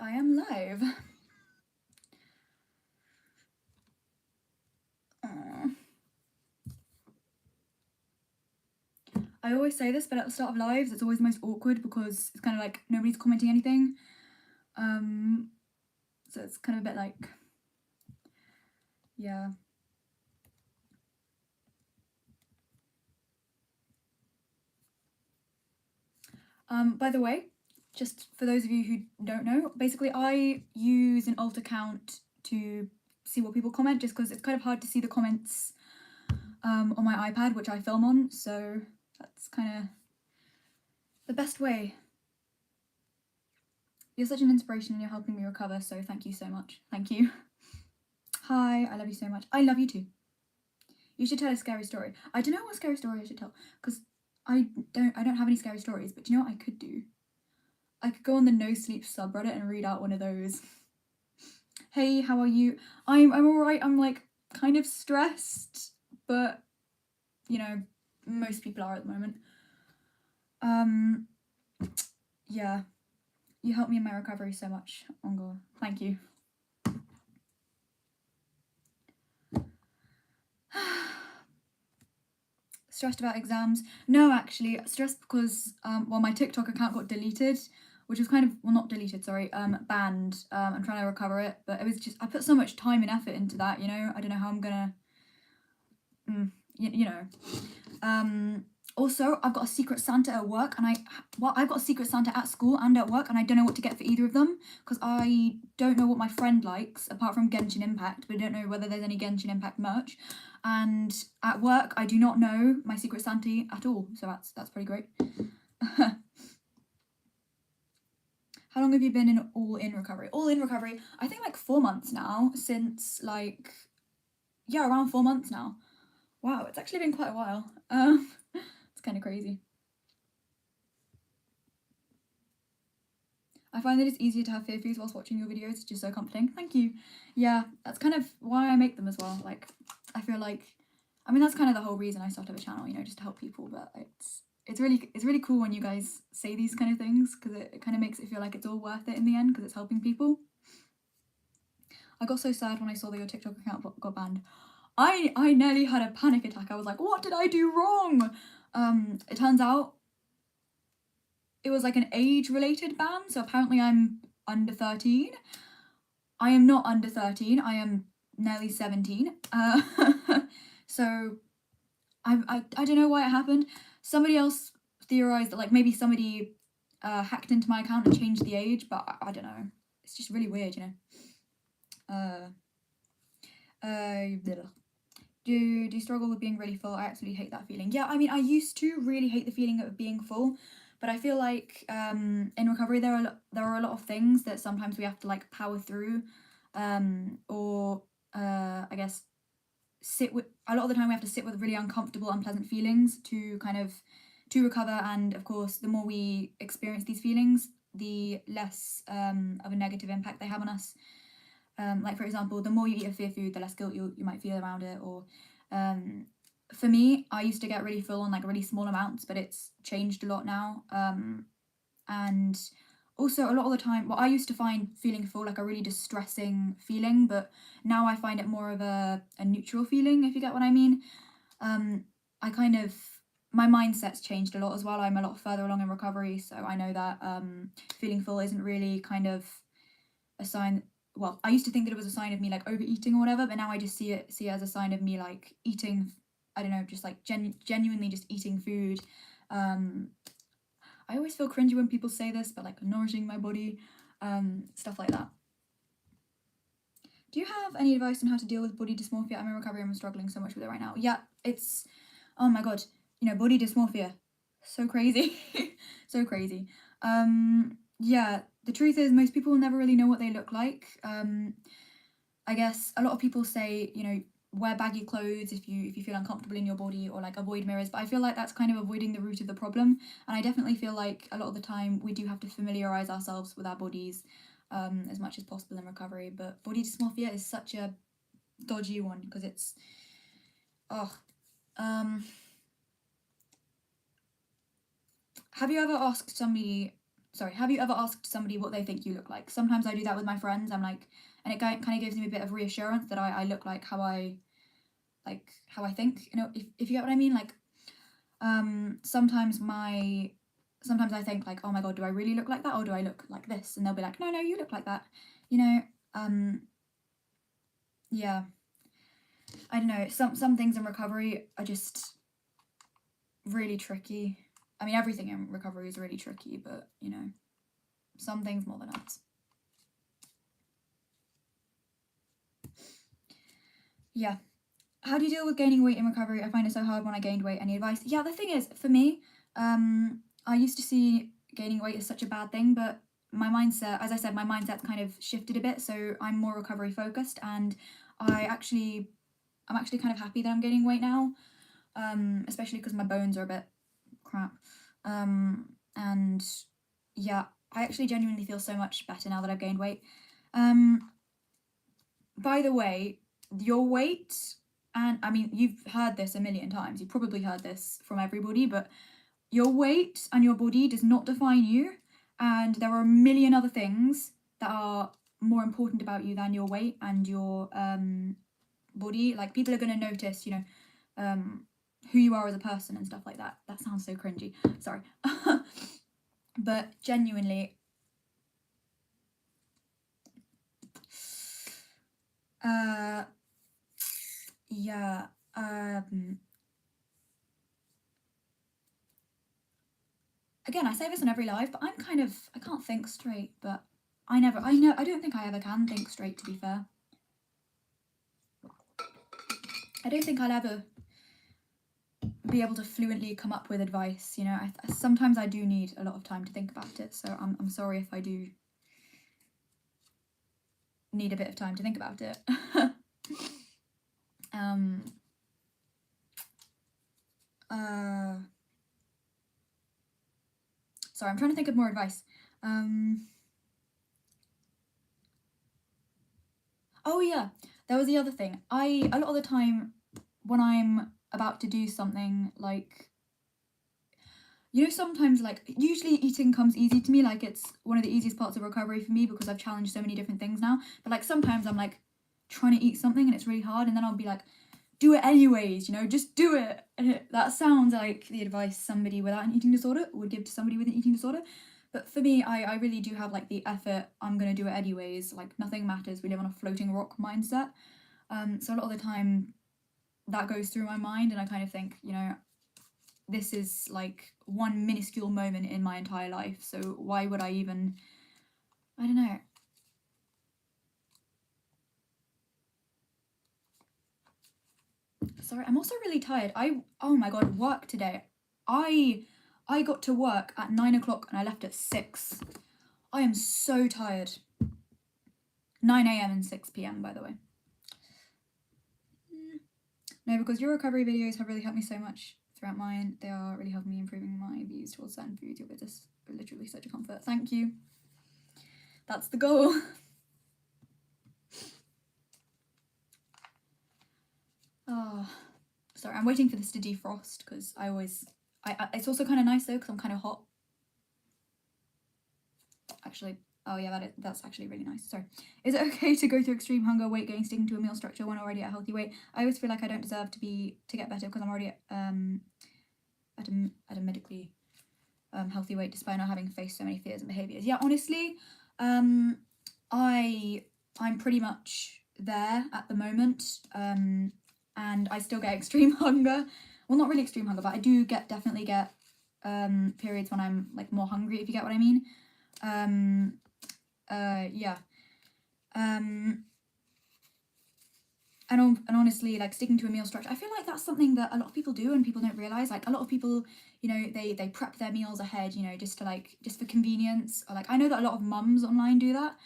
I am live. I always say this, but at the start of lives, it's always the most awkward because it's kind of like nobody's commenting anything. So it's kind of a bit like, yeah. By the way, just for those of you who don't know, basically I use an alt account to see what people comment, just because it's kind of hard to see the comments on my iPad, which I film on. So that's kind of the best way. You're such an inspiration and you're helping me recover, so thank you so much. Thank you. Hi, I love you so much. I love you too. You should tell a scary story. I don't know what scary story I should tell, because I don't have any scary stories, but do you know what I could do? I could go on the No Sleep subreddit and read out one of those. Hey, how are you? I'm alright. I'm like kind of stressed, but you know, most people are at the moment. Yeah. You helped me in my recovery so much, Ongo. Thank you. Stressed about exams? No, actually, stressed because my TikTok account got deleted, which was kind of, well, not deleted, sorry, banned. I'm trying to recover it, but it was just, I put so much time and effort into that, you know. I don't know how I'm gonna, you know. Also, I've got a Secret Santa at work, and I've got a Secret Santa at school and at work, and I don't know what to get for either of them, because I don't know what my friend likes, apart from Genshin Impact, but I don't know whether there's any Genshin Impact merch. And at work, I do not know my Secret Santa at all, so that's pretty great. How long have you been in all in recovery? All in recovery, I think like 4 months now, since like, yeah, around 4 months now. Wow, it's actually been quite a while. It's kind of crazy. I find that it's easier to have fear-foos whilst watching your videos. It's just so comforting. Thank you. Yeah, that's kind of why I make them as well. Like, I feel like, I mean, that's kind of the whole reason I started a channel, you know, just to help people. But it's really cool when you guys say these kind of things, because it kind of makes it feel like it's all worth it in the end, because it's helping people. I got so sad when I saw that your TikTok account got banned. I nearly had a panic attack. I was like, what did I do wrong? It turns out it was like an age-related ban, so apparently I'm under 13. I am not under 13, I am nearly 17. So I don't know why it happened. Somebody else theorized that like maybe somebody hacked into my account and changed the age, but I don't know. It's just really weird, you know. Do you struggle with being really full? I absolutely hate that feeling. Yeah, I mean, I used to really hate the feeling of being full, but I feel like in recovery there are a lot of things that sometimes we have to like power through, or I guess sit with. A lot of the time we have to sit with really uncomfortable, unpleasant feelings to kind of to recover. And of course, the more we experience these feelings, the less of a negative impact they have on us. Like for example, the more you eat a fear food, the less guilt you might feel around it. Or for me, I used to get really full on like really small amounts, but it's changed a lot now. And also a lot of the time, well, I used to find feeling full like a really distressing feeling, but now I find it more of a neutral feeling, if you get what I mean. I kind of, my mindset's changed a lot as well. I'm a lot further along in recovery, so I know that feeling full isn't really kind of a sign. Well, I used to think that it was a sign of me like overeating or whatever, but now I just see it as a sign of me like eating, I don't know, just like genuinely just eating food. I always feel cringy when people say this, but like nourishing my body, stuff like that. Do you have any advice on how to deal with body dysmorphia? I'm in recovery and I'm struggling so much with it right now. Yeah, it's, oh my god, you know, body dysmorphia, so crazy. So crazy. Yeah, the truth is most people never really know what they look like. I guess a lot of people say, you know, wear baggy clothes if you feel uncomfortable in your body, or like avoid mirrors, but I feel like that's kind of avoiding the root of the problem. And I definitely feel like a lot of the time we do have to familiarize ourselves with our bodies as much as possible in recovery. But body dysmorphia is such a dodgy one, because it's have you ever asked somebody have you ever asked somebody what they think you look like? Sometimes I do that with my friends. I'm like, and it kind of gives me a bit of reassurance that I look like how I think, you know, if you get what I mean. Like, sometimes I think like, oh my god, do I really look like that, or do I look like this? And they'll be like, no, you look like that, you know. Yeah, I don't know, some things in recovery are just really tricky. I mean, everything in recovery is really tricky, but you know, some things more than others. Yeah. How do you deal with gaining weight in recovery? I find it so hard when I gained weight. Any advice? Yeah, the thing is, for me, I used to see gaining weight as such a bad thing, but my mindset, as I said, my mindset's kind of shifted a bit, so I'm more recovery focused, and I'm actually kind of happy that I'm gaining weight now, especially because my bones are a bit crap, and yeah, I actually genuinely feel so much better now that I've gained weight. By the way, your weight, and I mean, you've heard this a million times, you've probably heard this from everybody, but your weight and your body does not define you, and there are a million other things that are more important about you than your weight and your body. Like, people are going to notice, you know, who you are as a person and stuff like that. That sounds so cringy, sorry. But genuinely, yeah, again, I say this in every live, but I can't think straight, but I don't think I ever can think straight, to be fair. I don't think I'll ever be able to fluently come up with advice, you know. Sometimes I do need a lot of time to think about it, so I'm sorry if I do need a bit of time to think about it. Sorry, I'm trying to think of more advice. Oh yeah, there was the other thing. A lot of the time when I'm about to do something, like, you know, sometimes, like, usually eating comes easy to me, like it's one of the easiest parts of recovery for me because I've challenged so many different things now, but like sometimes I'm like trying to eat something and it's really hard, and then I'll be like, do it anyways, you know, just do it. And that sounds like the advice somebody without an eating disorder would give to somebody with an eating disorder, but for me, I really do have like the effort, I'm gonna do it anyways, like nothing matters, we live on a floating rock mindset. So a lot of the time that goes through my mind, and I kind of think, you know, this is like one minuscule moment in my entire life, so why would I even, I don't know. Sorry, I'm also really tired. Oh my god, work today. I got to work at 9 o'clock and I left at 6. I am so tired. 9 a.m. and 6 p.m, by the way. No, because your recovery videos have really helped me so much throughout mine. They are really helping me improving my views towards certain foods. You're just literally such a comfort. Thank you. That's the goal. Oh, sorry, I'm waiting for this to defrost because it's also kind of nice though because I'm kind of hot. Actually, oh yeah, that's actually really nice. Sorry. Is it okay to go through extreme hunger, weight gain, sticking to a meal structure when already at a healthy weight? I always feel like I don't deserve to get better because I'm already at a medically healthy weight despite not having faced so many fears and behaviors. Yeah, honestly, I'm pretty much there at the moment, and I still get extreme hunger. Well, not really extreme hunger, but I do definitely get periods when I'm like more hungry, if you get what I mean. Yeah. And honestly, like, sticking to a meal structure, I feel like that's something that a lot of people do and people don't realize. Like, a lot of people, you know, they prep their meals ahead, you know, just for convenience. Or like, I know that a lot of mums online do that,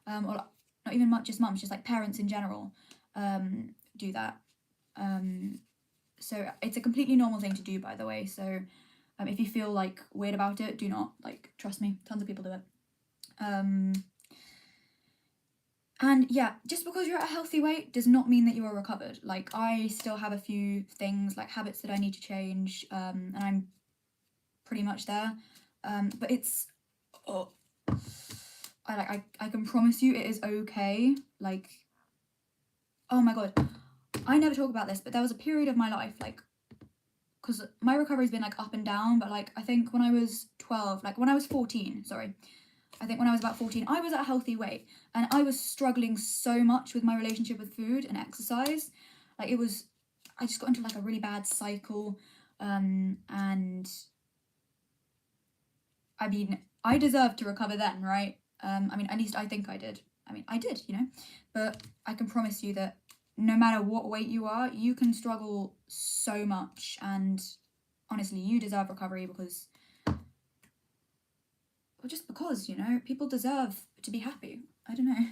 or not even just mums, just like parents in general, do that. So it's a completely normal thing to do, by the way. So if you feel like weird about it, do not, like, trust me, tons of people do it. And yeah, just because you're at a healthy weight does not mean that you are recovered. Like, I still have a few things, like habits that I need to change, and I'm pretty much there. But it's oh, I can promise you it is okay. Like, oh my god, I never talk about this, but there was a period of my life, like, because my recovery's been like up and down, but like I think when I was 12, like when I was 14, sorry, I think when I was about 14, I was at a healthy weight, and I was struggling so much with my relationship with food and exercise. Like it was, I just got into like a really bad cycle, and I mean, I deserved to recover then, right? I mean, at least I think I did. I mean, I did, you know, but I can promise you that no matter what weight you are, you can struggle so much, and honestly, you deserve recovery because, well, just because, you know, people deserve to be happy. I don't know.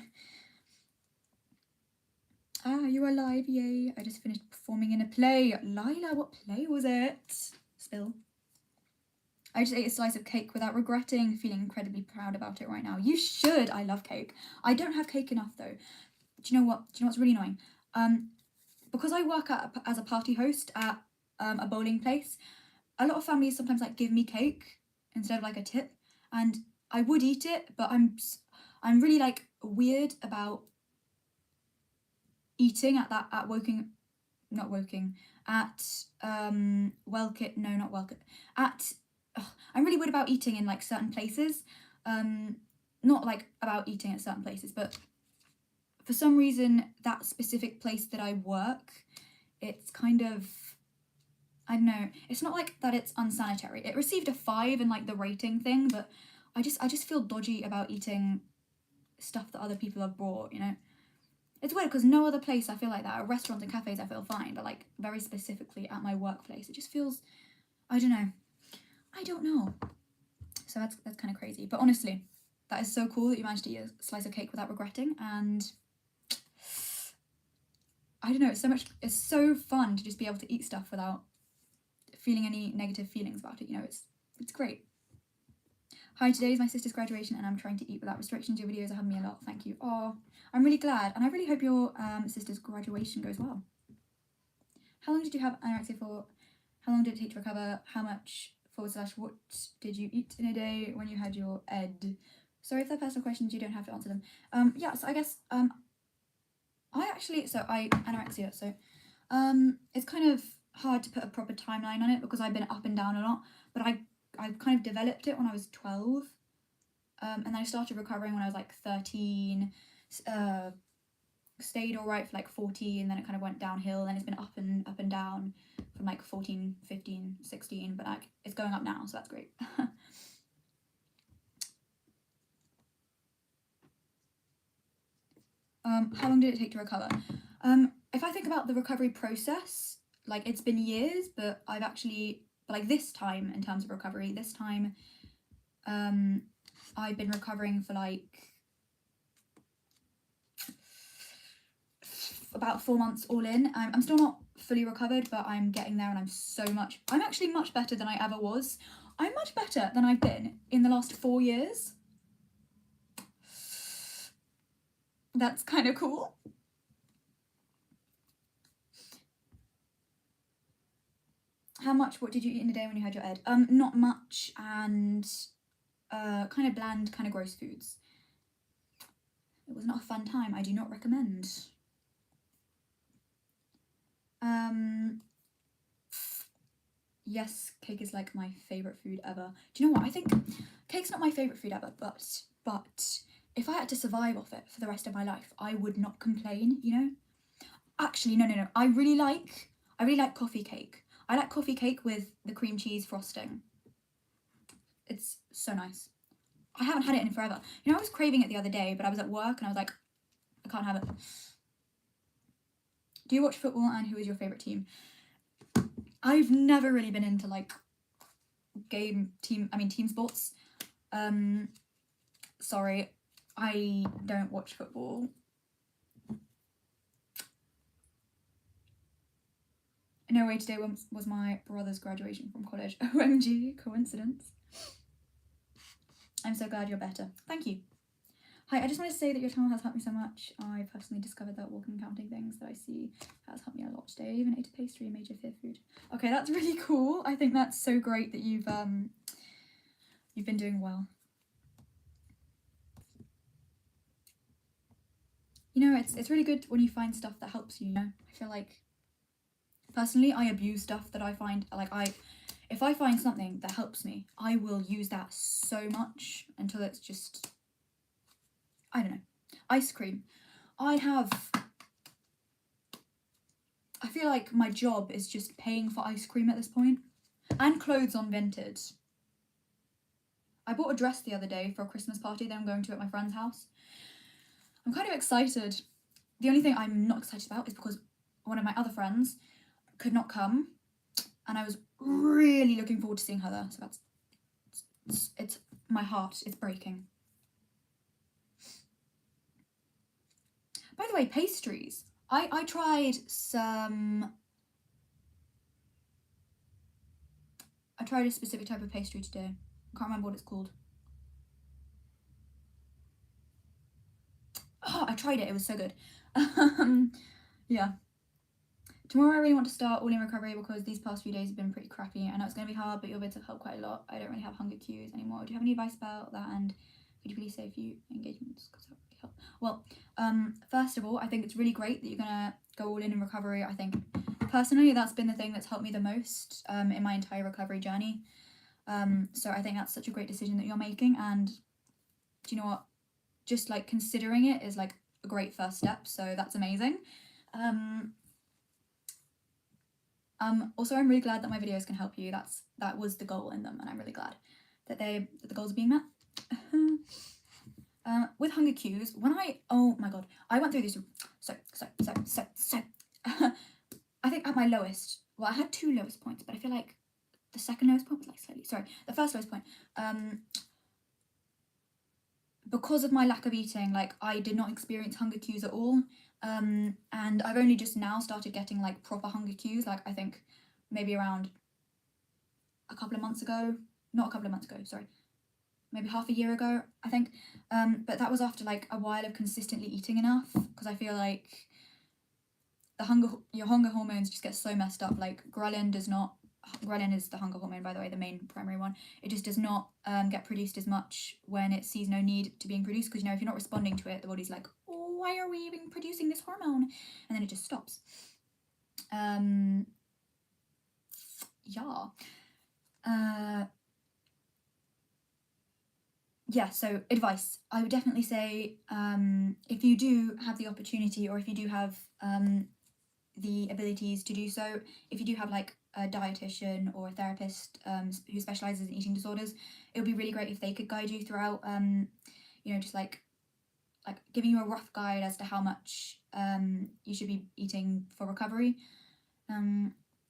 Ah, you're alive, yay. I just finished performing in a play. Lila, what play was it? Spill. I just ate a slice of cake without regretting, feeling incredibly proud about it right now. You should. I love cake. I don't have cake enough though. Do you know what? Do you know what's really annoying? Because I work as a party host at a bowling place, a lot of families sometimes like give me cake instead of like a tip, and I would eat it, but I'm really like weird about eating at Woking, not Woking, at Welkit, no, not Welkit, at I'm really weird about eating in like certain places, not like about eating at certain places, but for some reason that specific place that I work, it's kind of, I don't know, it's not like that it's unsanitary. It received a 5 in like the rating thing, but I just feel dodgy about eating stuff that other people have brought, you know. It's weird because no other place I feel like that. At restaurants and cafes I feel fine, but like very specifically at my workplace, it just feels, I don't know. I don't know. So that's kind of crazy. But honestly, that is so cool that you managed to eat a slice of cake without regretting, and I don't know, it's so fun to just be able to eat stuff without feeling any negative feelings about it, you know, it's great. Hi, today is my sister's graduation and I'm trying to eat without restrictions. Your videos are helping me a lot. Thank you. Oh, I'm really glad, and I really hope your sister's graduation goes well. How long did you have anorexia for? How long did it take to recover? How much / what did you eat in a day when you had your ed? Sorry if they're personal questions, you don't have to answer them. Yeah, so I guess anorexia, so it's kind of hard to put a proper timeline on it because I've been up and down a lot, but I kind of developed it when I was 12, and then I started recovering when I was like 13, stayed all right for like 14, and then it kind of went downhill, and it's been up and down from like 14, 15, 16, but like it's going up now, so that's great. How long did it take to recover? If I think about the recovery process, like it's been years, but I've actually, like this time in terms of recovery, this time I've been recovering for like about 4 months all in. I'm still not fully recovered, but I'm getting there, and I'm actually much better than I ever was. I'm much better than I've been in the last 4 years. That's kind of cool. What did you eat in a day when you had your ed? Not much, and kind of bland, kind of gross foods. It was not a fun time. I do not recommend. Yes, cake is like my favourite food ever. Do you know what? I think cake's not my favourite food ever, but if I had to survive off it for the rest of my life, I would not complain, you know? Actually, no. I really like coffee cake. I like coffee cake with the cream cheese frosting. It's so nice. I haven't had it in forever. You know, I was craving it the other day, but I was at work and I was like, I can't have it. Do you watch football, and who is your favourite team? I've never really been into like team sports. Sorry, I don't watch football. No way, today was my brother's graduation from college. OMG, coincidence. I'm so glad you're better. Thank you. Hi, I just want to say that your channel has helped me so much. I personally discovered that walking and counting things that I see has helped me a lot today. I even ate a pastry and made your fear food. Okay, that's really cool. I think that's so great that you've been doing well. you know, it's really good when you find stuff that helps you, you know. I feel like personally I abuse stuff that I find, like if I find something that helps me, I will use that so much until it's just, I don't know. Ice cream. I feel like my job is just paying for ice cream at this point. And clothes on Vinted. I bought a dress the other day for a Christmas party that I'm going to at my friend's house. I'm kind of excited. The only thing I'm not excited about is because one of my other friends could not come, and I was really looking forward to seeing her there. So it's my heart is breaking. By the way, pastries. I tried a specific type of pastry today. I can't remember what it's called. Oh, I tried it. It was so good. Yeah. Tomorrow I really want to start all in recovery because these past few days have been pretty crappy. I know it's going to be hard, but you'll be able to help quite a lot. I don't really have hunger cues anymore. Do you have any advice about that? And could you please say a few engagements? Because that would really help. Well, first of all, I think it's really great that you're going to go all in recovery. I think personally that's been the thing that's helped me the most in my entire recovery journey. So I think that's such a great decision that you're making. And do you know what? Just like considering it is like a great first step. So that's amazing. Also, I'm really glad that my videos can help you. That was the goal in them, and I'm really glad that the goals are being met. With hunger cues, oh my god, I went through this. So. I think at my lowest, well, I had 2 lowest points, but I feel like the second lowest point was like slightly. Sorry, the first lowest point. Because of my lack of eating, like I did not experience hunger cues at all. And I've only just now started getting like proper hunger cues, like I think maybe around a couple of months ago. Not a couple of months ago, sorry. Maybe half a year ago, I think. But that was after like a while of consistently eating enough, because I feel like your hunger hormones just get so messed up. Like ghrelin is the hunger hormone, by the way, the main primary one. It just does not get produced as much when it sees no need to being produced, because, you know, if you're not responding to it, the body's like, oh, why are we even producing this hormone? And then it just stops. Yeah, so advice. I would definitely say if you do have the opportunity, or if you do have the abilities to do so, if you do have like a dietitian or a therapist who specializes in eating disorders, it would be really great if they could guide you throughout, you know, just like giving you a rough guide as to how much you should be eating for recovery.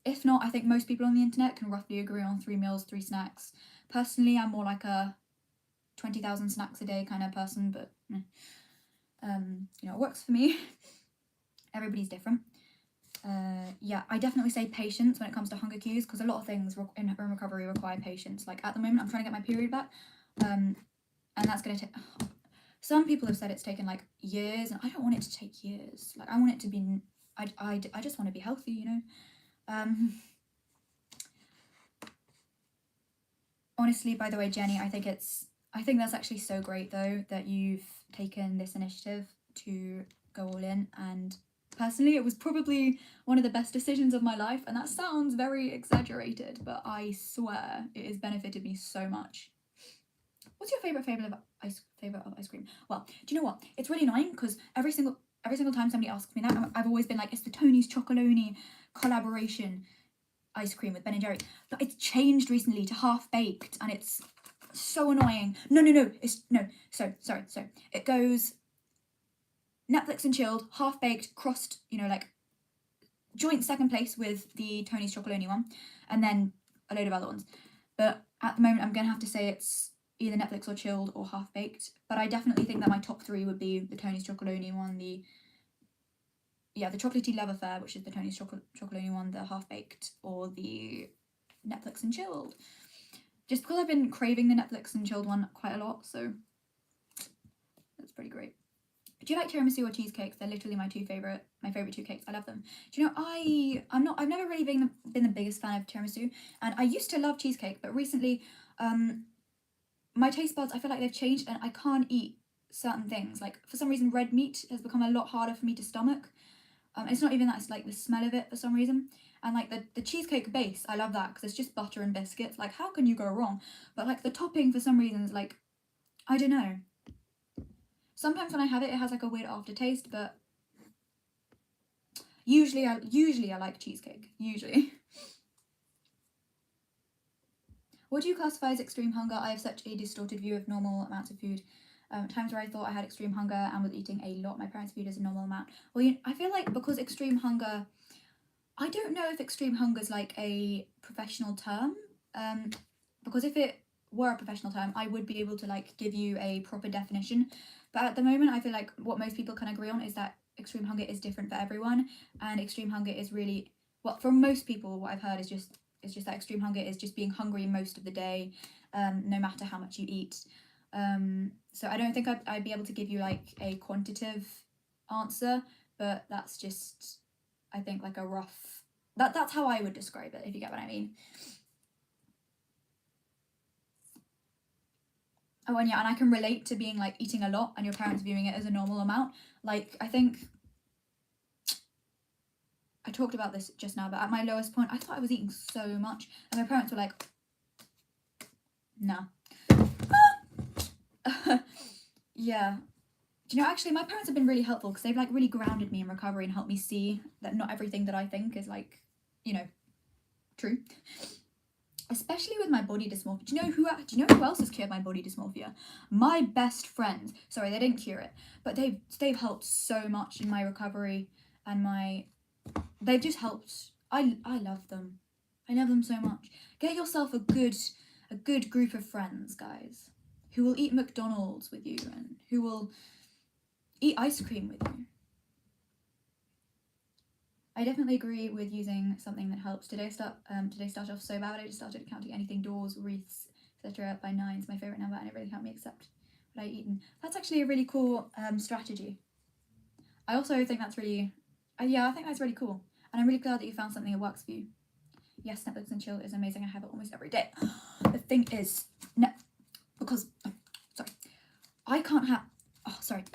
If not, I think most people on the internet can roughly agree on 3 meals, 3 snacks. Personally, I'm more like a 20,000 snacks a day kind of person, but you know, it works for me. Everybody's different. Yeah, I definitely say patience when it comes to hunger cues, because a lot of things in recovery require patience. Like at the moment, I'm trying to get my period back, and that's going to take. Some people have said it's taken like years, and I don't want it to take years. Like I want it to be. I just want to be healthy, you know. Honestly, by the way, Jenny, I think that's actually so great though that you've taken this initiative to go all in, and personally it was probably one of the best decisions of my life, and that sounds very exaggerated, but I swear it has benefited me so much. What's your favorite of ice cream? Well, do you know what? It's really annoying because every single time somebody asks me that, I've always been like, it's the Tony's Chocolonely collaboration ice cream with Ben and Jerry, but it's changed recently to half baked, and it's so annoying. No, sorry. It goes Netflix and chilled, half baked, crossed, you know, like joint second place with the Tony's Chocolonely one, and then a load of other ones. But at the moment, I'm gonna have to say it's either Netflix or chilled or half baked. But I definitely think that my top 3 would be the Tony's Chocolonely one, the Chocolatey Love Affair, which is the Tony's Chocolonely one, the half baked, or the Netflix and chilled. Just because I've been craving the Netflix and chilled one quite a lot, so that's pretty great. Do you like tiramisu or cheesecakes? They're literally my favorite 2 cakes. I love them. Do you know, I've never really been the biggest fan of tiramisu, and I used to love cheesecake, but recently, my taste buds, I feel like they've changed, and I can't eat certain things. Like for some reason, red meat has become a lot harder for me to stomach. It's not even that, it's like the smell of it for some reason. And like the cheesecake base, I love that because it's just butter and biscuits. Like how can you go wrong? But like the topping for some reason is like, I don't know. Sometimes when I have it, it has like a weird aftertaste, but usually I like cheesecake. Usually. What do you classify as extreme hunger? I have such a distorted view of normal amounts of food. Times where I thought I had extreme hunger and was eating a lot. My parents' food is a normal amount. Well, I feel like because extreme hunger, I don't know if extreme hunger is like a professional term. Because if it were a professional term, I would be able to like give you a proper definition. But at the moment, I feel like what most people can agree on is that extreme hunger is different for everyone, and extreme hunger is really, well, for most people, what I've heard is just that extreme hunger is just being hungry most of the day, no matter how much you eat. So I don't think I'd be able to give you like a quantitative answer, but that's just, I think, like a rough, that's how I would describe it, if you get what I mean. Oh, and yeah, and I can relate to being like eating a lot and your parents viewing it as a normal amount. Like, I think I talked about this just now, but at my lowest point, I thought I was eating so much, and my parents were like, nah. Yeah. Do you know, actually, my parents have been really helpful because they've like really grounded me in recovery and helped me see that not everything that I think is like, you know, true. Especially with my body dysmorphia. Do you know who else has cured my body dysmorphia? My best friends. Sorry, they didn't cure it, but they've helped so much in my recovery, and they've just helped. I love them. I love them so much. Get yourself a good group of friends, guys, who will eat McDonald's with you and who will eat ice cream with you. I definitely agree with using something that helps. Today start off so bad. I just started counting anything, doors, wreaths, etc. by 9 is my favourite number, and it really helped me accept what I'd eaten. That's actually a really cool strategy. I also think that's really, I think that's really cool, and I'm really glad that you found something that works for you. Yes, Netflix and chill is amazing. I have it almost every day. The thing is, because sorry, I can't have. Oh, sorry.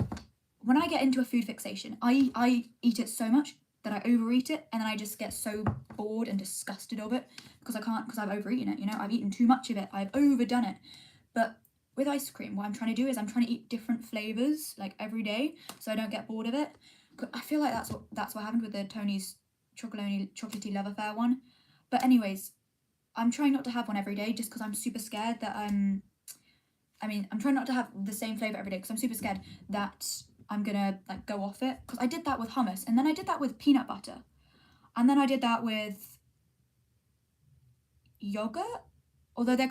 When I get into a food fixation, I eat it so much that I overeat it, and then I just get so bored and disgusted of it because I've overeaten it. You know, I've eaten too much of it. I've overdone it. But with ice cream, what I'm trying to do is I'm trying to eat different flavors like every day, so I don't get bored of it. I feel like that's what happened with the Tony's chocolatey love affair one. But anyways, I'm trying not to have one every day just because I'm super scared that I'm trying not to have the same flavor every day because I'm super scared that I'm gonna like go off it, because I did that with hummus, and then I did that with peanut butter, and then I did that with yogurt, although they're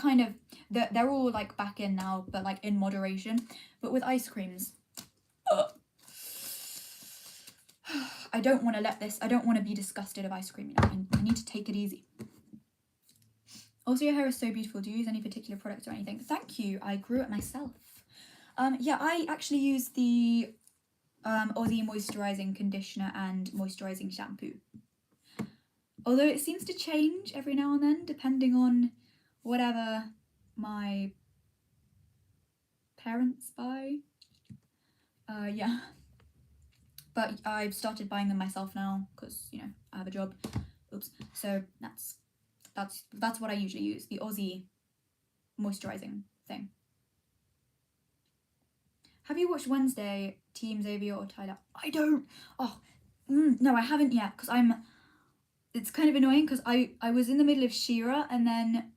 all like back in now, but like in moderation. But with ice creams, I don't want to be disgusted of ice cream. I need to take it easy. Also, your hair is so beautiful. Do you use any particular products or anything? Thank you. I grew it myself. Yeah, I actually use the Aussie moisturising conditioner and moisturising shampoo. Although it seems to change every now and then depending on whatever my parents buy. Yeah. But I've started buying them myself now because, you know, I have a job. Oops. So that's what I usually use, the Aussie moisturising thing. Have you watched Wednesday, Team Xavier or Tyler? I don't. Oh, no, I haven't yet because it's kind of annoying because I was in the middle of She-Ra, and then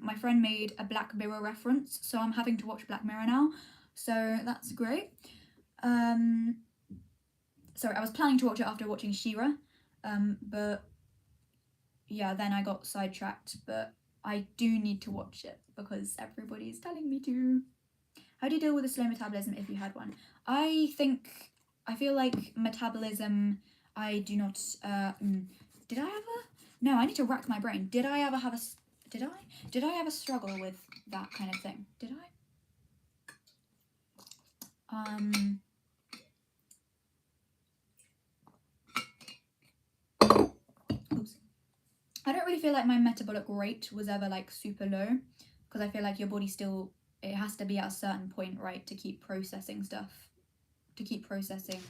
my friend made a Black Mirror reference, so I'm having to watch Black Mirror now. So that's great. Sorry, I was planning to watch it after watching She-Ra, but yeah, then I got sidetracked. But I do need to watch it because everybody's telling me to. How do you deal with a slow metabolism if you had one? I feel like metabolism, I do not, did I ever? No, I need to rack my brain. Did I ever struggle with that kind of thing? Did I? Oops. I don't really feel like my metabolic rate was ever like super low, because I feel like your body still it has to be at a certain point, right, to keep processing stuff, to keep processing,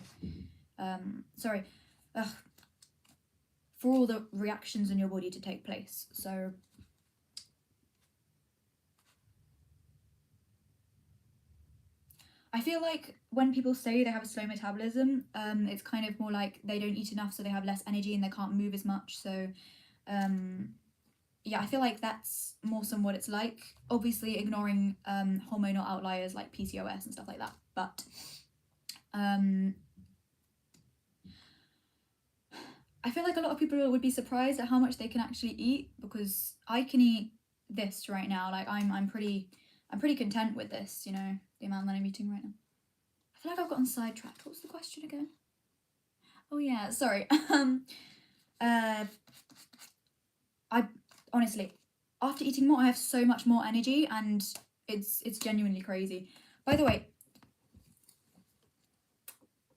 sorry, for all the reactions in your body to take place. So I feel like when people say they have a slow metabolism, it's kind of more like they don't eat enough, so they have less energy and they can't move as much. So yeah, I feel like that's more so what it's like. Obviously, ignoring hormonal outliers like PCOS and stuff like that. But I feel like a lot of people would be surprised at how much they can actually eat, because I can eat this right now. Like I'm pretty content with this, you know, the amount that I'm eating right now. I feel like I've gotten sidetracked. What was the question again? Oh yeah, sorry. I honestly, after eating more, I have so much more energy, and it's genuinely crazy. By the way,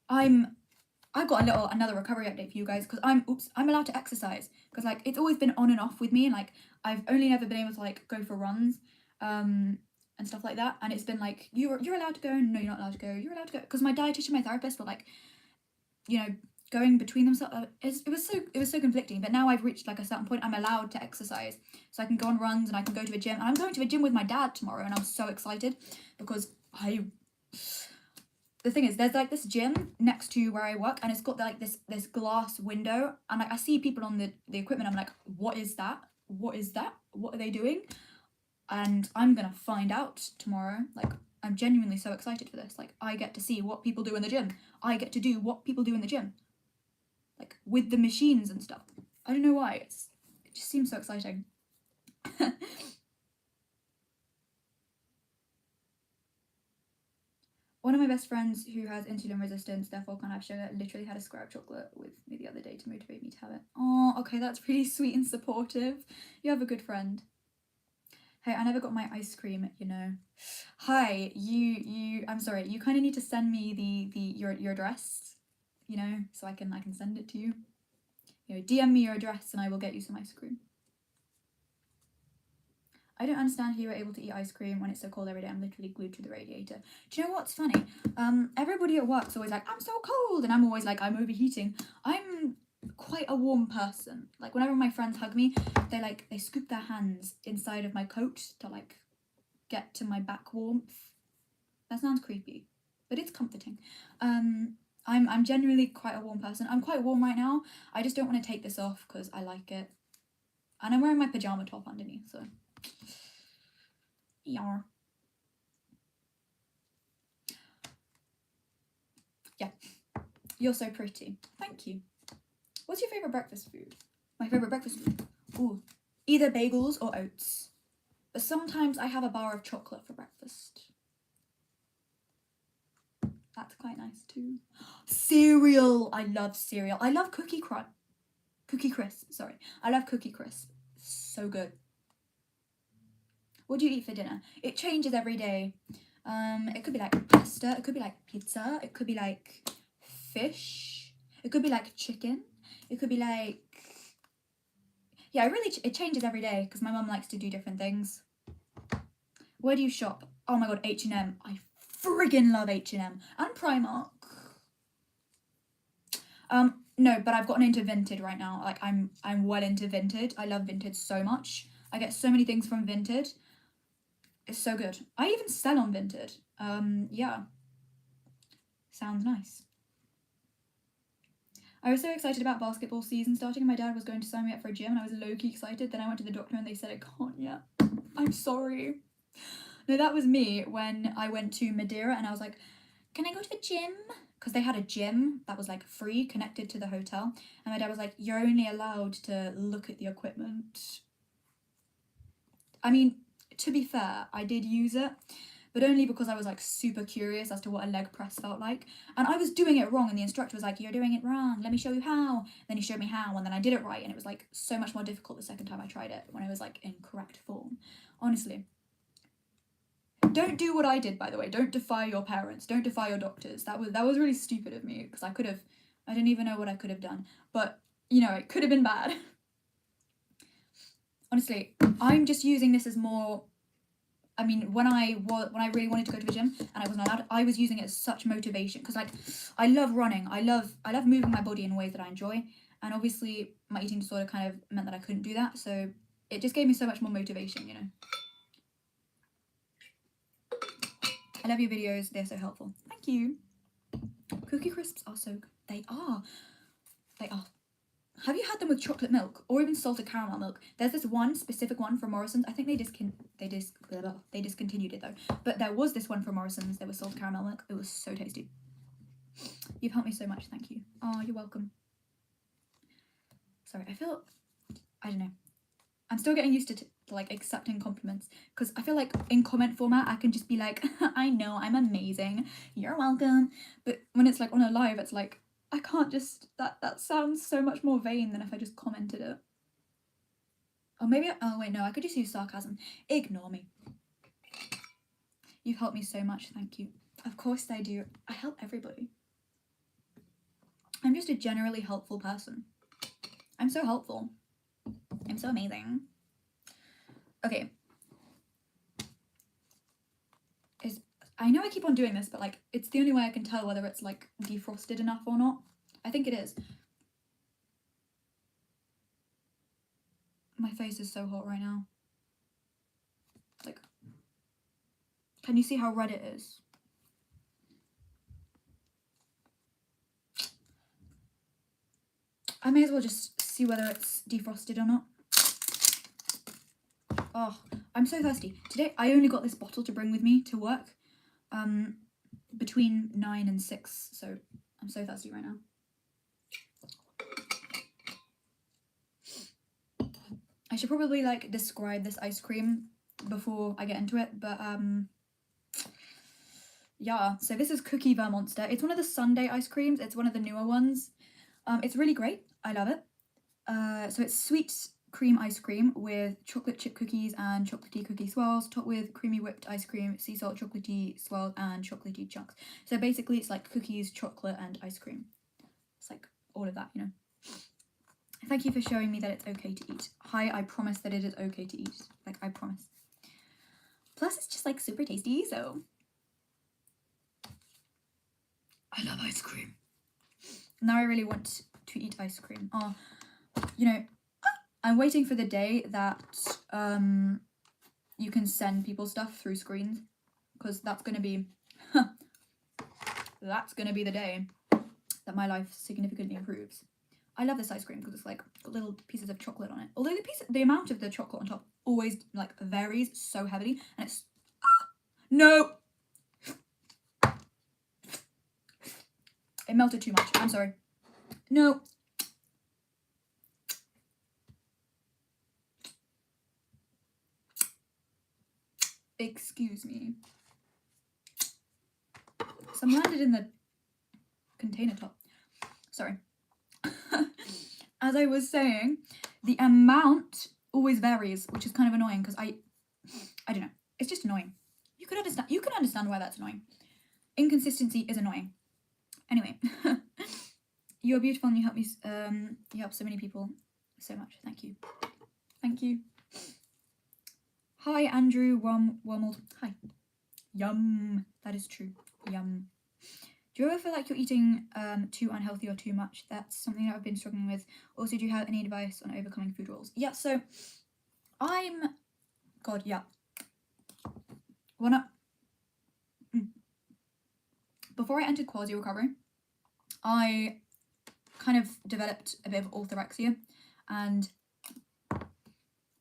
I've got another recovery update for you guys, because I'm allowed to exercise, because like it's always been on and off with me, and like I've only never been able to like go for runs and stuff like that, and it's been like you're allowed to go, no you're not allowed to go, you're allowed to go, because my dietitian, my therapist were like, you know, going between themselves. It was so conflicting, but now I've reached like a certain point, I'm allowed to exercise, so I can go on runs and I can go to a gym, and I'm going to a gym with my dad tomorrow, and I'm so excited because the thing is, there's like this gym next to where I work, and it's got like this glass window, and like I see people on the equipment, I'm like, what is that, what are they doing? And I'm gonna find out tomorrow. Like I'm genuinely so excited for this. Like I get to see what people do in the gym, I get to do what people do in the gym, like with the machines and stuff. I don't know why, it just seems so exciting. One of my best friends who has insulin resistance, therefore can't have sugar, literally had a square of chocolate with me the other day to motivate me to have it. Oh, okay, that's really sweet and supportive. You have a good friend. Hey, I never got my ice cream, you know. Hi, I'm sorry, you kind of need to send me your address, you know, so I can send it to you. You know, DM me your address and I will get you some ice cream. I don't understand how you were able to eat ice cream when it's so cold every day. I'm literally glued to the radiator. Do you know what's funny? Everybody at work's always like, I'm so cold, and I'm always like, I'm overheating. I'm quite a warm person. Like whenever my friends hug me, they scoop their hands inside of my coat to like get to my back warmth. That sounds creepy, but it's comforting. I'm genuinely quite a warm person. I'm quite warm right now. I just don't want to take this off because I like it, and I'm wearing my pajama top underneath, so yeah. Yeah, you're so pretty. Thank you. What's your favourite breakfast food? My favourite breakfast food? Ooh, either bagels or oats. But sometimes I have a bar of chocolate for breakfast. That's quite nice too. Cereal! I love cereal. I love Cookie Crisp, sorry. I love Cookie Crisp. So good. What do you eat for dinner? It changes every day. It could be like pasta, it could be like pizza, it could be like fish, it could be like chicken, it could be like, yeah, it changes every day because my mum likes to do different things. Where do you shop? Oh my god, H&M. I friggin' love H&M and Primark. No, but I've gotten into Vinted right now. Like I'm well into Vinted. I love Vinted so much. I get so many things from Vinted. It's so good. I even sell on Vinted. Yeah. Sounds nice. I was so excited about basketball season starting, and my dad was going to sign me up for a gym, and I was low-key excited. Then I went to the doctor and they said I can't yet. I'm sorry. No, that was me when I went to Madeira and I was like, can I go to the gym? Because they had a gym that was like free connected to the hotel. And my dad was like, you're only allowed to look at the equipment. I mean, to be fair, I did use it, but only because I was like super curious as to what a leg press felt like. And I was doing it wrong, and the instructor was like, you're doing it wrong, let me show you how. Then he showed me how, and then I did it right, and it was like so much more difficult the second time I tried it when I was like in correct form. Honestly. Don't do what I did, by the way. Don't defy your parents. Don't defy your doctors. That was really stupid of me, because I don't even know what I could have done. But, you know, it could have been bad. Honestly, I'm just using this as more I mean, when I really wanted to go to the gym and I wasn't allowed, I was using it as such motivation because like I love running. I love moving my body in ways that I enjoy, and obviously my eating disorder kind of meant that I couldn't do that. So it just gave me so much more motivation, you know. I love your videos. They're so helpful. Thank you. Cookie crisps are so good. They are. They are. Have you had them with chocolate milk or even salted caramel milk? There's this one specific one from Morrison's. I think they discontinued it though. But there was this one from Morrison's. There was salted caramel milk. It was so tasty. You've helped me so much. Thank you. Oh, you're welcome. Sorry, I don't know. I'm still getting used to like accepting compliments because I feel like in comment format I can just be like, I know I'm amazing. You're welcome. But when it's like on a live, it's like I can't just, that sounds so much more vain than if I just commented it. Or maybe, oh wait, no, I could just use sarcasm. Ignore me. You've helped me so much, thank you. Of course I do. I help everybody. I'm just a generally helpful person. I'm so helpful. I'm so amazing. Okay. I know I keep on doing this, but like it's the only way I can tell whether it's like defrosted enough or not. I think it is. My face is so hot right now. Like, can you see how red it is? I may as well just see whether it's defrosted or not. Oh, I'm so thirsty. Today I only got this bottle to bring with me to work. Between 9 and 6, so I'm so thirsty right now. I should probably like describe this ice cream before I get into it, but yeah, so this is Cookie Vermonster. It's one of the Sundae ice creams. It's one of the newer ones. It's really great. I love it. So it's sweet cream ice cream with chocolate chip cookies and chocolatey cookie swirls, topped with creamy whipped ice cream, sea salt chocolatey swirls, and chocolatey chunks. So basically it's like cookies, chocolate, and ice cream. It's like all of that, you know. Thank you for showing me that it's okay to eat. Hi, I promise that it is okay to eat. Like, I promise. Plus, it's just like super tasty, so. I love ice cream. Now I really want to eat ice cream. Oh, you know, I'm waiting for the day that you can send people stuff through screens, because that's gonna be that's gonna be the day that my life significantly improves. I love this ice cream because it's like got little pieces of chocolate on it. Although the amount of the chocolate on top always like varies so heavily, and it's no, it melted too much. I'm sorry. No. Excuse me. Some landed in the container top. Sorry. As I was saying, the amount always varies, which is kind of annoying because I don't know. It's just annoying. You can understand why that's annoying. Inconsistency is annoying. Anyway, you're beautiful and you help me. You help so many people so much. Thank you. Thank you. Hi, Andrew Wormold. Hi. Yum. That is true. Yum. Do you ever feel like you're eating too unhealthy or too much? That's something that I've been struggling with. Also, do you have any advice on overcoming food rules? Yeah, so yeah. Before I entered quasi recovery, I kind of developed a bit of orthorexia, and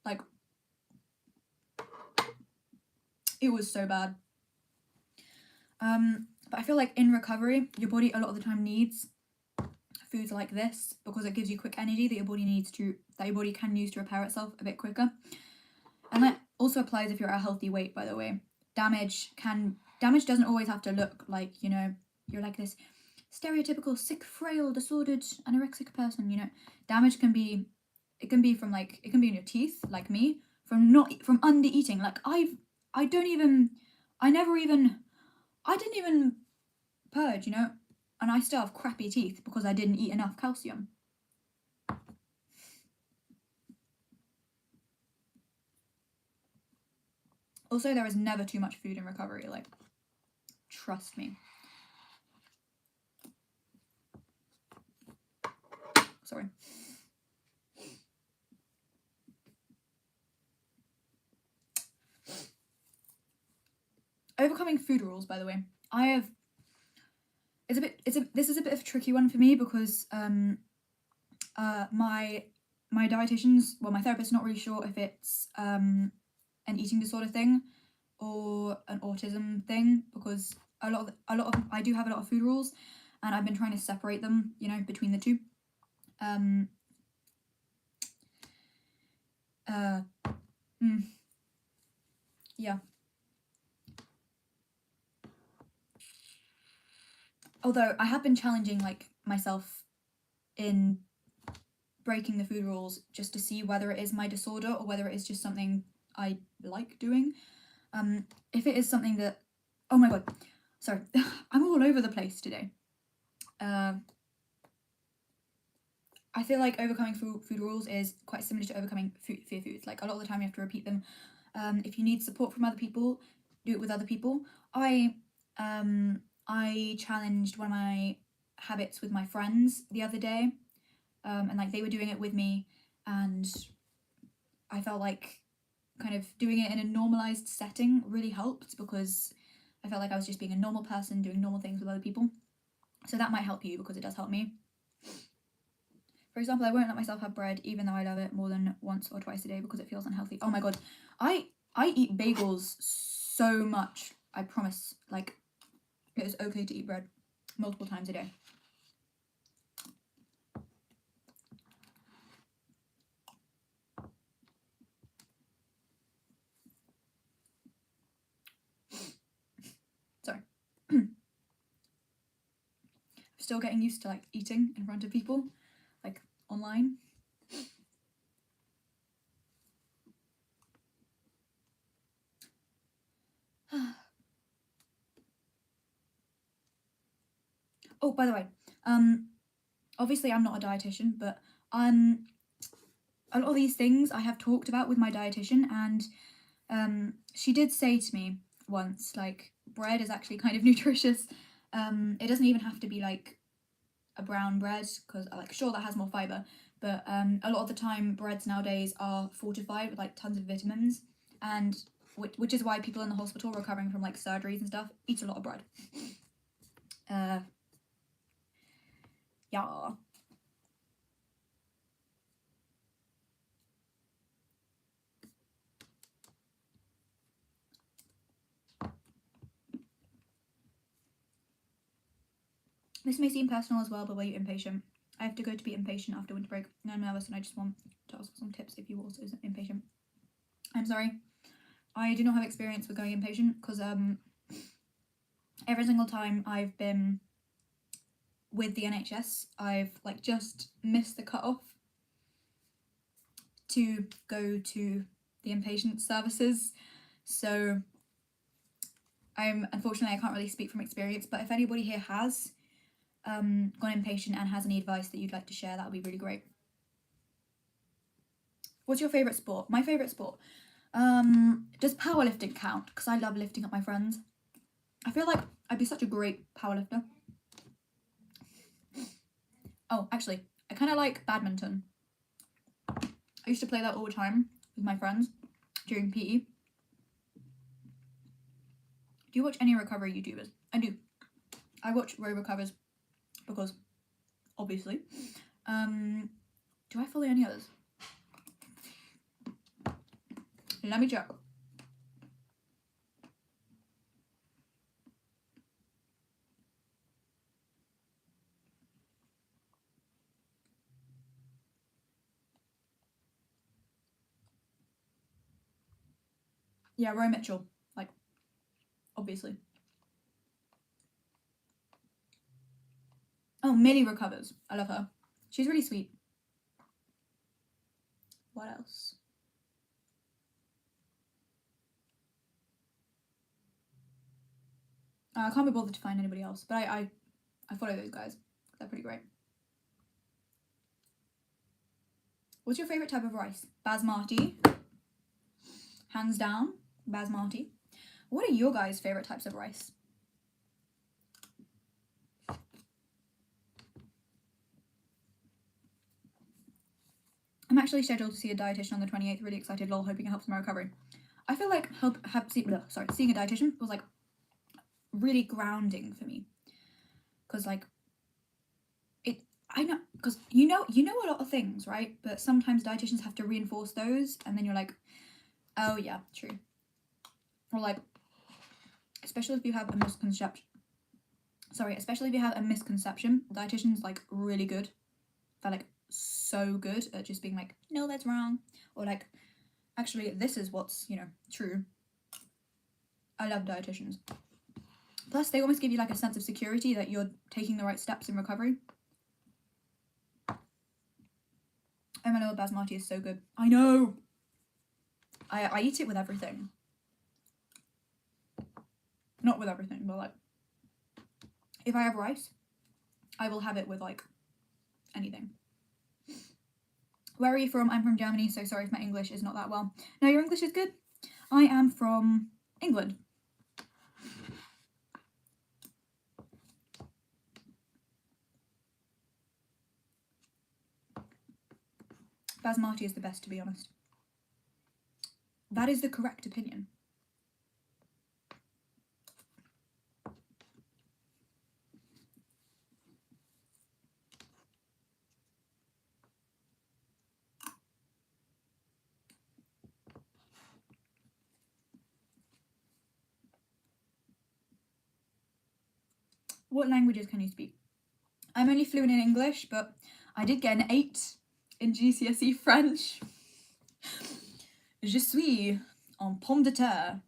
like it was so bad. But I feel like in recovery, your body a lot of the time needs foods like this because it gives you quick energy that your body can use to repair itself a bit quicker. And that also applies if you're at a healthy weight, by the way. Damage doesn't always have to look like, you know, you're like this stereotypical sick, frail, disordered, anorexic person, you know. Damage can be from it can be in your teeth, like me, from under eating. Like I didn't even purge, you know, and I still have crappy teeth because I didn't eat enough calcium. Also, there is never too much food in recovery, like, trust me. Sorry. Overcoming food rules, by the way. This is a bit of a tricky one for me because my dietitian's, well, my therapist's not really sure if it's an eating disorder thing or an autism thing, because I do have a lot of food rules, and I've been trying to separate them, you know, between the two. Yeah. Although I have been challenging like myself in breaking the food rules just to see whether it is my disorder or whether it is just something I like doing. If it is something that, oh my god, sorry, I'm all over the place today. I feel like overcoming food rules is quite similar to overcoming fear foods. Like, a lot of the time you have to repeat them. If you need support from other people, do it with other people. I challenged one of my habits with my friends the other day, and like they were doing it with me, and I felt like kind of doing it in a normalized setting really helped, because I felt like I was just being a normal person doing normal things with other people. So that might help you, because it does help me. For example, I won't let myself have bread even though I love it more than once or twice a day because it feels unhealthy. Oh my god, I eat bagels so much. I promise, like, it is okay to eat bread multiple times a day. Sorry. I'm still getting used to like eating in front of people, like online. Oh, by the way, obviously I'm not a dietitian, but a lot of these things I have talked about with my dietitian, and she did say to me once, like, bread is actually kind of nutritious. It doesn't even have to be like a brown bread, because like, sure, that has more fiber, but a lot of the time breads nowadays are fortified with like tons of vitamins, and which is why people in the hospital recovering from like surgeries and stuff eat a lot of bread. Yeah. This may seem personal as well, but were you impatient? I have to go to be impatient after winter break, and I'm nervous, and I just want to ask some tips if you also impatient. I'm sorry, I do not have experience with going impatient, because every single time I've been with the NHS, I've like just missed the cutoff to go to the inpatient services. So unfortunately, I can't really speak from experience, but if anybody here has gone inpatient and has any advice that you'd like to share, that would be really great. What's your favourite sport? My favourite sport? Does powerlifting count? Because I love lifting up my friends. I feel like I'd be such a great powerlifter. Oh, actually, I kind of like badminton. I used to play that all the time with my friends during PE. Do you watch any recovery YouTubers? I do. I watch Ro Recovers because, obviously. Do I follow any others? Let me check. Yeah, Ro Mitchell, like, obviously. Oh, Millie Recovers. I love her. She's really sweet. What else? I can't be bothered to find anybody else, but I follow those guys. They're pretty great. What's your favourite type of rice? Basmati. Hands down. Basmati. What are your guys' favorite types of rice? I'm actually scheduled to see a dietitian on the 28th. Really excited, lol, hoping it helps my recovery. I feel like seeing a dietitian was like really grounding for me, because like I know, because you know a lot of things, right? But sometimes dietitians have to reinforce those, and then you're like, oh yeah, true. Or like, especially if you have a misconception. Dietitians like really good. They're like so good at just being like, no, that's wrong, or like, actually, this is what's true. I love dietitians. Plus, they almost give you like a sense of security that you're taking the right steps in recovery. Oh my lord, basmati is so good. I know. I eat it with everything. Not with everything, but like, if I have rice, I will have it with like anything. Where are you from? I'm from Germany, so sorry if my English is not that well. No, your English is good. I am from England. Basmati is the best, to be honest. That is the correct opinion. What languages can you speak? I'm only fluent in English, but I did get an 8 in GCSE French. Je suis en pomme de terre.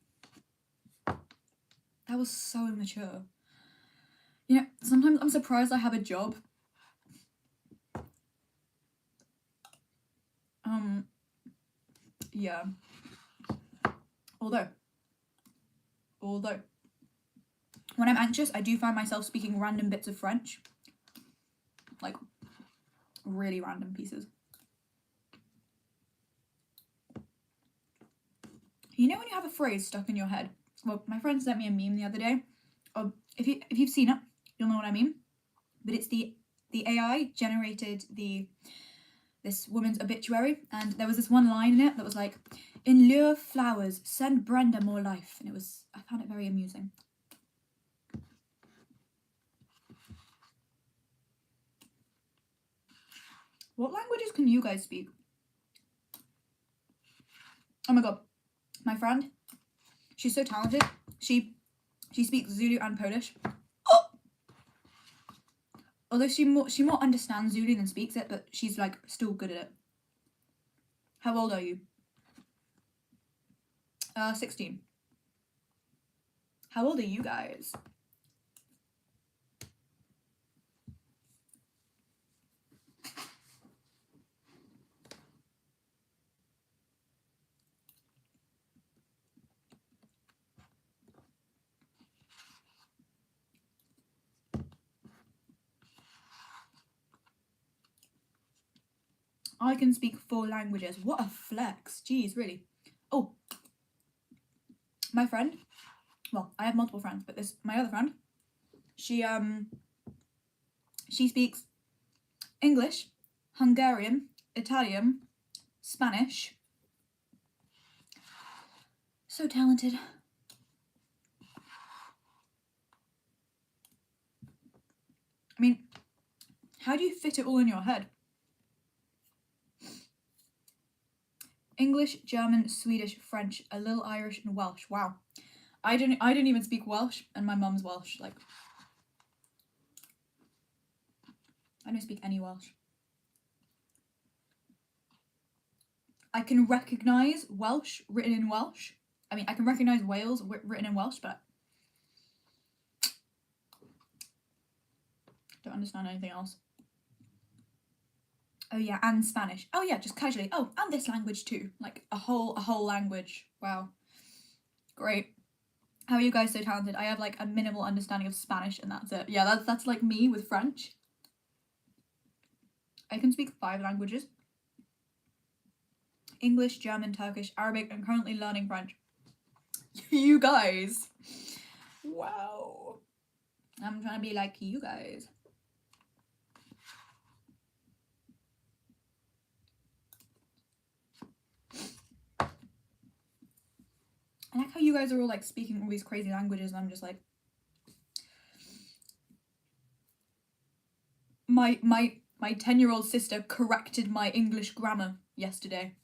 That was so immature. You know, sometimes I'm surprised I have a job. Yeah. Although, when I'm anxious, I do find myself speaking random bits of French. Like, really random pieces. You know when you have a phrase stuck in your head? Well, my friend sent me a meme the other day. If you've seen it, you'll know what I mean. But it's the AI generated this woman's obituary, and there was this one line in it that was like, "In lieu of flowers, send Brenda more life," and I found it very amusing. What languages can you guys speak? Oh my god, my friend, she's so talented. She speaks Zulu and Polish. Oh! Although she more understands Zulu than speaks it, but she's like still good at it. How old are you? 16. How old are you guys? I can speak 4 languages. What a flex. Jeez, really. Oh, my friend, well, I have multiple friends, but my other friend, she speaks English, Hungarian, Italian, Spanish. So talented. I mean, how do you fit it all in your head? English, German, Swedish, French, a little Irish, and Welsh. Wow. I didn't even speak Welsh, and my mum's Welsh. Like, I don't speak any Welsh. I can recognise Welsh written in Welsh. I mean, I can recognise Wales written in Welsh, but don't understand anything else. Oh yeah, and Spanish. Oh yeah, just casually. Oh, and this language too. Like a whole language. Wow. Great. How are you guys so talented? I have like a minimal understanding of Spanish and that's it. Yeah, that's like me with French. I can speak 5 languages. English, German, Turkish, Arabic, and currently learning French. You guys. Wow. I'm trying to be like you guys. I like how you guys are all like speaking all these crazy languages and I'm just like, my 10-year-old sister corrected my English grammar yesterday.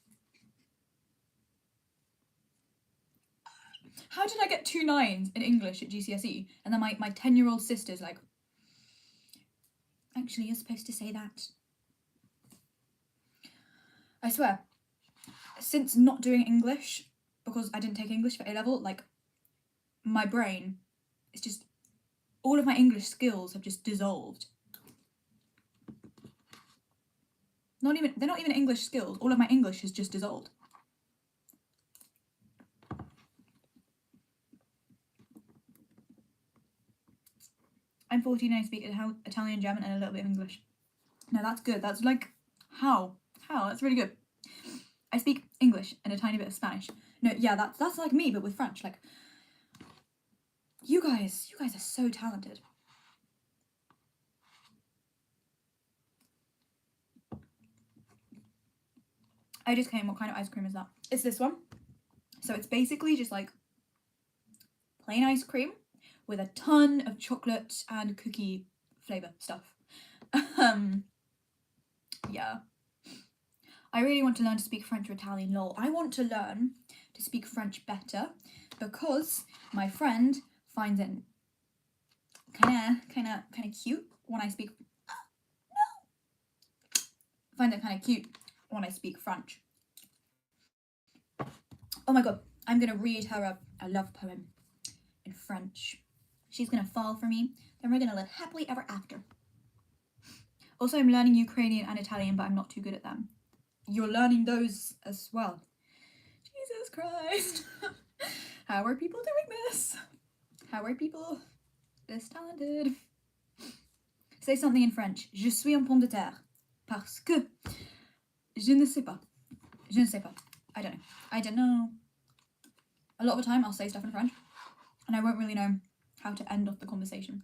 How did I get 2 9s in English at GCSE? And then my 10-year-old sister's like, actually, you're supposed to say that. I swear, since not doing English, because I didn't take English for A-level, like, my brain is just, all of my English skills have just dissolved. They're not even English skills. All of my English has just dissolved. I'm 14 and I speak Italian, German, and a little bit of English. No, that's good. That's like, how? That's really good. I speak English and a tiny bit of Spanish. No, yeah, that's like me, but with French. Like, you guys are so talented. I just came, what kind of ice cream is that? It's this one. So it's basically just like plain ice cream with a ton of chocolate and cookie flavor stuff. Yeah. I really want to learn to speak French or Italian, lol. I want to learn to speak French better because my friend finds it kind of cute when I speak. No. Finds it kind of cute when I speak French. Oh my god! I'm gonna read her a love poem in French. She's gonna fall for me. Then we're gonna live happily ever after. Also, I'm learning Ukrainian and Italian, but I'm not too good at them. You're learning those as well. Jesus Christ. How are people doing this? How are people this talented? Say something in French. Je suis un pomme de terre. Parce que je ne sais pas. Je ne sais pas. I don't know. I don't know. A lot of the time I'll say stuff in French and I won't really know how to end off the conversation.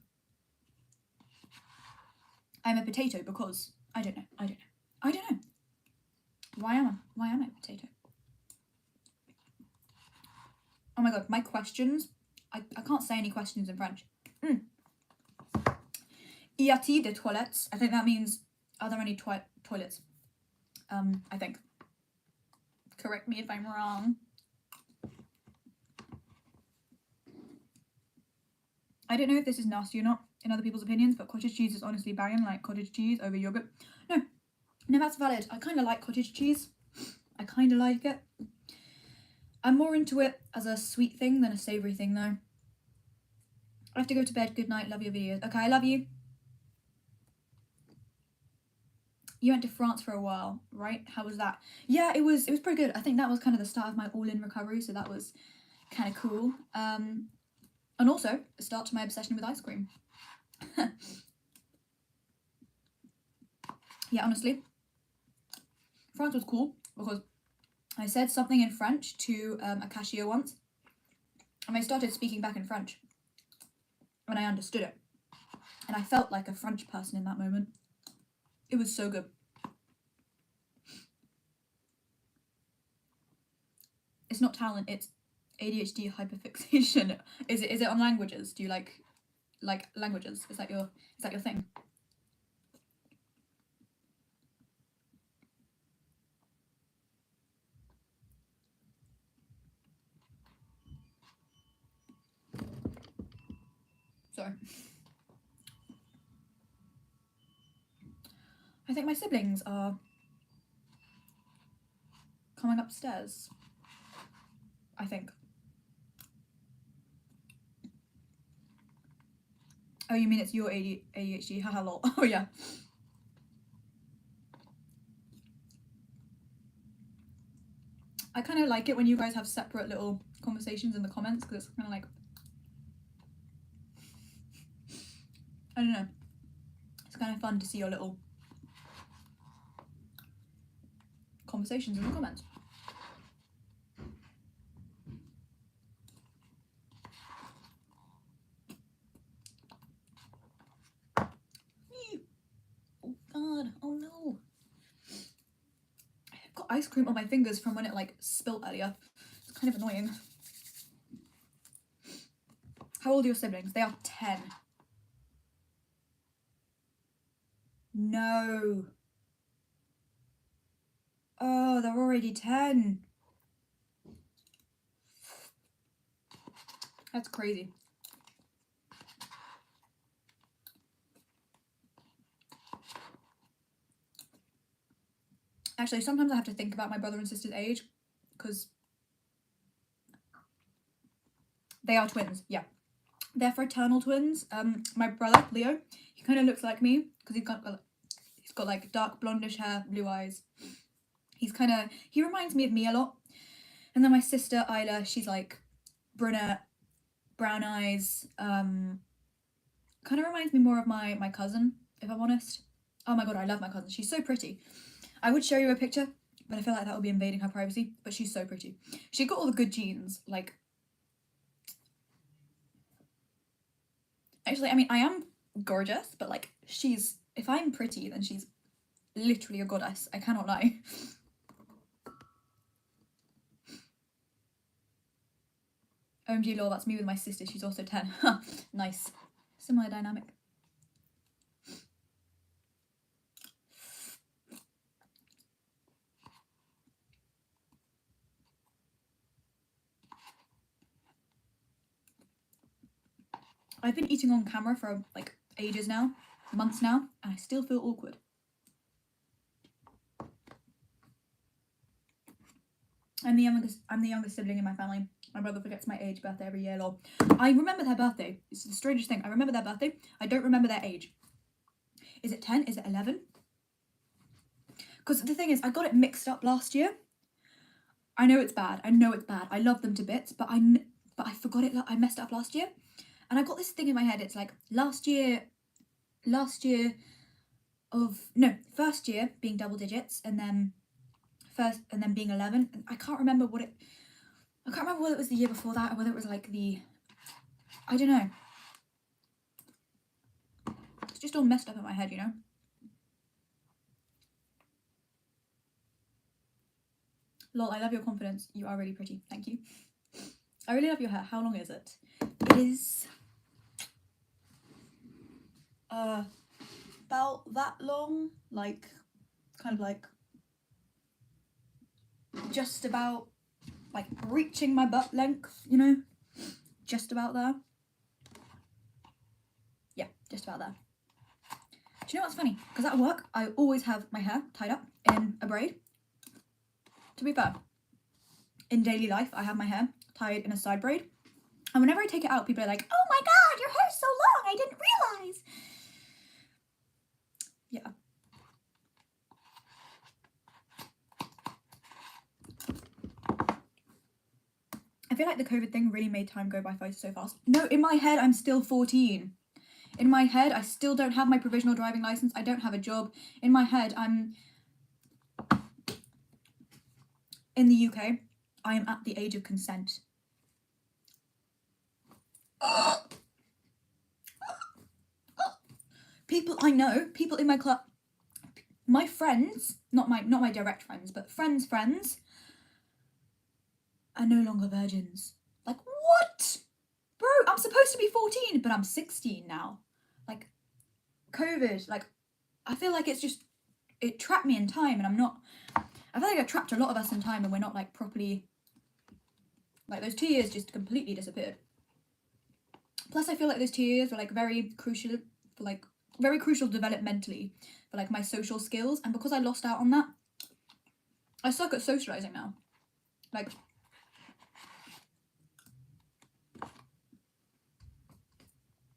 I'm a potato because I don't know. Why am I a potato? Oh my god, my questions. I can't say any questions in French. Y a-t-il des toilettes? I think that means, are there any toilets? I think. Correct me if I'm wrong. I don't know if this is nasty or not in other people's opinions, but cottage cheese is honestly banging, like cottage cheese over yogurt. No, that's valid. I kind of like cottage cheese. I kind of like it. I'm more into it as a sweet thing than a savoury thing, though. I have to go to bed. Good night. Love your videos. Okay, I love you. You went to France for a while, right? How was that? Yeah, it was pretty good. I think that was kind of the start of my all-in recovery, so that was kind of cool. And also the start to my obsession with ice cream. Yeah, honestly, France was cool because I said something in French to a cashier once, and I started speaking back in French, and I understood it, and I felt like a French person in that moment. It was so good. It's not talent, it's ADHD hyperfixation. Is it on languages? Do you like languages? Is that your thing? Sorry. I think my siblings are coming upstairs. I think. Oh, you mean it's your ADHD? Haha, lol. Oh, yeah. I kind of like it when you guys have separate little conversations in the comments because it's kind of like, I don't know. It's kind of fun to see your little conversations in the comments. ice cream on my fingers from when it like spilt earlier. It's kind of annoying. How old are your siblings? They are 10. No. Oh, they're already 10. That's crazy. Actually, sometimes I have to think about my brother and sister's age because they are twins. Yeah, they're fraternal twins. My brother Leo, he kind of looks like me because he's got like dark blondish hair, blue eyes. He reminds me of me a lot. And then my sister Isla, she's like brunette, brown eyes. Kind of reminds me more of my cousin, if I'm honest. Oh my god, I love my cousin. She's so pretty. I would show you a picture, but I feel like that would be invading her privacy. But she's so pretty. She got all the good genes. Like, actually, I mean, I am gorgeous, but like, if I'm pretty, then she's literally a goddess. I cannot lie. OMG lol, that's me with my sister. She's also 10. Nice. Similar dynamic. I've been eating on camera for like ages now, months now, and I still feel awkward. I'm the youngest sibling in my family. My brother forgets my age, birthday every year, lol. I remember their birthday. It's the strangest thing. I remember their birthday. I don't remember their age. Is it 10? Is it 11? Because the thing is, I got it mixed up last year. I know it's bad. I love them to bits, but I forgot it. I messed it up last year. And I got this thing in my head. It's like first year being double digits, and then being 11. And I can't remember whether it was the year before that or whether it was like I don't know. It's just all messed up in my head, you know? Lol, I love your confidence. You are really pretty. Thank you. I really love your hair. How long is it? It is about that long, like kind of like just about like reaching my butt length, you know, just about there. Yeah, just about there. Do you know what's funny? Because at work I always have my hair tied up in a braid. To be fair, in daily life I have my hair tied in a side braid, and whenever I take it out, people are like, oh my god, your hair's so long, I didn't realize. Yeah. I feel like the COVID thing really made time go by so fast. No, in my head, I'm still 14. In my head, I still don't have my provisional driving license. I don't have a job. In my head, I'm... In the UK, I am at the age of consent. People I know, people in my club, my friends, not my direct friends, but friends' are no longer virgins. Like, what? Bro, I'm supposed to be 14, but I'm 16 now. Like, COVID, like, I feel like it trapped me in time, and I feel like it trapped a lot of us in time, and we're not, like, properly, like, those 2 years just completely disappeared. Plus, I feel like those 2 years were, like, very crucial developmentally for, like, my social skills, and because I lost out on that, I suck at socializing now. Like,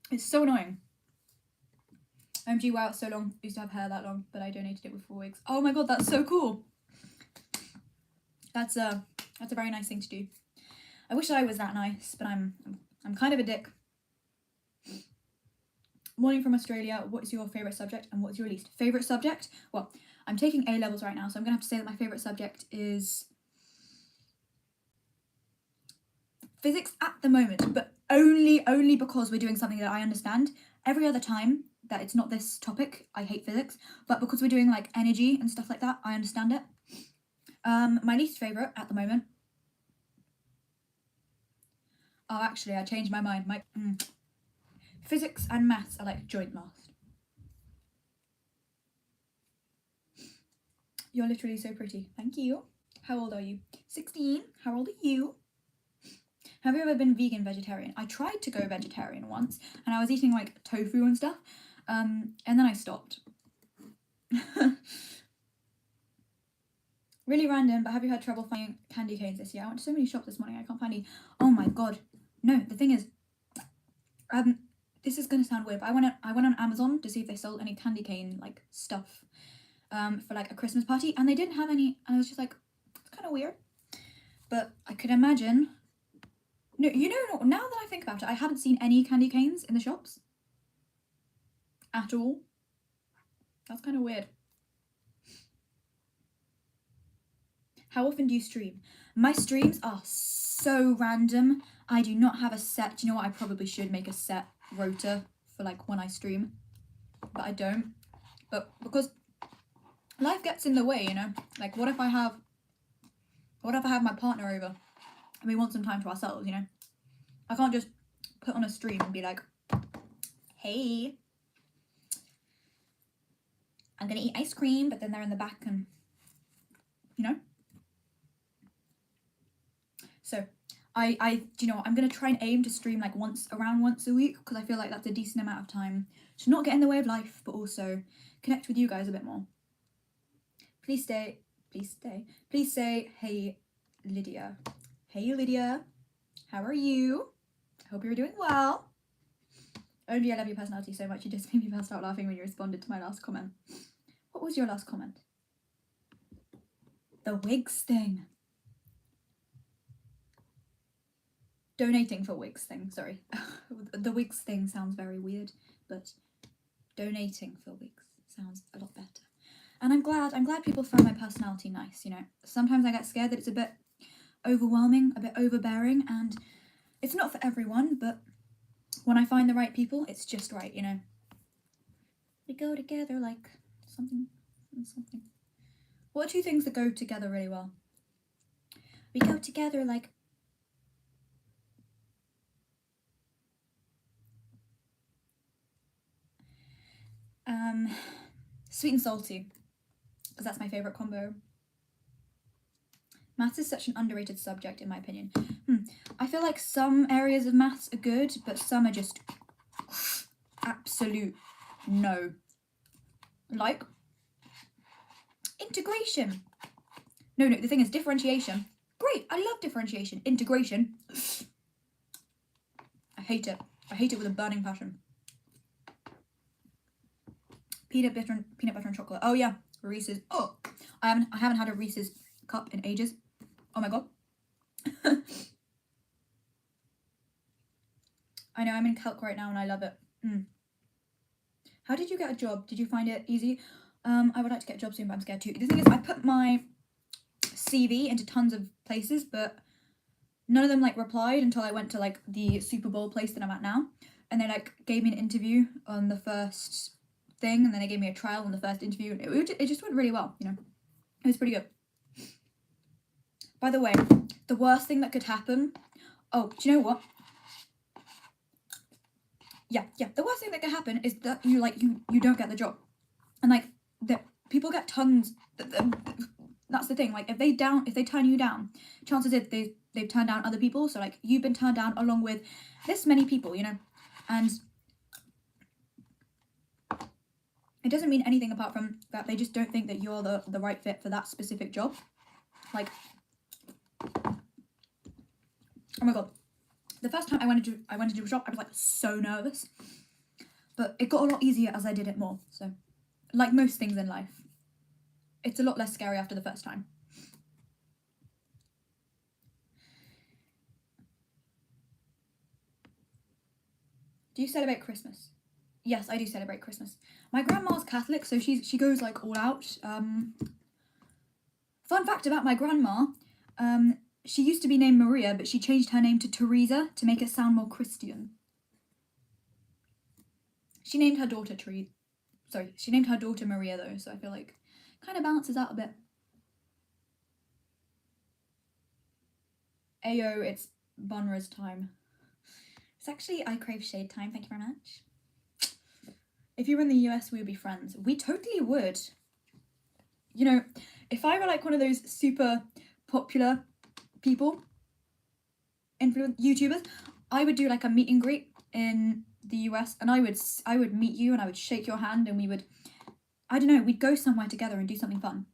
it's so annoying. OMG, wow, it's so long. I used to have hair that long, but I donated it with 4 wigs. Oh my god, that's so cool. That's a very nice thing to do. I wish I was that nice, but I'm kind of a dick. Morning from Australia. What is your favourite subject and what's your least favourite subject? Well, I'm taking A levels right now, so I'm gonna have to say that my favourite subject is physics at the moment, but only because we're doing something that I understand. Every other time that it's not this topic, I hate physics, but because we're doing like energy and stuff like that, I understand it. My least favourite at the moment. Oh, actually, I changed my mind. Physics and maths are like joint last. You're literally so pretty. Thank you. How old are you? 16. How old are you? Have you ever been vegan, vegetarian? I tried to go vegetarian once, and I was eating like tofu and stuff, and then I stopped. Really random, but have you had trouble finding candy canes this year? I went to so many shops this morning, I can't find any. Oh my god. No, the thing is, this is gonna sound weird, but I went on Amazon to see if they sold any candy cane like stuff for like a Christmas party, and they didn't have any, and I was just like, it's kind of weird. But I could imagine. No, you know, now that I think about it, I haven't seen any candy canes in the shops at all. That's kind of weird. How often do you stream? My streams are so random. I do not have a set. Do you know what? I probably should make a set rota for like when I stream, but I don't. But because life gets in the way, you know. Like, what if I have my partner over and we want some time to ourselves? You know, I can't just put on a stream and be like, "Hey, I'm gonna eat ice cream," but then they're in the back and, you know. So I do you know what? I'm gonna try and aim to stream like around once a week, because I feel like that's a decent amount of time to not get in the way of life, but also connect with you guys a bit more. Please stay. Please stay. Please say, hey, Lydia. Hey, Lydia. How are you? I hope you're doing well. Only I love your personality so much, you just made me burst out laughing when you responded to my last comment. What was your last comment? The wigs thing. Donating for wigs thing, sorry. The wigs thing sounds very weird, but donating for wigs sounds a lot better. And I'm glad people find my personality nice, you know. Sometimes I get scared that it's a bit overwhelming, a bit overbearing, and it's not for everyone, but when I find the right people, it's just right, you know. We go together like something. What are two things that go together really well? We go together like... sweet and salty, because that's my favourite combo. Maths is such an underrated subject in my opinion. I feel like some areas of maths are good, but some are just absolute no. Like integration. No, the thing is differentiation. Great, I love differentiation. Integration. I hate it. I hate it with a burning passion. Peanut butter and chocolate. Oh yeah, Reese's. Oh, I haven't had a Reese's cup in ages. Oh my god. I know, I'm in calc right now and I love it. How did you get a job? Did you find it easy? I would like to get a job soon, but I'm scared too. The thing is, I put my CV into tons of places, but none of them like replied until I went to like the Super Bowl place that I'm at now, and they like gave me an interview on the first thing, and then they gave me a trial on the first interview, and it just went really well, you know. It was pretty good. By the way, the worst thing that could happen... Oh, do you know what? Yeah, the worst thing that could happen is that you don't get the job. And like, that people get tons... That's the thing, like, if they turn you down, chances are they've turned down other people, so like, you've been turned down along with this many people, you know. And it doesn't mean anything apart from that they just don't think that you're the right fit for that specific job. Like, oh my god, the first time I went into a shop, I was like so nervous, but it got a lot easier as I did it more. So, like most things in life, it's a lot less scary after the first time. Do you celebrate Christmas? Yes, I do celebrate Christmas. My grandma's Catholic, so she goes like all out. Fun fact about my grandma, she used to be named Maria, but she changed her name to Teresa to make it sound more Christian. She named her daughter Maria though, so I feel like kind of balances out a bit. Ayo, it's Bunra's time. It's actually I Crave Shade time, thank you very much. If you were in the US, we would be friends. We totally would. You know, if I were like one of those super popular people, YouTubers, I would do like a meet and greet in the US, and I would meet you and I would shake your hand, and we would, I don't know, we'd go somewhere together and do something fun.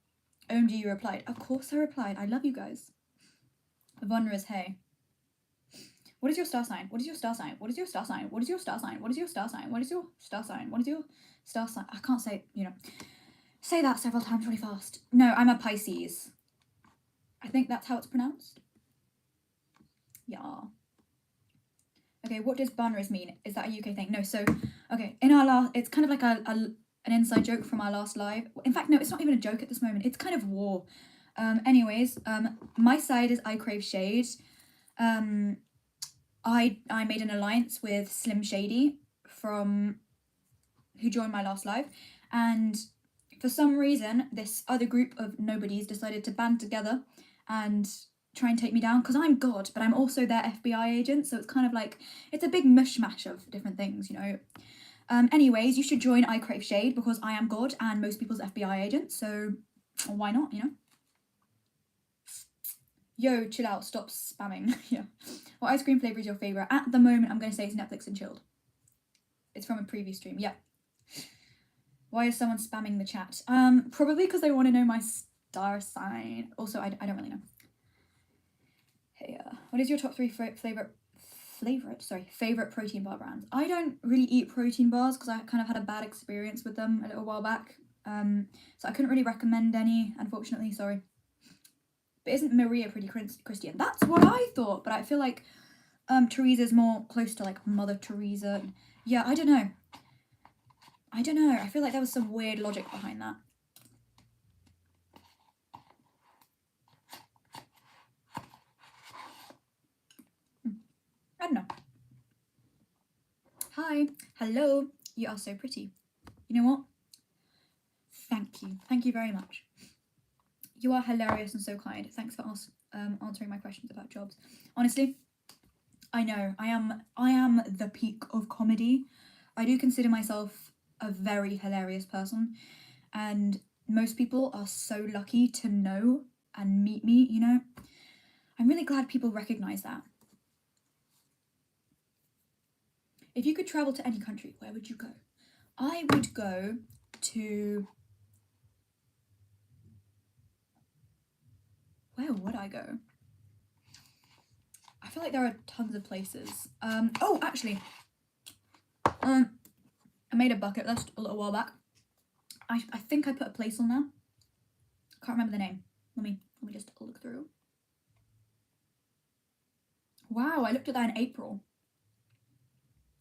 OMG, you replied. Of course I replied. I love you guys. Vonra's hey. What is your star sign? What is your star sign? What is your star sign? What is your star sign? What is your star sign? What is your star sign? What is your star sign? I can't say, say that several times really fast. No, I'm a Pisces. I think that's how it's pronounced. Yeah. Okay, what does Banras mean? Is that a UK thing? No, so, okay, in our last, it's kind of like an inside joke from our last live. In fact, no, it's not even a joke at this moment. It's kind of war. Anyways, my side is I Crave Shade. I made an alliance with Slim Shady who joined my last live, and for some reason this other group of nobodies decided to band together and try and take me down because I'm God, but I'm also their FBI agent, so it's kind of like it's a big mishmash of different things, Anyways, you should join I Crave Shade because I am God and most people's FBI agent, so why not, Yo, chill out, stop spamming. Yeah. What ice cream flavour is your favourite? At the moment, I'm going to say it's Netflix and chilled. It's from a previous stream, yeah. Why is someone spamming the chat? Probably because they want to know my star sign. Also, I don't really know. Hey, what is your top 3 favorite protein bar brands? I don't really eat protein bars because I kind of had a bad experience with them a little while back. So I couldn't really recommend any, unfortunately, sorry. But isn't Maria pretty Christian? That's what I thought, but I feel like Teresa's more close to like Mother Teresa. Yeah, I don't know. I feel like there was some weird logic behind that. I don't know. Hi. Hello. You are so pretty. You know what? Thank you. Thank you very much. You are hilarious and so kind. Thanks for answering my questions about jobs. Honestly, I know I am the peak of comedy. I do consider myself a very hilarious person, and most people are so lucky to know and meet me, I'm really glad people recognize that. If you could travel to any country, where would you go? I would go to... Where would I go? I feel like there are tons of places. Oh, actually, I made a bucket list a little while back. I think I put a place on there. Can't remember the name. Let me just look through. Wow, I looked at that in April.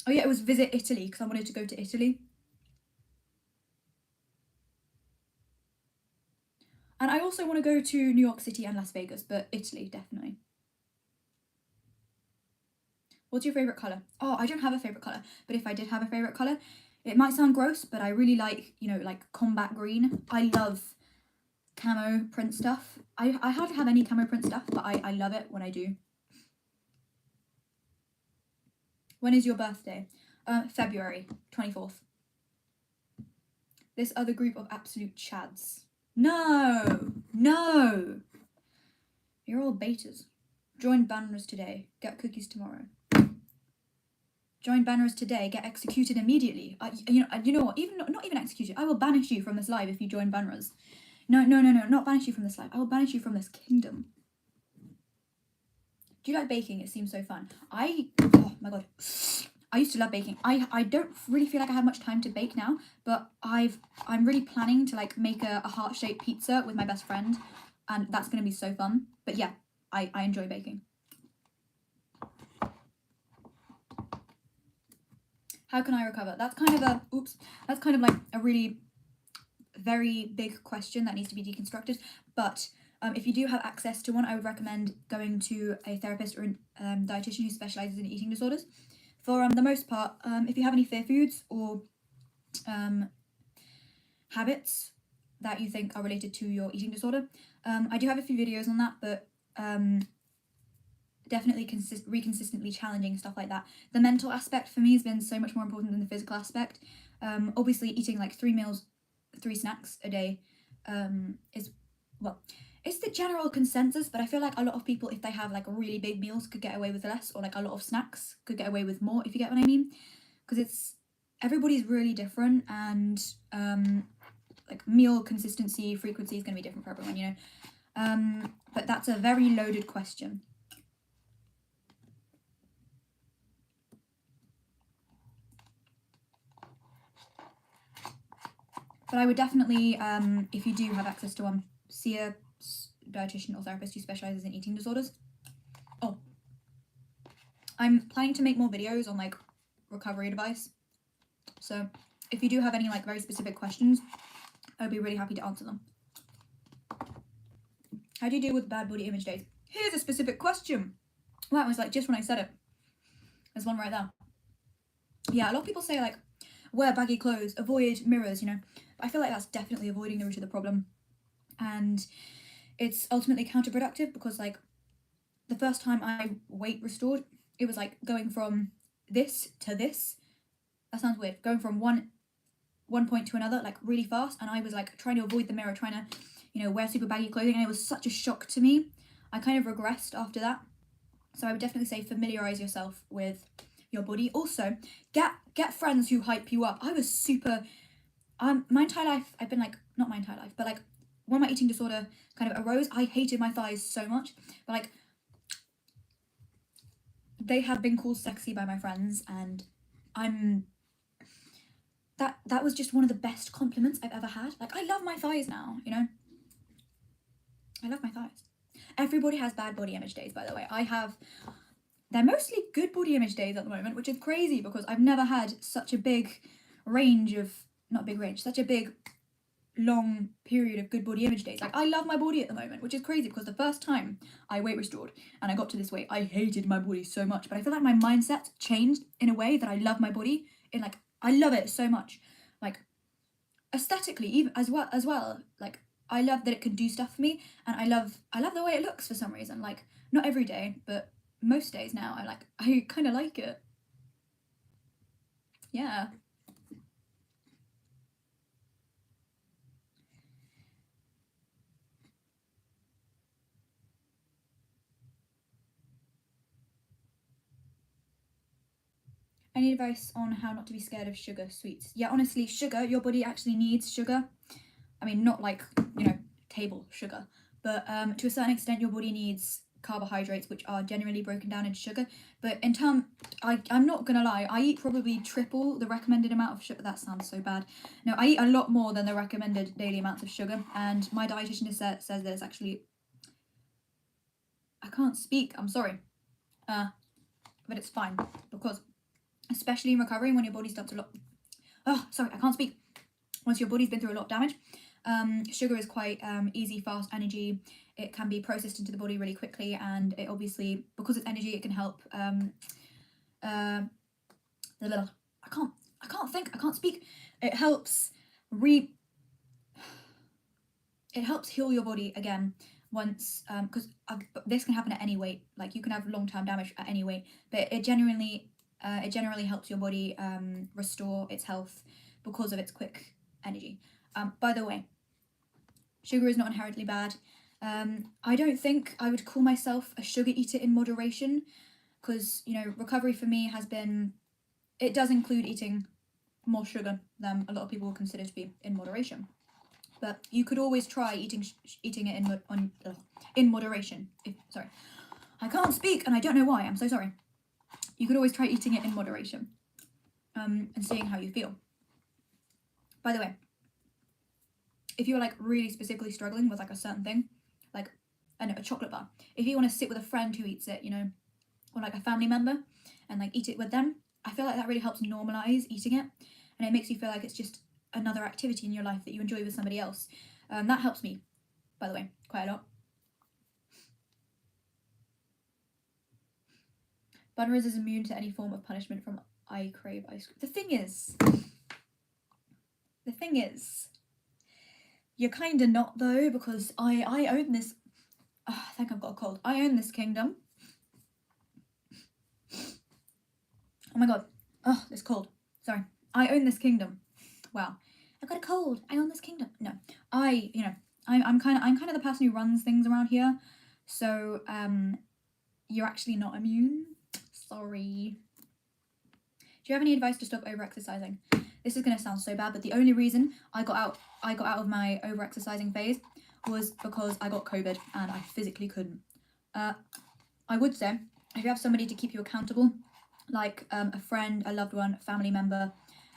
Oh yeah, it was visit Italy because I wanted to go to Italy. And I also want to go to New York City and Las Vegas, but Italy, definitely. What's your favourite colour? Oh, I don't have a favourite colour, but if I did have a favourite colour, it might sound gross, but I really like, like combat green. I love camo print stuff. I hardly have any camo print stuff, but I love it when I do. When is your birthday? February 24th. This other group of absolute chads. No! You're all betas. Join banners today. Get cookies tomorrow. Join banners today. Get executed immediately. You know what? Not even executed. I will banish you from this live if you join banners. No, not banish you from this live. I will banish you from this kingdom. Do you like baking? It seems so fun. Oh my god. I used to love baking. I don't really feel like I have much time to bake now, but I'm really planning to like make a heart-shaped pizza with my best friend, and that's gonna be so fun. But yeah, I enjoy baking. How can I recover? That's kind of like a really very big question that needs to be deconstructed. But if you do have access to one, I would recommend going to a therapist or a dietitian who specializes in eating disorders. For the most part, if you have any fear foods or habits that you think are related to your eating disorder, I do have a few videos on that, but definitely consistently challenging, stuff like that. The mental aspect for me has been so much more important than the physical aspect. Obviously eating like 3 snacks a day is, well, it's the general consensus, but I feel like a lot of people, if they have like really big meals, could get away with less, or like a lot of snacks could get away with more, if you get what I mean. Because everybody's really different, and like meal consistency, frequency is going to be different for everyone, you know. But that's a very loaded question. But I would definitely, if you do have access to one, see a dietitian or therapist who specializes in eating disorders. Oh, I'm planning to make more videos on like recovery advice. So if you do have any like very specific questions, I'd be really happy to answer them. How do you deal with bad body image days? Here's a specific question. Wow, it was like just when I said it. There's one right there. Yeah, a lot of people say like, wear baggy clothes, avoid mirrors, you know. I feel like that's definitely avoiding the root of the problem. And it's ultimately counterproductive, because like the first time I weight restored, it was like going from this to this. That sounds weird. Going from one point to another, like really fast. And I was like trying to avoid the mirror, trying to, you know, wear super baggy clothing. And it was such a shock to me. I kind of regressed after that. So I would definitely say familiarize yourself with your body. Also, get friends who hype you up. I was super, my entire life, I've been like, not my entire life, but like when my eating disorder kind of arose, I hated my thighs so much. But like, they have been called sexy by my friends, and that was just one of the best compliments I've ever had. Like, I love my thighs now, you know? I love my thighs. Everybody has bad body image days, by the way. They're mostly good body image days at the moment, which is crazy because I've never had such a big range of, not big range, such a big long period of good body image days. Like, I love my body at the moment, which is crazy because the first time I weight restored and I got to this weight, I hated my body so much. But I feel like my mindset changed in a way that I love my body. In like, I love it so much. Like, aesthetically, even as well. Like, I love that it can do stuff for me, and I love the way it looks for some reason. Like, not every day, but most days now, I kind of like it. Yeah. Any advice on how not to be scared of sugar, sweets? Yeah, honestly, sugar, your body actually needs sugar. I mean, not like, you know, table sugar, but to a certain extent, your body needs carbohydrates, which are generally broken down into sugar. But I'm not gonna lie, I eat probably triple the recommended amount of sugar. That sounds so bad. No, I eat a lot more than the recommended daily amounts of sugar, and my dietitian says that it's actually, I can't speak, I'm sorry, but it's fine, because especially in recovery, when your body's done a lot, I can't speak. Once your body's been through a lot of damage, sugar is quite easy, fast energy. It can be processed into the body really quickly, and it obviously, because it's energy, it can help I can't speak. It helps heal your body again once, because this can happen at any weight. Like, you can have long-term damage at any weight, but it generally helps your body restore its health because of its quick energy. By the way, sugar is not inherently bad. I don't think I would call myself a sugar eater in moderation, because, you know, recovery for me it does include eating more sugar than a lot of people will consider to be in moderation. But you could always try eating it in moderation. Sorry, I can't speak, and I don't know why. I'm so sorry. You could always try eating it in moderation, and seeing how you feel. By the way, if you're like really specifically struggling with like a certain thing, like, I know, a chocolate bar, if you want to sit with a friend who eats it, you know, or like a family member, and like eat it with them, I feel like that really helps normalize eating it, and it makes you feel like it's just another activity in your life that you enjoy with somebody else. That helps me, by the way, quite a lot. Bunrose is immune to any form of punishment from I crave ice cream. The thing is, you're kind of not, though, because I own this. I think I've got a cold. I own this kingdom, Oh my god. Oh, it's cold. Sorry. I own this kingdom. Wow. I've got a cold. I own this kingdom. No. I'm kind of the person who runs things around here. So, you're actually not immune. Sorry. Do you have any advice to stop over-exercising? This is gonna sound so bad, but the only reason I got out of my over-exercising phase was because I got COVID and I physically couldn't. I would say if you have somebody to keep you accountable, like a friend, a loved one, a family member,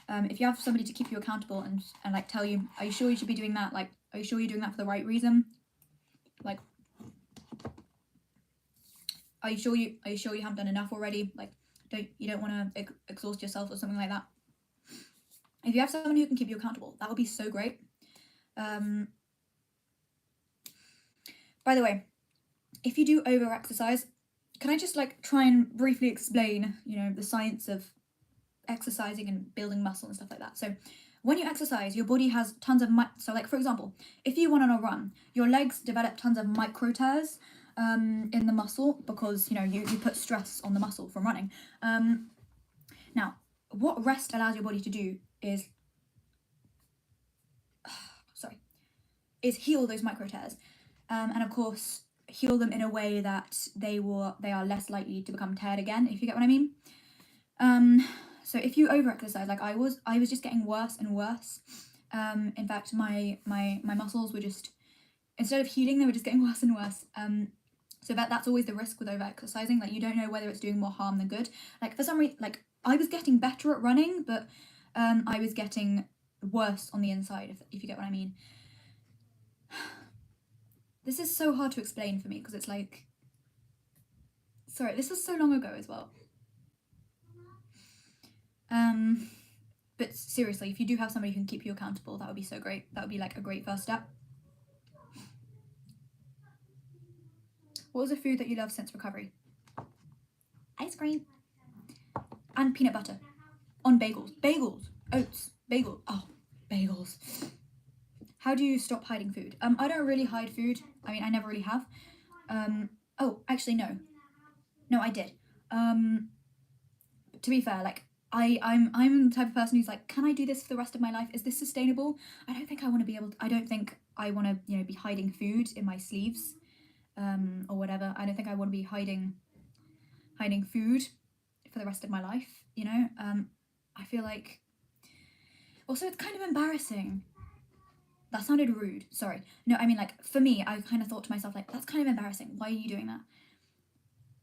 if you have somebody to keep you accountable and like tell you, are you sure you should be doing that? Like, are you sure you're doing that for the right reason? Like, are you sure you haven't done enough already? Like, you don't want to exhaust yourself or something like that. If you have someone who can keep you accountable, that would be so great. By the way, if you do over exercise, can I just like try and briefly explain, the science of exercising and building muscle and stuff like that? So when you exercise, your body has tons of so like, for example, if you went on a run, your legs develop tons of micro tears in the muscle because you put stress on the muscle from running. Now, what rest allows your body to do is heal those micro tears, and of course heal them in a way that they are less likely to become teared again, if you get what I mean. So if you over exercise like I was just getting worse and worse. In fact, my muscles were just, instead of healing, they were just getting worse and worse. So that's always the risk with over exercising. Like, you don't know whether it's doing more harm than good. Like, for some reason, like, I was getting better at running, but I was getting worse on the inside, if you get what I mean. This is so hard to explain for me because it's like, sorry, this was so long ago as well. But seriously, if you do have somebody who can keep you accountable, that would be so great. That would be like a great first step. What was a food that you love since recovery? Ice cream. And peanut butter. On bagels. Bagels. Oats. Bagel. Oh, bagels. How do you stop hiding food? I don't really hide food. I mean, I never really have. Oh, actually, no. No, I did. To be fair, like, I'm the type of person who's like, can I do this for the rest of my life? Is this sustainable? I don't think I want to be able to, I don't think I want to, be hiding food in my sleeves, or whatever. I don't think I want to be hiding food for the rest of my life, I feel like, also it's kind of embarrassing. That sounded rude, sorry. No, I mean, like, for me, I kind of thought to myself, like, that's kind of embarrassing. Why are you doing that?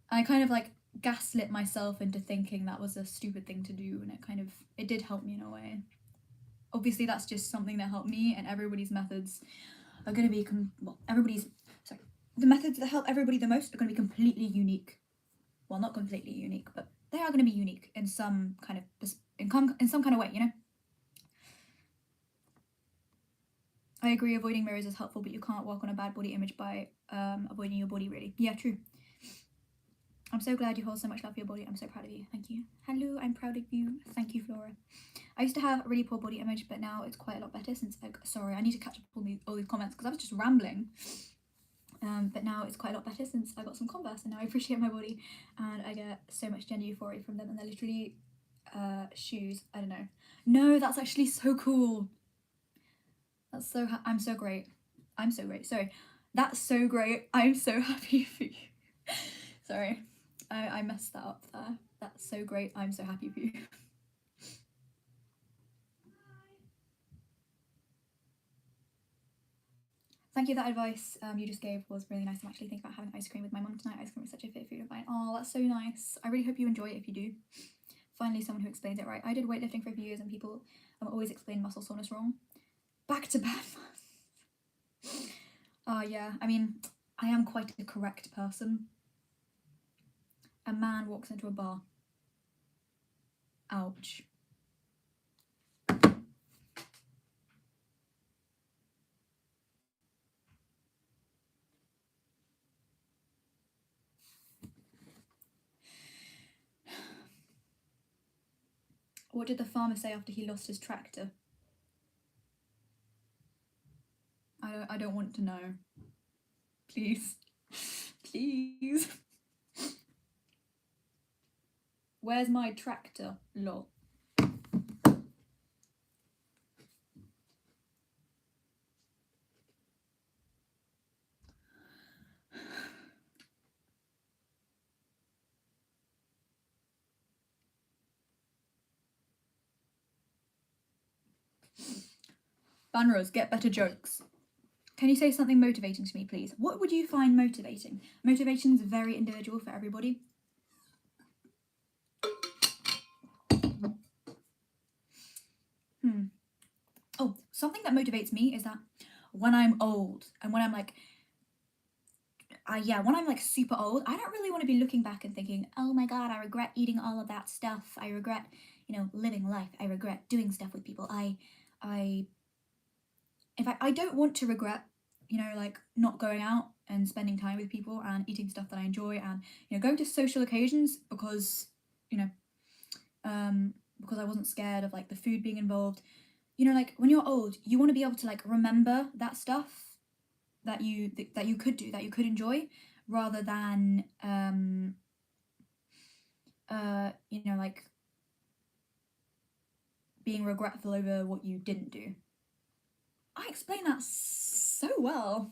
I kind of like gaslit myself into thinking that was a stupid thing to do, and it did help me in a way. Obviously, that's just something that helped me, and everybody's methods are going to be the methods that help everybody the most are going to be completely unique. Well, not completely unique, but they are going to be unique in some kind of in some kind of way, I agree, avoiding mirrors is helpful, but you can't work on a bad body image by avoiding your body, really. Yeah, true. I'm so glad you hold so much love for your body. I'm so proud of you. Thank you. Hello, I'm proud of you. Thank you, Flora. I used to have a really poor body image, but now it's quite a lot better since sorry, I need to catch up on all these comments because I was just rambling. But now it's quite a lot better since I got some Converse, and now I appreciate my body, and I get so much gender euphoria from them, and they're literally shoes. I don't know. No, that's actually so cool. That's so I'm so great. I'm so great. Sorry. That's so great. I'm so happy for you. Sorry. I messed that up there. That's so great. I'm so happy for you. Thank you. That advice you just gave was really nice. I'm actually thinking about having ice cream with my mum tonight. Ice cream is such a favorite food of mine. Oh, that's so nice. I really hope you enjoy it if you do. Finally, someone who explains it right. I did weightlifting for a few years and people always explain muscle soreness wrong. Back to bad. Yeah. I mean, I am quite a correct person. A man walks into a bar. Ouch. What did the farmer say after he lost his tractor? I don't want to know. Please. Please. Where's my tractor? Lol. Banrose, get better jokes. Can you say something motivating to me, please? What would you find motivating? Motivation is very individual for everybody. Oh, something that motivates me is that when I'm old and when I'm like, when I'm like super old, I don't really want to be looking back and thinking, oh my god, I regret eating all of that stuff. I regret, living life. I regret doing stuff with people. In fact, I don't want to regret, like not going out and spending time with people and eating stuff that I enjoy and, going to social occasions because, because I wasn't scared of like the food being involved. Like when you're old, you want to be able to like remember that stuff that you could do, that you could enjoy, rather than like being regretful over what you didn't do. I explained that so well.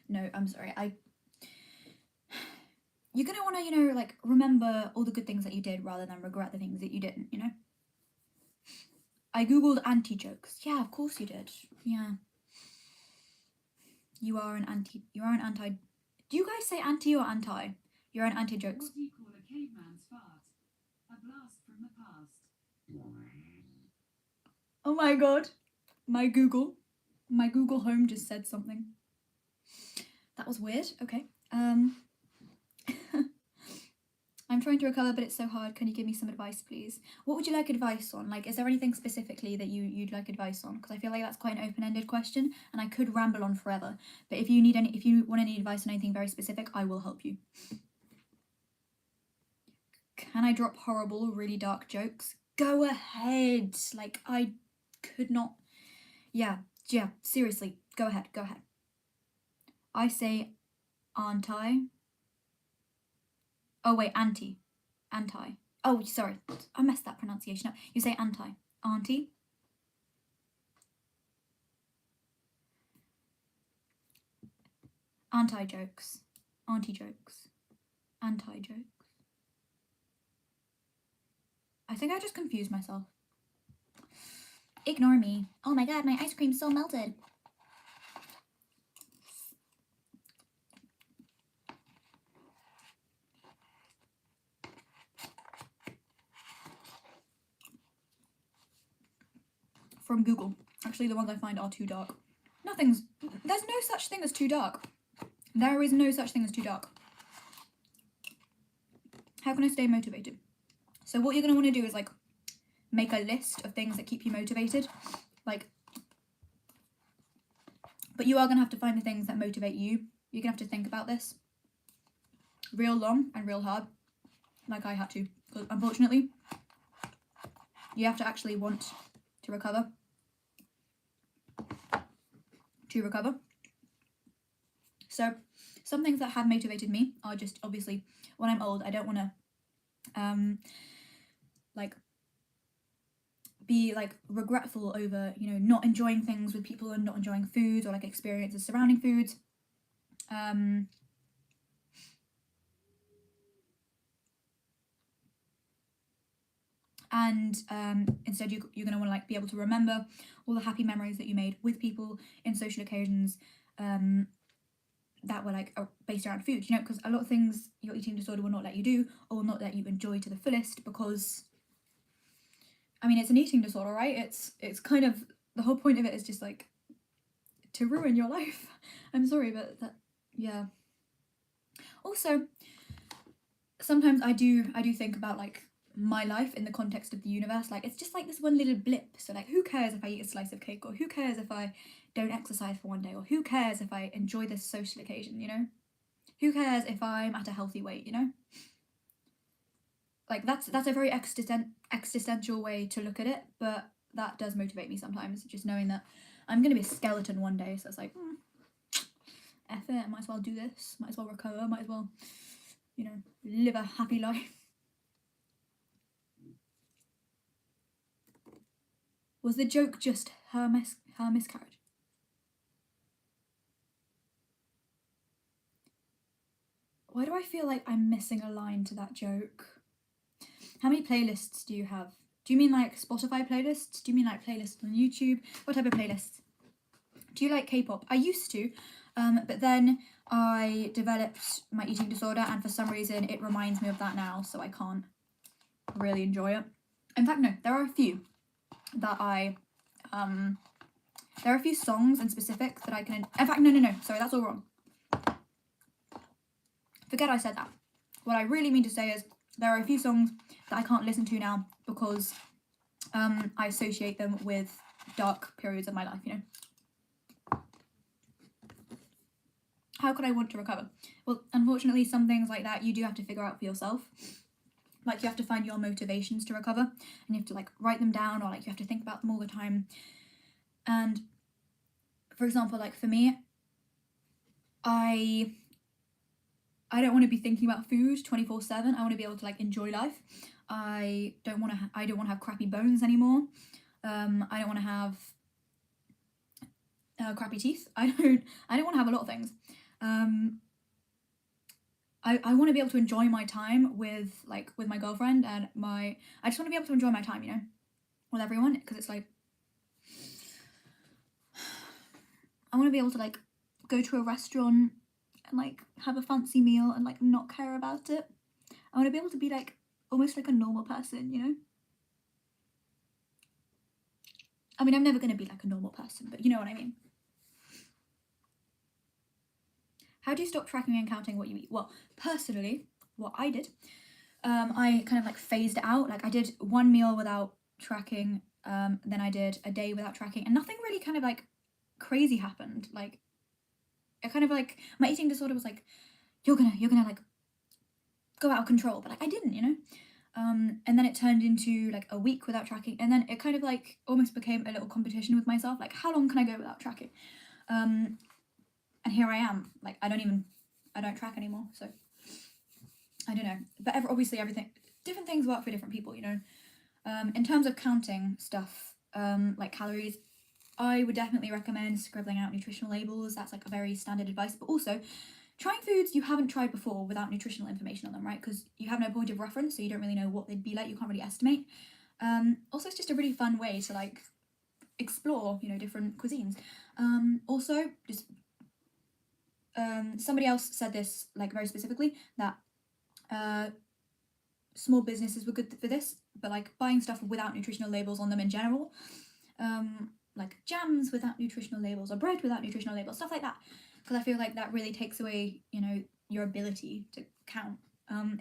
No, I'm sorry. You're gonna want to, like remember all the good things that you did rather than regret the things that you didn't, I googled anti-jokes. Yeah, of course you did. Yeah. You are an anti. Do you guys say anti or anti? You're an anti-jokes. What do you call a caveman's fart? A blast from the past. Oh my god. My Google Home just said something. That was weird. Okay. I'm trying to recover, but it's so hard. Can you give me some advice, please? What would you like advice on? Like, is there anything specifically that you'd like advice on? Because I feel like that's quite an open-ended question, and I could ramble on forever. But if you want any advice on anything very specific, I will help you. Can I drop horrible, really dark jokes? Go ahead. Like, I could not. Yeah. Seriously, go ahead. I say anti. Oh wait, anti. Oh, sorry, I messed that pronunciation up. You say anti. Auntie. Anti-jokes. Auntie-jokes. Anti-jokes. I think I just confused myself. Ignore me. Oh my god, my ice cream's so melted. From Google. Actually, the ones I find are too dark. There's no such thing as too dark. There is no such thing as too dark. How can I stay motivated? So what you're going to want to do is like make a list of things that keep you motivated. Like, but you are going to have to find the things that motivate you. You're going to have to think about this real long and real hard, like I had to. Because unfortunately, you have to actually want to recover. So some things that have motivated me are just obviously when I'm old, I don't want to like be like regretful over not enjoying things with people and not enjoying foods or like experiences surrounding foods. And instead you're going to want to like be able to remember all the happy memories that you made with people in social occasions that were like based around food, because a lot of things your eating disorder will not let you do or will not let you enjoy to the fullest, because I mean it's an eating disorder, right? It's kind of the whole point of it is just like to ruin your life. I'm sorry, but that, yeah. Also, sometimes I do think about like my life in the context of the universe. Like, it's just like this one little blip. So like, who cares if I eat a slice of cake, or who cares if I don't exercise for one day, or who cares if I enjoy this social occasion, who cares if I'm at a healthy weight, like that's a very existential way to look at it, but that does motivate me sometimes, just knowing that I'm gonna be a skeleton one day. So it's like, F it, I might as well do this, might as well recover, might as well live a happy life. Was the joke just her miscarriage? Why do I feel like I'm missing a line to that joke? How many playlists do you have? Do you mean like Spotify playlists? Do you mean like playlists on YouTube? What type of playlists? Do you like K-pop? I used to, but then I developed my eating disorder, and for some reason it reminds me of that now, so I can't really enjoy it. In fact, no, there are a few that there are a few songs in specific that I can. In fact, no, sorry, that's all wrong. Forget I said that. What I really mean to say is there are a few songs that I can't listen to now because I associate them with dark periods of my life, you know. How could I want to recover? Well, unfortunately, some things like that you do have to figure out for yourself. Like, you have to find your motivations to recover, and you have to like write them down, or like you have to think about them all the time. And for example, like for me, I don't want to be thinking about food 24/7. I want to be able to like enjoy life. I don't want to have crappy bones anymore. I don't want to have crappy teeth. I don't want to have a lot of things. I want to be able to enjoy my time with my girlfriend and I just want to be able to enjoy my time, you know, with everyone, because it's like I want to be able to like go to a restaurant and like have a fancy meal and like not care about it. I want to be able to be like almost like a normal person, you know. I mean, I'm never going to be like a normal person, but you know what I mean. How do you stop tracking and counting what you eat? Well, personally, what I did, I kind of like phased it out. Like I did one meal without tracking, then I did a day without tracking, and nothing really kind of like crazy happened. Like it kind of like my eating disorder was like, you're gonna like go out of control, but like I didn't, you know. And then it turned into like a week without tracking, and then it kind of like almost became a little competition with myself. Like, how long can I go without tracking? And here I am. Like I don't track anymore. So I don't know. But obviously different things work for different people, you know. In terms of counting stuff, like calories, I would definitely recommend scribbling out nutritional labels. That's like a very standard advice. But also, trying foods you haven't tried before without nutritional information on them, right? Because you have no point of reference, so you don't really know what they'd be like. You can't really estimate. Also, it's just a really fun way to like explore, you know, different cuisines. Also, just somebody else said this like very specifically that small businesses were good for this, but like buying stuff without nutritional labels on them in general, like jams without nutritional labels or bread without nutritional labels, stuff like that, because I feel like that really takes away, you know, your ability to count.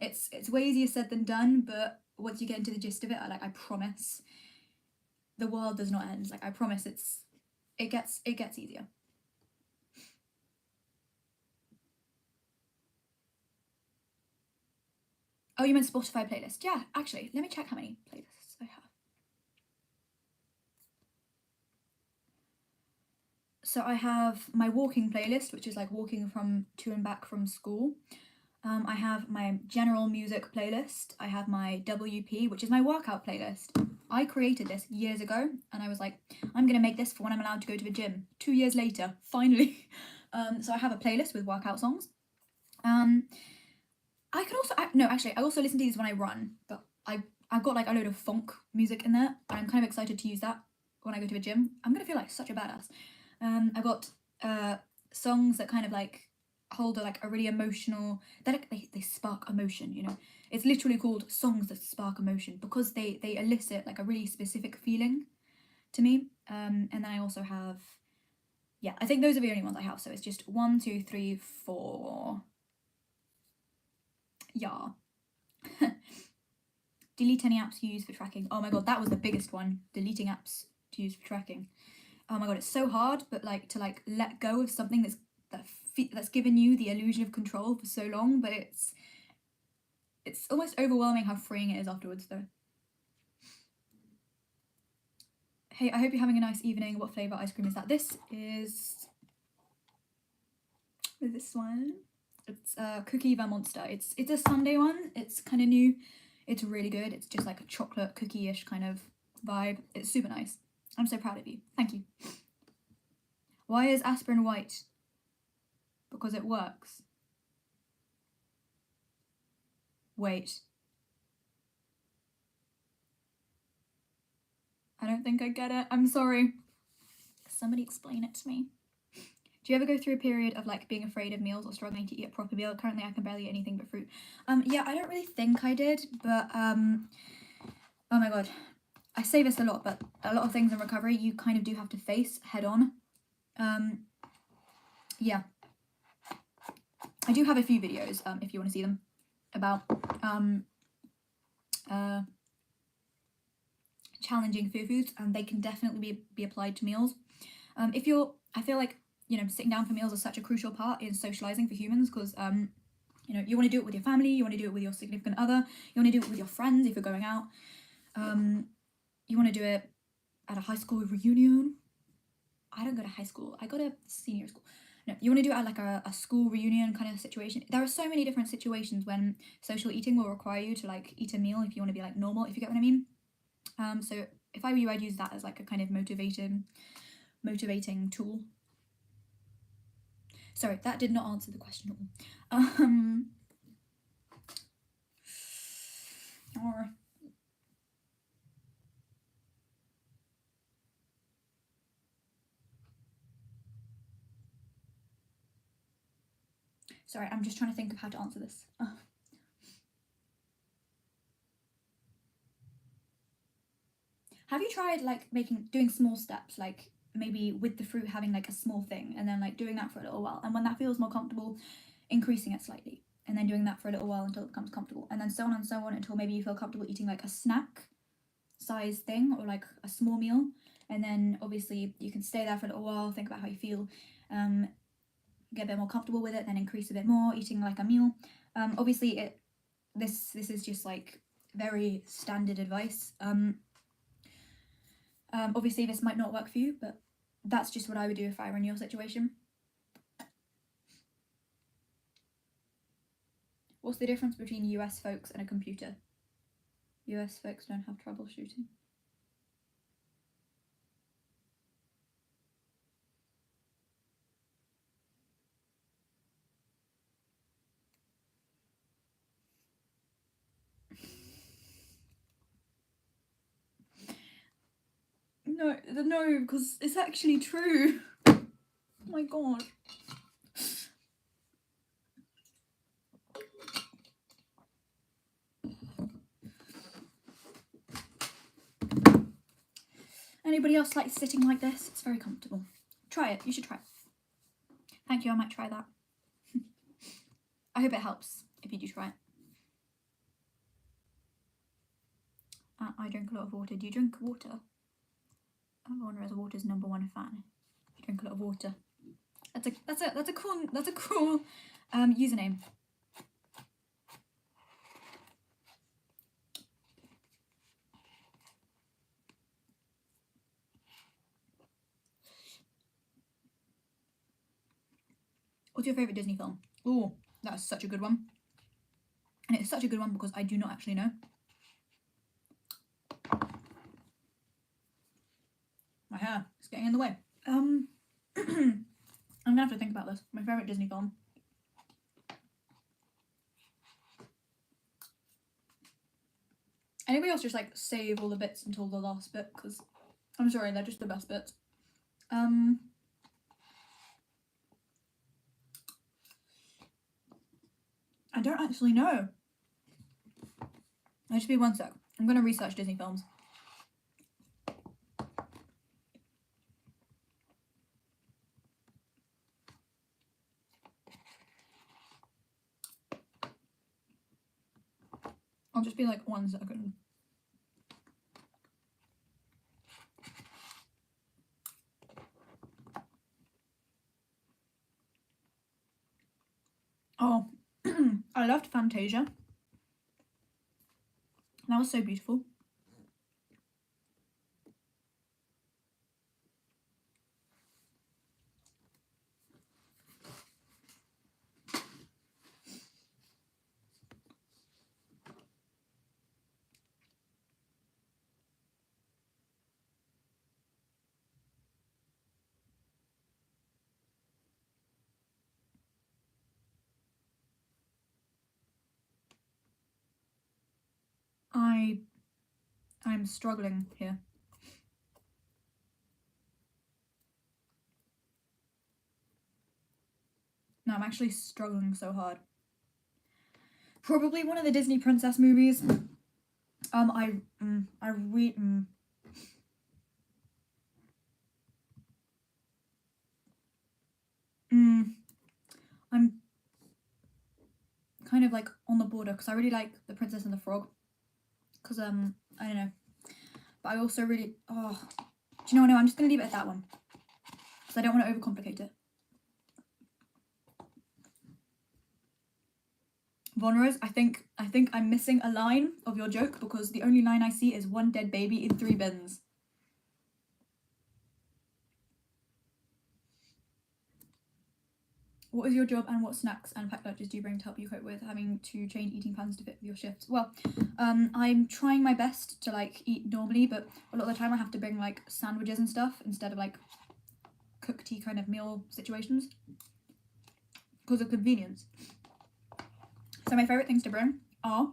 It's way easier said than done, but once you get into the gist of it, I promise the world does not end. Like I promise it gets easier. Oh, you meant Spotify playlist? Yeah, actually, let me check how many playlists I have. So I have my walking playlist, which is like walking to and back from school. I have my general music playlist. I have my WP, which is my workout playlist. I created this years ago, and I was like, I'm gonna make this for when I'm allowed to go to the gym. 2 years later, finally. So I have a playlist with workout songs. I could also I also listen to these when I run, but I've got like a load of funk music in there, and I'm kind of excited to use that when I go to the gym. I'm gonna feel like such a badass. I've got songs that kind of like hold a really emotional, they spark emotion, you know. It's literally called songs that spark emotion because they elicit like a really specific feeling to me. And then I also have, yeah, I think those are the only ones I have. So it's just 1, 2, 3, 4. Yeah. Delete any apps you use for tracking. Oh my god, that was the biggest one. Deleting apps to use for tracking. Oh my god, it's so hard, but like to like let go of something that's given you the illusion of control for so long, but it's almost overwhelming how freeing it is afterwards though. Hey, I hope you're having a nice evening. What flavour ice cream is that? This is this one. It's Cookie Monster. It's a Sunday one. It's kind of new. It's really good. It's just like a chocolate cookie-ish kind of vibe. It's super nice. I'm so proud of you. Thank you. Why is aspirin white? Because it works. Wait. I don't think I get it. I'm sorry. Somebody explain it to me. Do you ever go through a period of like being afraid of meals or struggling to eat a proper meal? Currently, I can barely eat anything but fruit. Yeah, I don't really think I did, but oh my god, I say this a lot, but a lot of things in recovery you kind of do have to face head on. Yeah, I do have a few videos if you want to see them about challenging food foods, and they can definitely be applied to meals. I feel like, you know, sitting down for meals is such a crucial part in socializing for humans, because you know, you want to do it with your family, you want to do it with your significant other, you want to do it with your friends if you're going out, you want to do it at a high school reunion. I don't go to high school, I go to senior school. No, you want to do it at like a school reunion kind of situation. There are so many different situations when social eating will require you to like eat a meal if you want to be like normal, if you get what I mean. So if I were you, I'd use that as like a kind of motivating tool. Sorry, that did not answer the question at all. Or sorry, I'm just trying to think of how to answer this. Have you tried like doing small steps, like maybe with the fruit having like a small thing, and then like doing that for a little while, and when that feels more comfortable, increasing it slightly, and then doing that for a little while until it becomes comfortable, and then so on and so on until maybe you feel comfortable eating like a snack size thing or like a small meal, and then obviously you can stay there for a little while, think about how you feel, get a bit more comfortable with it, then increase a bit more, eating like a meal. Obviously this is just like very standard advice. Obviously this might not work for you, but that's just what I would do if I were in your situation. What's the difference between US folks and a computer? US folks don't have troubleshooting. No, because it's actually true. Oh my god. Anybody else like sitting like this? It's very comfortable. Try it. You should try it. Thank you. I might try that. I hope it helps if you do try it. I drink a lot of water. Do you drink water? Everyone knows water's #1 fan. I drink a lot of water. That's a cool username. What's your favourite Disney film? Oh, that's such a good one. And it's such a good one because I do not actually know. My hair is getting in the way. I'm gonna have to think about this. My favourite Disney film. Anybody else just like save all the bits until the last bit, because I'm sorry, they're just the best bits. I don't actually know. Just be one sec. I'm gonna research Disney films. I'll just be like 1 second. Oh, I loved Fantasia. That was so beautiful. I'm struggling here. No, I'm actually struggling so hard. Probably one of the Disney princess movies. I'm kind of like on the border because I really like The Princess and the Frog. Because I don't know, but I also really do you know what? No, I'm just gonna leave it at that one because I don't want to overcomplicate it. Vonrose, I think I'm missing a line of your joke because the only line I see is one dead baby in 3 bins. What is your job and what snacks and packed lunches do you bring to help you cope with having to change eating plans to fit with your shifts? Well, I'm trying my best to like eat normally, but a lot of the time I have to bring like sandwiches and stuff instead of like cooked-y kind of meal situations because of convenience. So my favourite things to bring are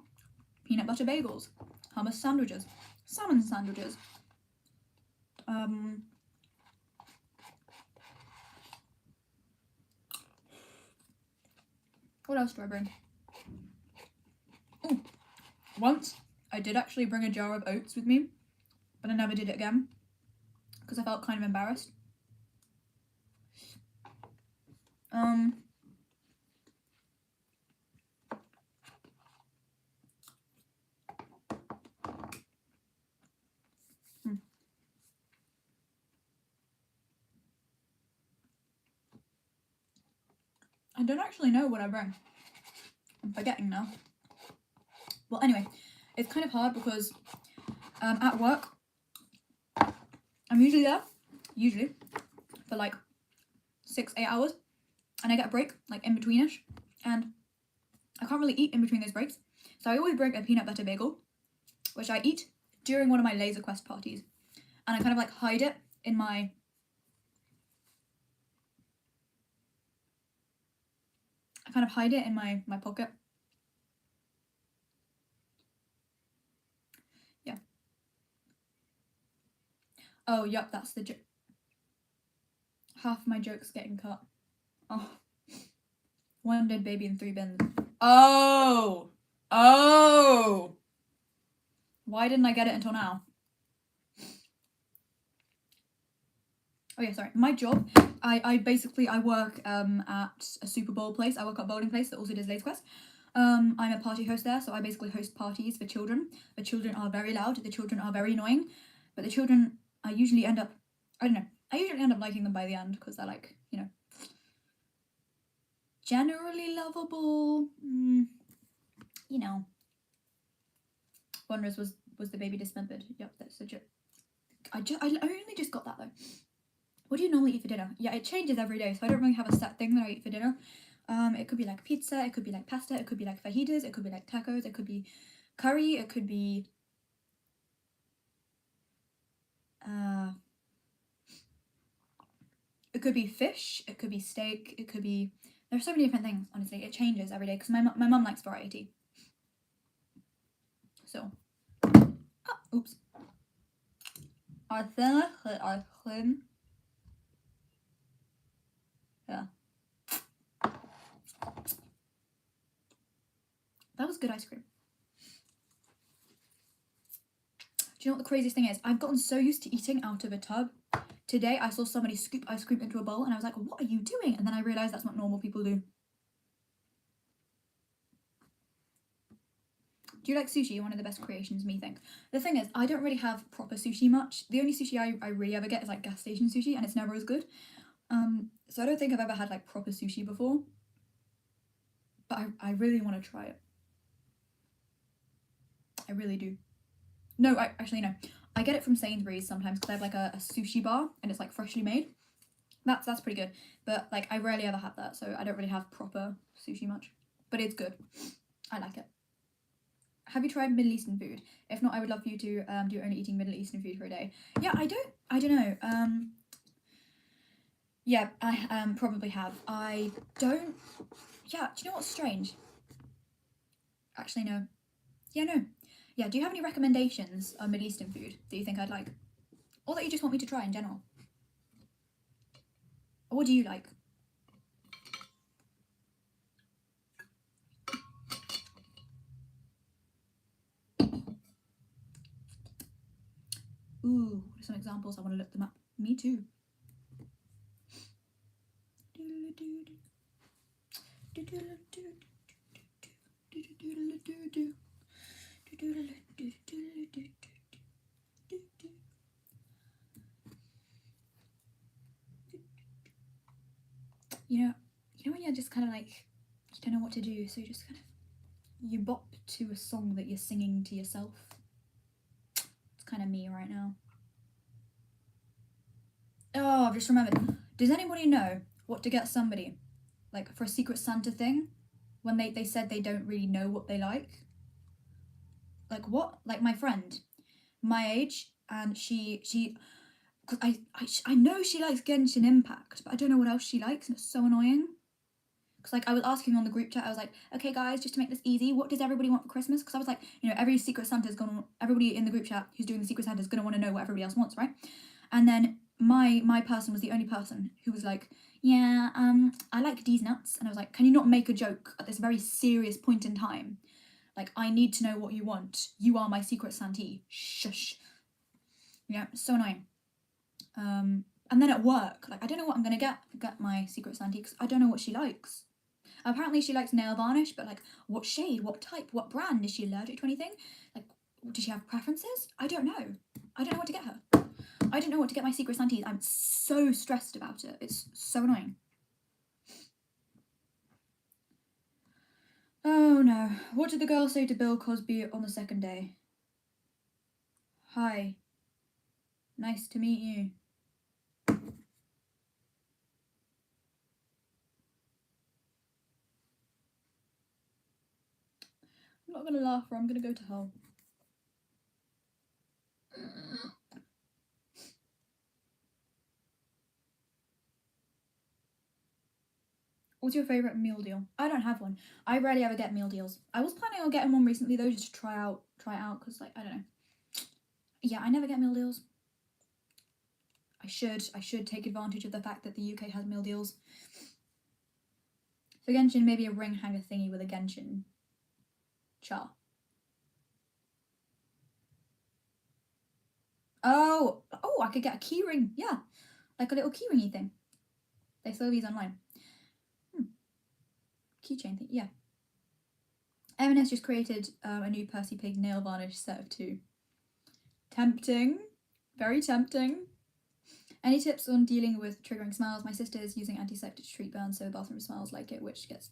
peanut butter bagels, hummus sandwiches, salmon sandwiches, what else do I bring? Ooh, once I did actually bring a jar of oats with me, but I never did it again because I felt kind of embarrassed. I don't actually know what I bring. I'm forgetting now. Well, anyway, it's kind of hard because at work, I'm usually there, for like 6-8 hours, and I get a break like in betweenish, and I can't really eat in between those breaks. So I always bring a peanut butter bagel, which I eat during one of my Laser Quest parties, and I kind of like hide it in my my pocket. Yeah. Oh, yep, that's the joke. Half my joke's getting cut. Oh. One dead baby in 3 bins. Oh! Why didn't I get it until now? Oh yeah, sorry. My job, I basically work at a Super Bowl place. I work at a bowling place that also does Laser Quest. I'm a party host there, so I basically host parties for children. The children are very loud, the children are very annoying, but the children I usually end up liking them by the end because they're like, you know, generally lovable. You know. Wanderers was the baby dismembered. Yep, that's a joke. I only just got that though. What do you normally eat for dinner? Yeah, it changes every day, so I don't really have a set thing that I eat for dinner. It could be like pizza, it could be like pasta, it could be like fajitas, it could be like tacos, it could be curry, it could be fish, it could be steak, it could be. There's so many different things. Honestly, it changes every day because my mum likes variety. So, oops. I think ice cream. Yeah. That was good ice cream. Do you know what the craziest thing is? I've gotten so used to eating out of a tub. Today I saw somebody scoop ice cream into a bowl and I was like, what are you doing? And then I realised that's what normal people do. Do you like sushi? One of the best creations, me think. The thing is, I don't really have proper sushi much. The only sushi I really ever get is like gas station sushi and it's never as good. So I don't think I've ever had like proper sushi before. But I really want to try it. I really do. No, actually no. I get it from Sainsbury's sometimes because I have like a sushi bar and it's like freshly made. That's pretty good. But like I rarely ever have that, so I don't really have proper sushi much. But it's good. I like it. Have you tried Middle Eastern food? If not, I would love for you to do only eating Middle Eastern food for a day. Yeah, I don't know. Yeah, I probably have. I don't. Yeah, do you know what's strange? Actually, no. Yeah, no. Yeah, do you have any recommendations of Middle Eastern food that you think I'd like? Or that you just want me to try in general? Or what do you like? Ooh, what are some examples? I want to look them up. Me too. You know when you're just kind of like, you don't know what to do, so you just kind of, you bop to a song that you're singing to yourself. It's kind of me right now. Oh, I've just remembered. Does anybody know what to get somebody, like, for a Secret Santa thing, when they said they don't really know what they like? Like, what? Like, my friend, my age, and she because I know she likes Genshin Impact, but I don't know what else she likes, and it's so annoying. Because, like, I was asking on the group chat, I was like, okay, guys, just to make this easy, what does everybody want for Christmas? Because I was like, you know, every Secret Santa's gonna, everybody in the group chat who's doing the Secret Santa's gonna want to know what everybody else wants, right? And then my person was the only person who was like, yeah, I like these nuts. And I was like, can you not make a joke at this very serious point in time? Like, I need to know what you want. You are my Secret Santee. Shush. Yeah, so annoying. And then at work, like, I don't know what I'm gonna get my Secret Santee because I don't know what she likes. Apparently she likes nail varnish, but like, what shade, what type, what brand? Is she allergic to anything? Like, does she have preferences? I don't know. I don't know what to get her. I don't know what to get my Secret Santees. I'm so stressed about it. It's so annoying. Oh no. What did the girl say to Bill Cosby on the second day? Hi. Nice to meet you. I'm not gonna laugh or I'm gonna go to hell. What's your favourite meal deal? I don't have one. I rarely ever get meal deals. I was planning on getting one recently though, just to try out because, like, I don't know. Yeah, I never get meal deals. I should take advantage of the fact that the UK has meal deals. For Genshin, maybe a ring hanger thingy with a Genshin char. Oh, I could get a key ring. Yeah, like a little key ringy thing. They sell these online. Keychain thing. Yeah. M&S just created a new Percy Pig nail varnish set of 2. Tempting. Very tempting. Any tips on dealing with triggering smells? My sister is using antiseptic to treat burns, so the bathroom smells like it, which gets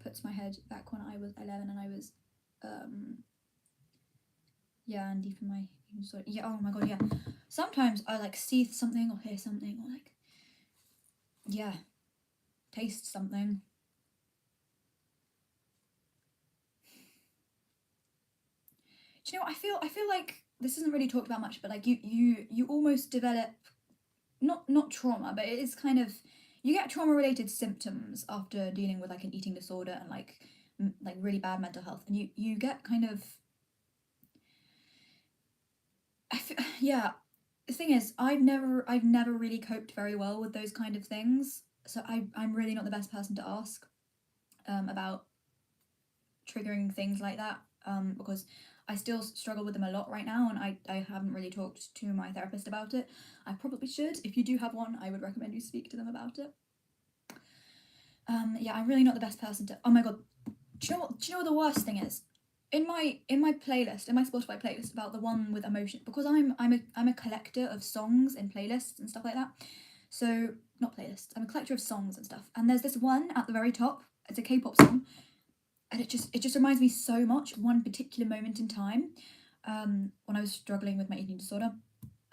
puts my head back when I was 11 and I was and deep in my oh my god, yeah. Sometimes I like see something or hear something or like taste something. Do you know what I feel like this isn't really talked about much, but like you almost develop not trauma, but it is kind of, you get trauma related symptoms after dealing with like an eating disorder and like really bad mental health, and you get kind of the thing is, I've never really coped very well with those kind of things, so I'm really not the best person to ask about triggering things like that, because I still struggle with them a lot right now, and I haven't really talked to my therapist about it. I probably should. If you do have one, I would recommend you speak to them about it. I'm really not the best person to. Oh my god, do you know what the worst thing is? In my playlist, in my Spotify playlist about the one with emotion, because I'm a collector of songs and playlists and stuff like that. So not playlists, I'm a collector of songs and stuff. And there's this one at the very top. It's a K-pop song, and it just reminds me so much of one particular moment in time, when I was struggling with my eating disorder,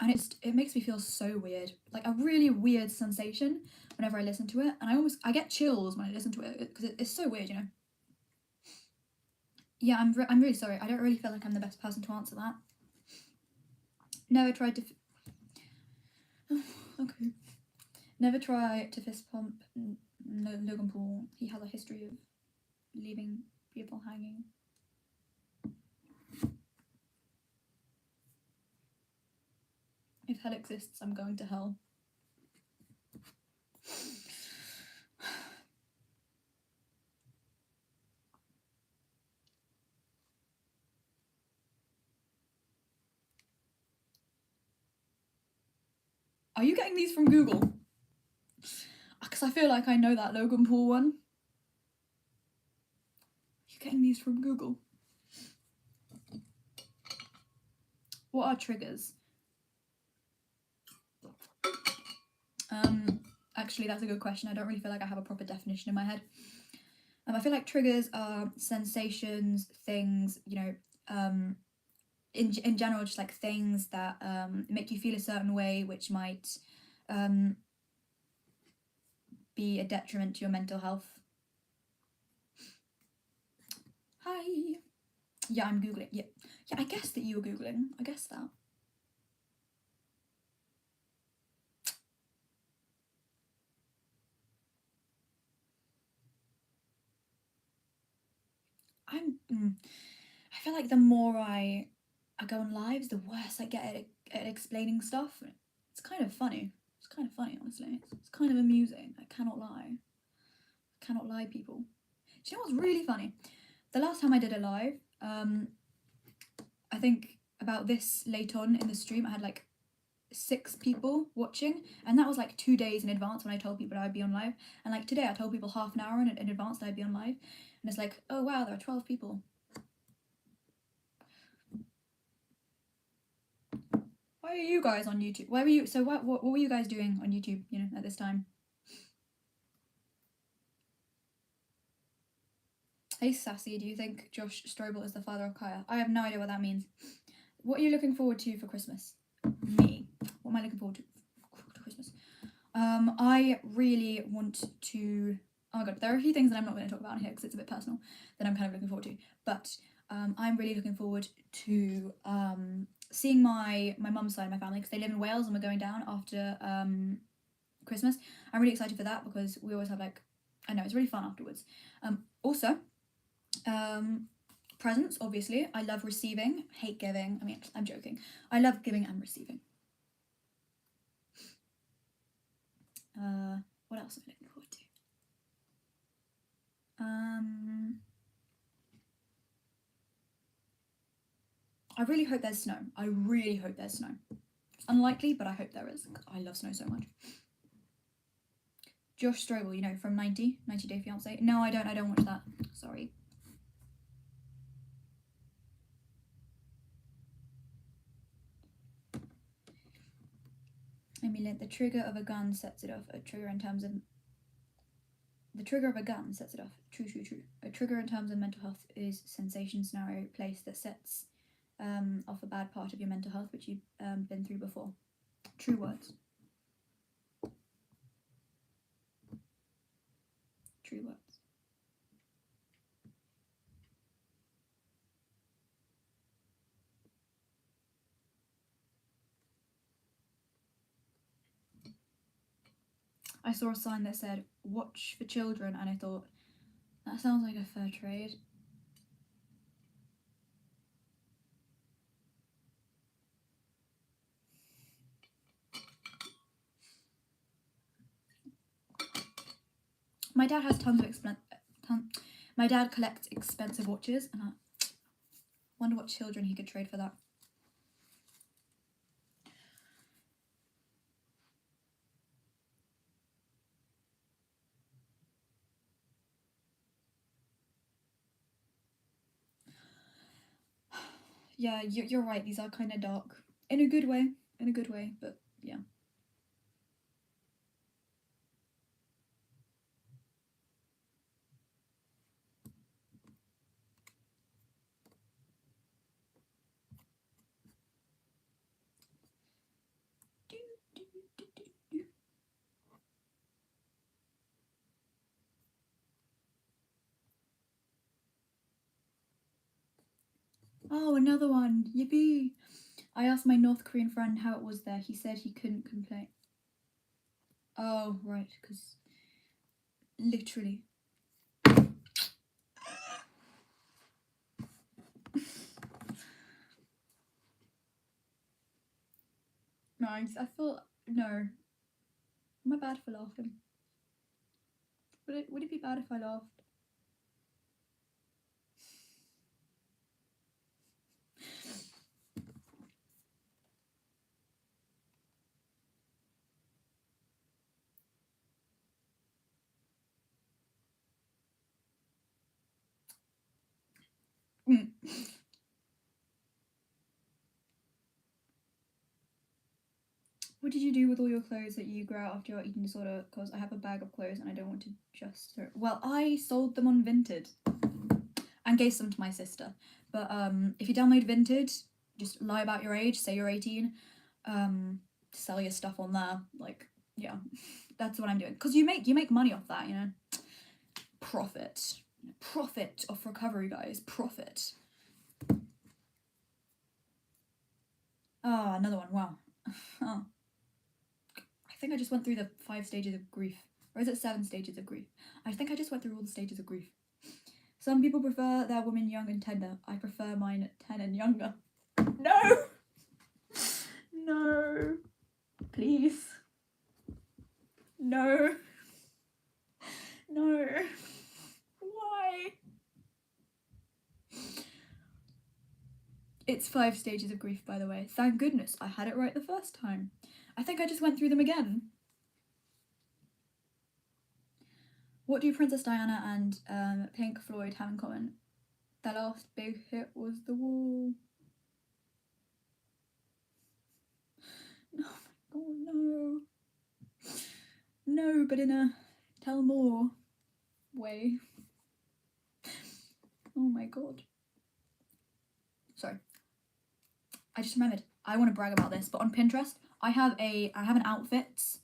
and it makes me feel so weird, like a really weird sensation whenever I listen to it, and I get chills when I listen to it because it's so weird, you know. Yeah, I'm really sorry. I don't really feel like I'm the best person to answer that. Never tried to. Okay. Never try to fist pump Logan Paul. He has a history of leaving people hanging. If hell exists, I'm going to hell. Are you getting these from Google? Because I feel like I know that Logan Paul one. Are you getting these from Google? What are triggers? Actually, that's a good question. I don't really feel like I have a proper definition in my head. I feel like triggers are sensations, things, you know, in general, just like things that make you feel a certain way, which might be a detriment to your mental health. Hi. Yeah, I'm Googling. Yeah, I guess that you were Googling. I guess that. I feel like the more I go on lives, the worse I get at explaining stuff. It's kind of funny. It's kind of funny, honestly. It's kind of amusing. I cannot lie. I cannot lie, people. Do you know what's really funny? The last time I did a live, I think about this late on in the stream, I had like 6 people watching, and that was like 2 days in advance when I told people I'd be on live. And like today, I told people half an hour in advance that I'd be on live, and it's like, oh wow, there are 12 people. Why are you guys on YouTube? Why were you? So what were you guys doing on YouTube? You know, at this time. Hey Sassy, do you think Josh Strobel is the father of Kaya? I have no idea what that means. What are you looking forward to for Christmas? Me. What am I looking forward to for Christmas? I really want to. Oh my god, there are a few things that I'm not going to talk about here because it's a bit personal that I'm kind of looking forward to. But I'm really looking forward to seeing my mum's side of my family because they live in Wales and we're going down after Christmas. I'm really excited for that because we always have like, I know, it's really fun afterwards. Also, presents, obviously. I love receiving, hate giving. I mean, I'm joking. I love giving and receiving. What else am I looking forward to? I really hope there's snow. I really hope there's snow. It's unlikely, but I hope there is. I love snow so much. Josh Strobel, you know, from 90 Day Fiancé. No, I don't watch that. Sorry. Amelia, the trigger of a gun sets it off. A trigger in terms of... The trigger of a gun sets it off. True. A trigger in terms of mental health is sensation, scenario, place that sets off a bad part of your mental health, which you've been through before. True words. True words. I saw a sign that said, watch for children, and I thought, that sounds like a fair trade. My dad has tons of my dad collects expensive watches, and I wonder what children he could trade for that. Yeah, you're right. These are kind of dark in a good way. But yeah. Oh, another one. Yippee. I asked my North Korean friend how it was there. He said he couldn't complain. Oh, right, because literally. No, I feel no. Am I bad for laughing? Would it be bad if I laughed? Mm. What did you do with all your clothes that you grew out after your eating disorder? Because I have a bag of clothes and I don't want to just throw. Well, I sold them on Vinted and gave some to my sister. But if you download Vinted, just lie about your age, say you're 18, sell your stuff on there. Like, yeah, that's what I'm doing. Because you make money off that, you know. Profit of recovery, guys. Profit. Ah, another one. Wow. Oh. I think I just went through the 5 stages of grief. Or is it 7 stages of grief? I think I just went through all the stages of grief. Some people prefer their women young and tender. I prefer mine 10 and younger. No! No. Please. No. No. Why? It's 5 stages of grief, by the way. Thank goodness I had it right the first time. I think I just went through them again. What do Princess Diana and Pink Floyd have in common? Their last big hit was The Wall. Oh my god, no. No, but in a tell more way. Oh my god. Sorry. I just remembered. I want to brag about this, but on Pinterest, I have an outfits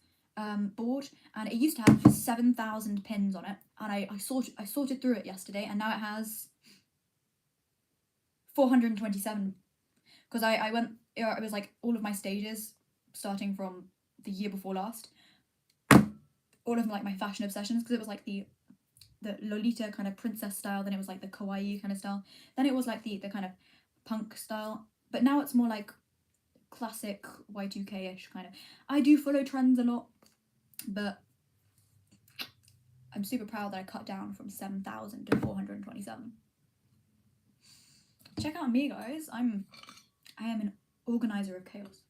board, and it used to have 7,000 pins on it, and I sorted through it yesterday, and now it has 427. Because I went, it was like all of my stages starting from the year before last, all of like my fashion obsessions, because it was like the Lolita kind of princess style, then it was like the kawaii kind of style, then it was like the kind of punk style, but now it's more like classic Y2K-ish kind of. I do follow trends a lot, but I'm super proud that I cut down from 7,000 to 427. Check out me, guys. I am an organizer of chaos.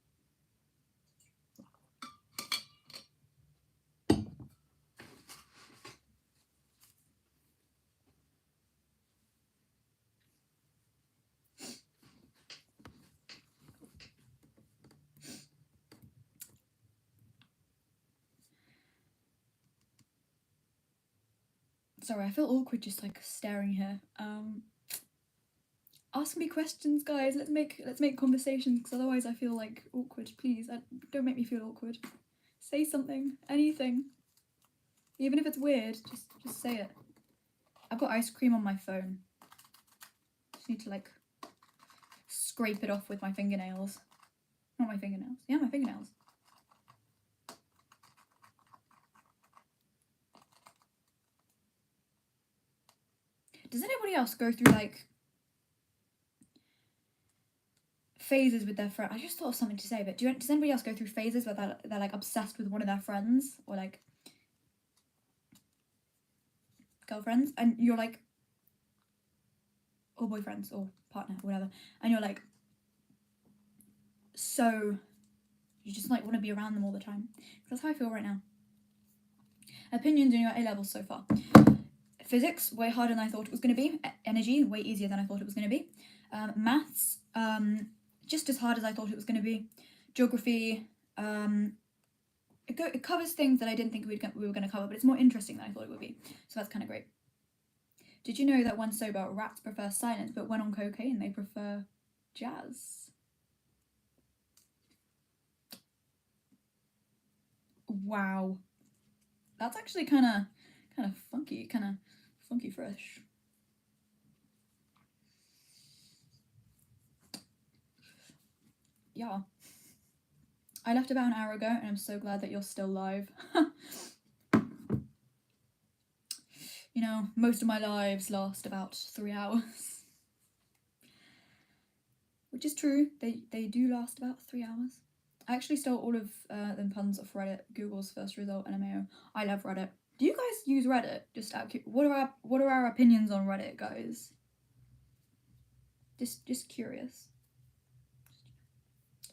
Sorry, I feel awkward just like staring here. Ask me questions, guys. Let's make conversations, because otherwise I feel like awkward. Please, don't make me feel awkward. Say something, anything. Even if it's weird, just say it. I've got ice cream on my phone. Just need to like scrape it off with my fingernails. Not my fingernails. Yeah, my fingernails. Does anybody else go through like phases with their friend? I just thought of something to say, but does anybody else go through phases where they're like obsessed with one of their friends or like girlfriends, and you're like, or boyfriends or partner or whatever, and you're like, so you just like want to be around them all the time? That's how I feel right now. Opinions on your A levels so far. Physics, way harder than I thought it was going to be. Energy, way easier than I thought it was going to be. Maths, just as hard as I thought it was going to be. Geography, it covers things that I didn't think we were going to cover, but it's more interesting than I thought it would be. So that's kind of great. Did you know that when sober, rats prefer silence, but when on cocaine, they prefer jazz? Wow. That's actually kind of funky, kind of funky fresh. Yeah. I left about an hour ago, and I'm so glad that you're still live. You know, most of my lives last about 3 hours. Which is true, they do last about 3 hours. I actually stole all of them puns off Reddit. Google's first result, LMAO. I love Reddit. Do you guys use Reddit? Just out what are our opinions on Reddit, guys? Just curious.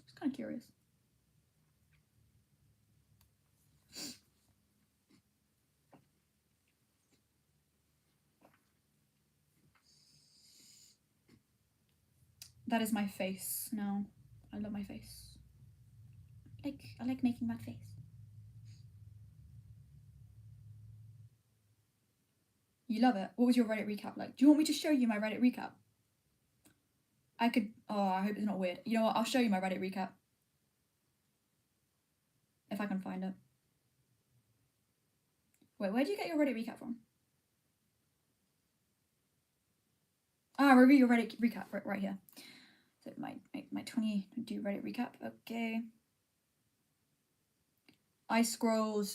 Just kind of curious. That is my face now. I love my face. I like making that face. You love it. What was your Reddit recap like? Do you want me to show you my Reddit recap? I could. Oh, I hope it's not weird. You know what? I'll show you my Reddit recap. If I can find it. Wait, where do you get your Reddit recap from? Ah, review your Reddit recap right here. So my 2022 Reddit recap. Okay. I scrolled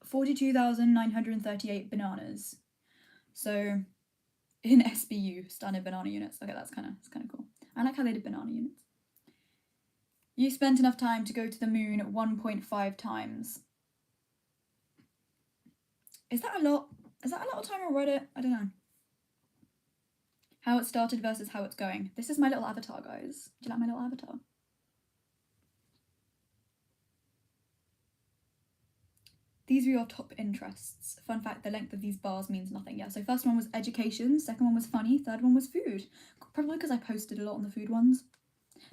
42,938 bananas. So in SBU, standard banana units. Okay, that's kind of cool. I like how they did banana units. You spent enough time to go to the moon 1.5 times. Is that a lot? Is that a lot of time on Reddit? I don't know. How it started versus how it's going. This is my little avatar, guys. Do you like my little avatar? These are your top interests. Fun fact, the length of these bars means nothing. Yeah, so first one was education, second one was funny, third one was food. Probably because I posted a lot on the food ones.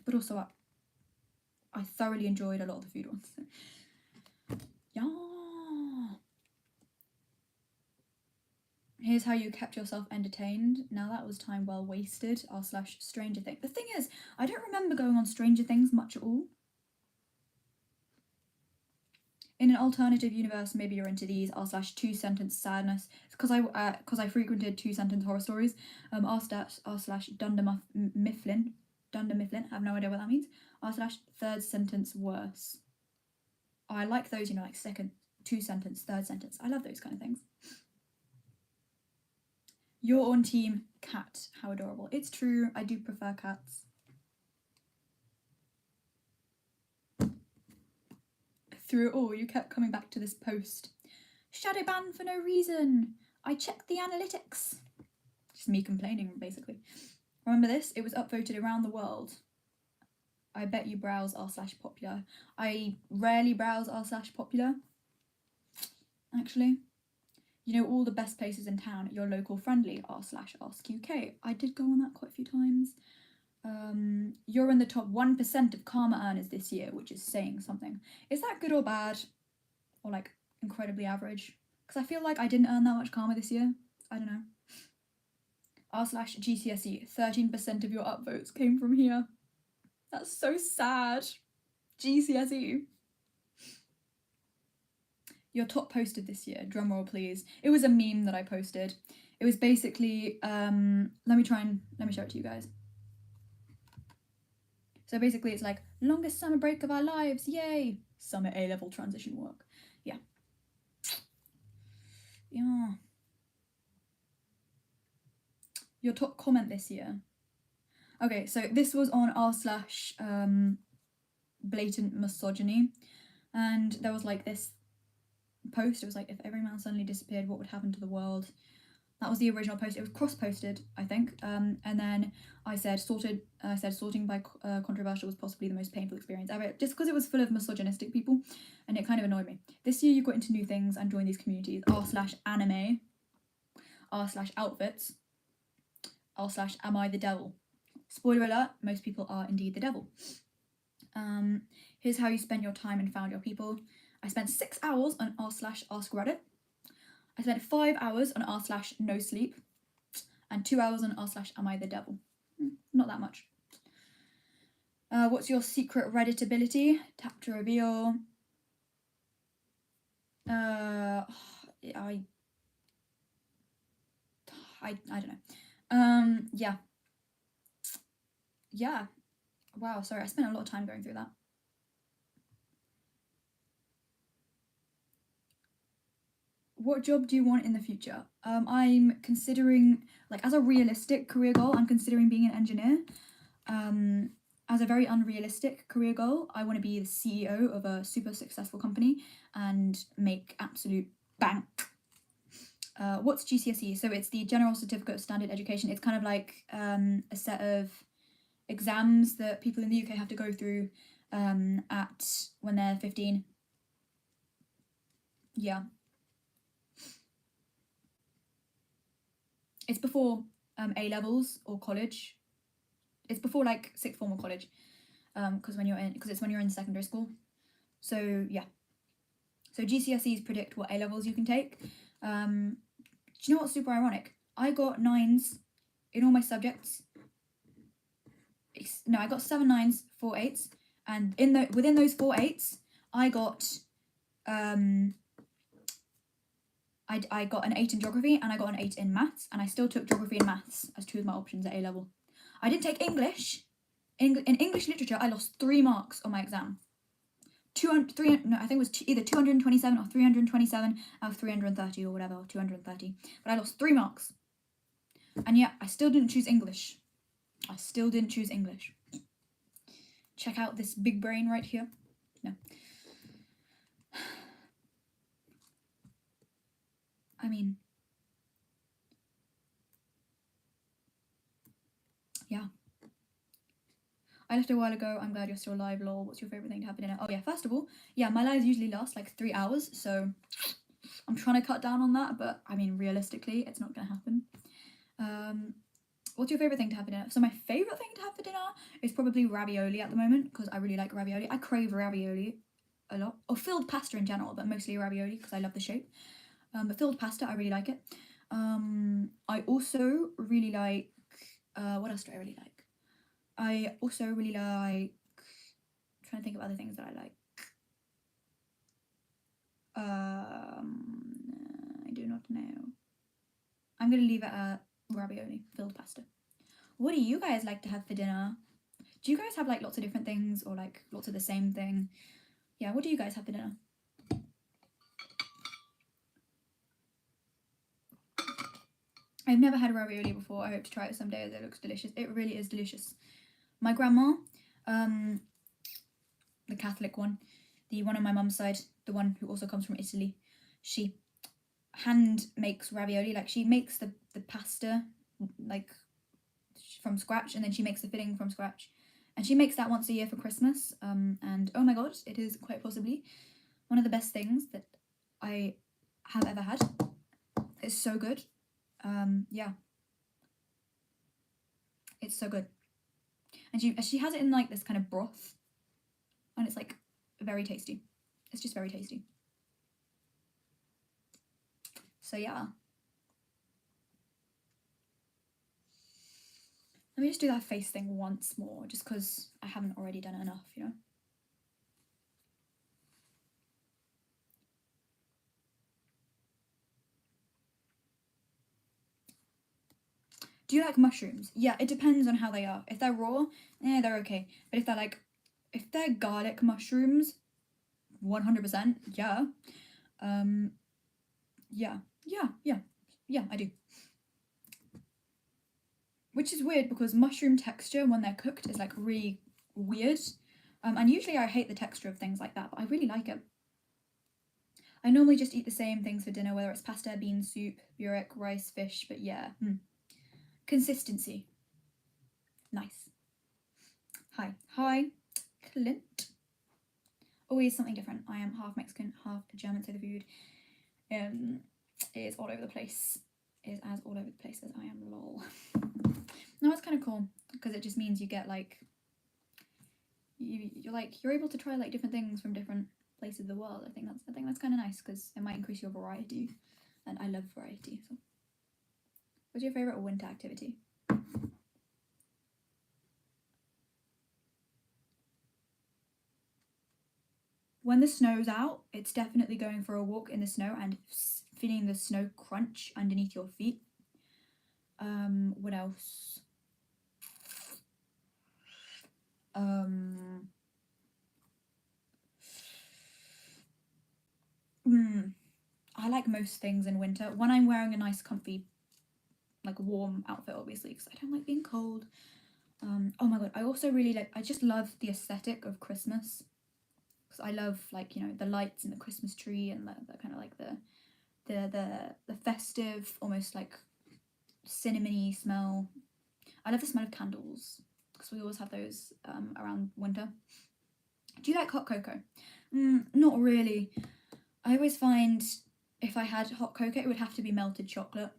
But also I thoroughly enjoyed a lot of the food ones. Yeah. Here's how you kept yourself entertained. Now that was time well wasted. / Stranger Things. The thing is, I don't remember going on Stranger Things much at all. In an alternative universe, maybe you're into these. / 2-sentence sadness. Because I frequented 2-sentence horror stories. / Dunder Mifflin. Dunder Mifflin. I have no idea what that means. / third sentence worse. Oh, I like those, you know, like second, 2-sentence, third sentence. I love those kind of things. You're on team cat. How adorable. It's true. I do prefer cats. Through it all, you kept coming back to this post. Shadow ban for no reason. I checked the analytics. Just me complaining, basically. Remember this? It was upvoted around the world. I bet you browse / popular. I rarely browse / popular. Actually. You know all the best places in town. Your local friendly / ask UK. I did go on that quite a few times. You're in the top 1% of karma earners this year, which is saying something. Is that good or bad? Or like incredibly average? Because I feel like I didn't earn that much karma this year. I don't know. / GCSE. 13% of your upvotes came from here. That's so sad. GCSE. Your top posted this year. Drumroll, please. It was a meme that I posted. It was basically, let me show it to you guys. So basically it's like, longest summer break of our lives, yay! Summer A-level transition work. Yeah. Yeah. Your top comment this year. Okay, so this was on / blatant misogyny. And there was like this post. It was like, if every man suddenly disappeared, what would happen to the world? That was the original post. It was cross-posted, I think. And then I said sorting by controversial was possibly the most painful experience ever, just because it was full of misogynistic people, and it kind of annoyed me. This year you got into new things and joined these communities. / anime, / outfits, / am I the devil? Spoiler alert, most people are indeed the devil. Here's how you spent your time and found your people. I spent 6 hours on / ask Reddit. I spent 5 hours on / no sleep, and 2 hours on / am I the devil? Not that much. What's your secret Reddit ability? Tap to reveal. I don't know. Yeah. Wow, sorry, I spent a lot of time going through that. What job do you want in the future? I'm considering, like, as a realistic career goal, I'm considering being an engineer. as a very unrealistic career goal, I want to be the CEO of a super successful company and make absolute bank. What's GCSE? So it's the General Certificate of Standard Education. It's kind of like a set of exams that people in the UK have to go through at when they're 15. Yeah. It's before A levels or college. It's before like sixth form or college. Because it's when you're in secondary school. So yeah. So GCSEs predict what A levels you can take. Do you know what's super ironic? I got 9s in all my subjects. No, I got 7 9s, 4 8s, and within those 4 8s, I got I got an 8 in geography and I got an 8 in maths, and I still took geography and maths as 2 of my options at A level. I didn't take English. In English literature, I lost 3 marks on my exam. I think it was either 227 or 327 out of 330 or whatever, or 230. But I lost 3 marks. And yet, I still didn't choose English. Check out this big brain right here. No. I mean, yeah. I left a while ago. I'm glad you're still alive, lol. What's your favourite thing to have for dinner? Oh yeah, first of all, yeah, my lives usually last like 3 hours, so I'm trying to cut down on that, but I mean, realistically, it's not going to happen. What's your favourite thing to have for dinner? So my favourite thing to have for dinner is probably ravioli at the moment, because I really like ravioli. I crave ravioli a lot. Or filled pasta in general, but mostly ravioli, because I love the shape. But filled pasta, I really like it. I also really like... what else do I really like? I also really like... I'm trying to think of other things that I like. I do not know. I'm going to leave it at ravioli, filled pasta. What do you guys like to have for dinner? Do you guys have like lots of different things or like lots of the same thing? Yeah, what do you guys have for dinner? I've never had ravioli before. I hope to try it someday as it looks delicious. It really is delicious. My grandma, the Catholic one, the one on my mum's side, the one who also comes from Italy, she hand makes ravioli. Like she makes the pasta like from scratch, and then she makes the filling from scratch, and she makes that once a year for Christmas. And oh my god, it is quite possibly one of the best things that I have ever had. It's so good. Yeah, it's so good. And she has it in like this kind of broth, and it's like very tasty. It's just very tasty. So yeah. Let me just do that face thing once more, just because I haven't already done it enough, you know? Do you like mushrooms? Yeah, it depends on how they are. If they're raw, they're okay. But if they're garlic mushrooms, 100%, yeah. Yeah, I do. Which is weird because mushroom texture when they're cooked is like really weird. And usually I hate the texture of things like that, but I really like it. I normally just eat the same things for dinner, whether it's pasta, bean soup, burek, rice, fish, but yeah. Consistency. Nice. Hi, Clint. Always something different. I am half Mexican, half German, so the food is all over the place. Is as all over the place as I am, lol. No, it's kind of cool because it just means you get like you're able to try like different things from different places of the world. I think that's kind of nice because it might increase your variety, and I love variety. So, what's your favorite winter activity? When the snow's out, it's definitely going for a walk in the snow and feeling the snow crunch underneath your feet. What else? I like most things in winter. When I'm wearing a nice comfy, like warm outfit, obviously, because I don't like being cold. Oh my god, I also really like, I just love the aesthetic of Christmas. Because I love, like, you know, the lights and the Christmas tree and the kind of like the festive, almost like cinnamony smell. I love the smell of candles because we always have those around winter. Do you like hot cocoa? Not really. I always find if I had hot cocoa, it would have to be melted chocolate.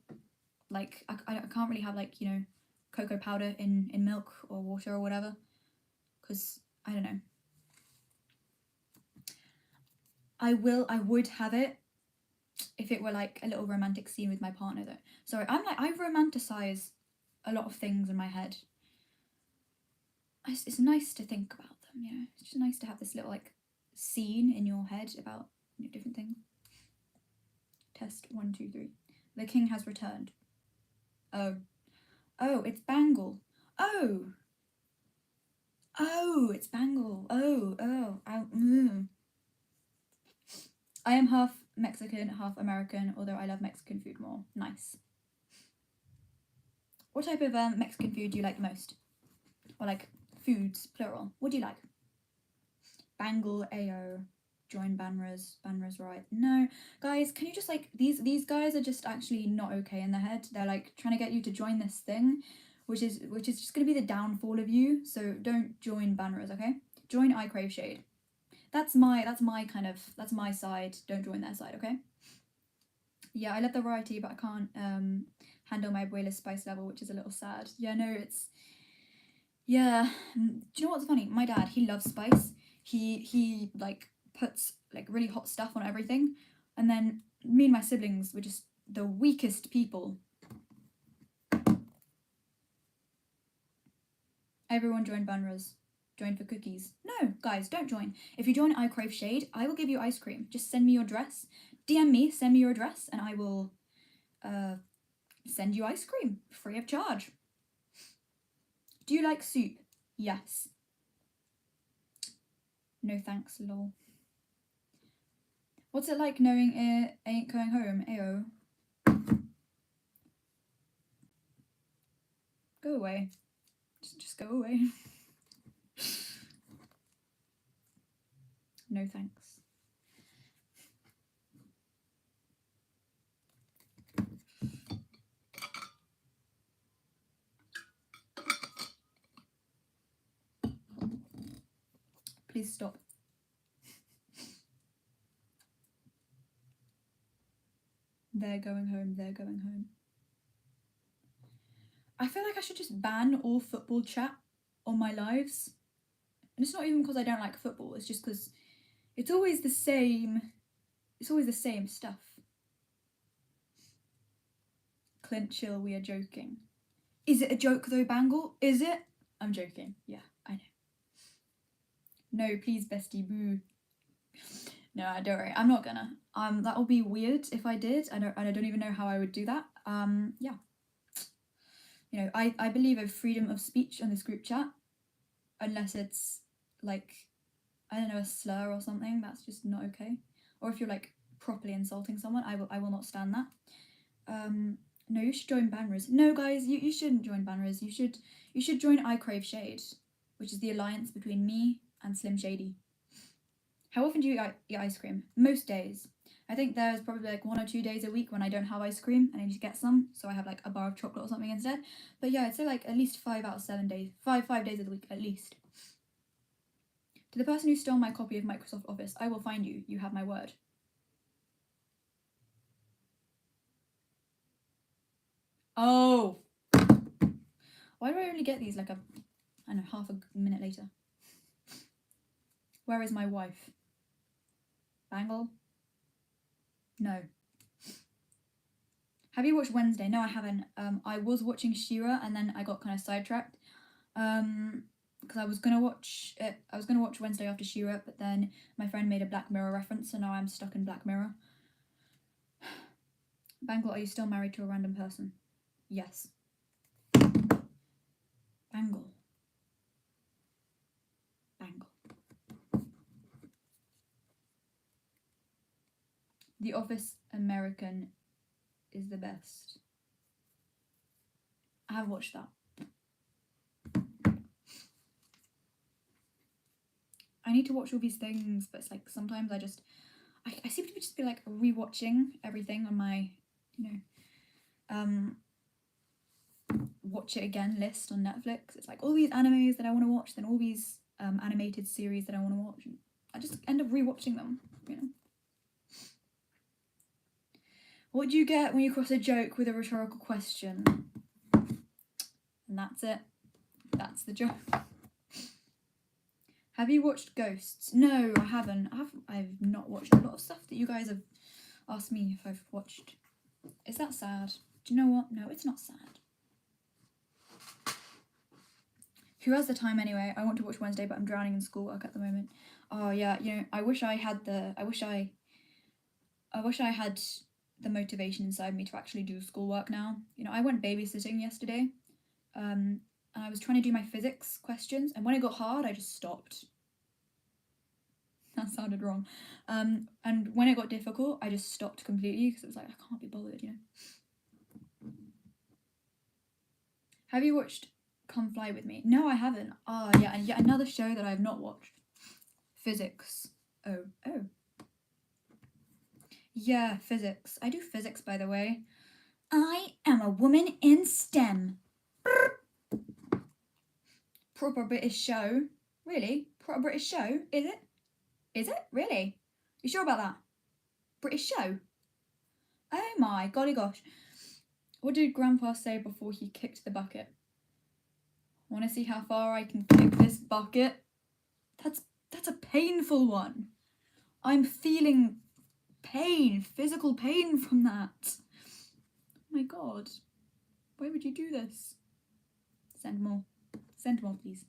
Like, I can't really have, like, you know, cocoa powder in milk or water or whatever. Because, I don't know. I would have it if it were like a little romantic scene with my partner though. Sorry, I romanticize a lot of things in my head. It's nice to think about them, you know. It's just nice to have this little like scene in your head about, you know, different things. Test 1, 2, 3. The king has returned. Oh, it's Bangle. Oh, it's Bangle. I am half Mexican, half American, although I love Mexican food more. Nice. What type of Mexican food do you like the most? Or like foods, plural. What do you like? Bangle, Ayo, join Banras, Banras right. No, guys, can you just like, these guys are just actually not okay in their head. They're like trying to get you to join this thing, which is just gonna be the downfall of you. So don't join Banras, okay? Join I Crave Shade. That's my side. Don't join their side, okay? Yeah, I love the variety, but I can't handle my abuela's spice level, which is a little sad. Yeah, no, it's, yeah. Do you know what's funny? My dad, he loves spice. He like puts like really hot stuff on everything, and then me and my siblings were just the weakest people. Everyone join Banras. Join for cookies. No, guys, don't join. If you join I Crave Shade, I will give you ice cream. Just send me your address. DM me, send me your address, and I will send you ice cream free of charge. Do you like soup? Yes. No thanks, lol. What's it like knowing it ain't going home? Ayo. Go away. Just go away. No thanks. Please stop. They're going home, they're going home. I feel like I should just ban all football chat on my lives. And it's not even because I don't like football, it's just because it's always the same stuff. Clint, chill, we are joking. Is it a joke though, Bangle? Is it? I'm joking. Yeah, I know. No, please, bestie, boo. No, don't worry. I'm not gonna. That would be weird if I did. I don't even know how I would do that. Yeah. You know, I believe in freedom of speech on this group chat, unless it's like, I don't know, a slur or something. That's just not okay. Or if you're like properly insulting someone, I will not stand that. No, you should join Banras. No, guys, you shouldn't join Banras. You should join I Crave Shade, which is the alliance between me and Slim Shady. How often do you eat ice cream? Most days. I think there's probably like 1 or 2 days a week when I don't have ice cream and I need to get some, so I have like a bar of chocolate or something instead. But yeah, I'd say like at least 5 out of 7 days. 5 days of the week at least. To the person who stole my copy of Microsoft Office, I will find you. You have my word. Oh. Why do I only get these like I don't know, half a minute later? Where is my wife? Bangle? No. Have you watched Wednesday? No, I haven't. I was watching She-Ra and then I got kind of sidetracked. Because I was gonna watch it. I was gonna watch Wednesday after She-Ra, but then my friend made a Black Mirror reference, so now I'm stuck in Black Mirror. Bangle, are you still married to a random person? Yes. Bangle. Bangle. The Office American is the best. I have watched that. I need to watch all these things, but it's like sometimes I seem to just be like rewatching everything on my, you know, watch it again list on Netflix. It's like all these animes that I want to watch, then all these animated series that I want to watch. And I just end up rewatching them, you know. What do you get when you cross a joke with a rhetorical question? And that's it. That's the joke. Have you watched Ghosts? No, I haven't. I've not watched a lot of stuff that you guys have asked me if I've watched. Is that sad? Do you know what? No, it's not sad. Who has the time anyway? I want to watch Wednesday, but I'm drowning in schoolwork at the moment. Oh yeah, you know, I wish I had the motivation inside me to actually do schoolwork now. You know, I went babysitting yesterday, and I was trying to do my physics questions, and when it got hard, I just stopped. That sounded wrong. And when it got difficult, I just stopped completely because it was like, I can't be bothered, you know. Have you watched Come Fly With Me? No, I haven't. Oh, yeah, and yet another show that I have not watched. Physics. Oh. Yeah, physics. I do physics, by the way. I am a woman in STEM. Proper British show. Really? Proper British show? Is it? Is it? Really? You sure about that? British show? Oh my golly gosh. What did Grandpa say before he kicked the bucket? Want to see how far I can kick this bucket? That's a painful one. I'm feeling pain, physical pain from that. Oh my god. Why would you do this? Send more. Send more, please.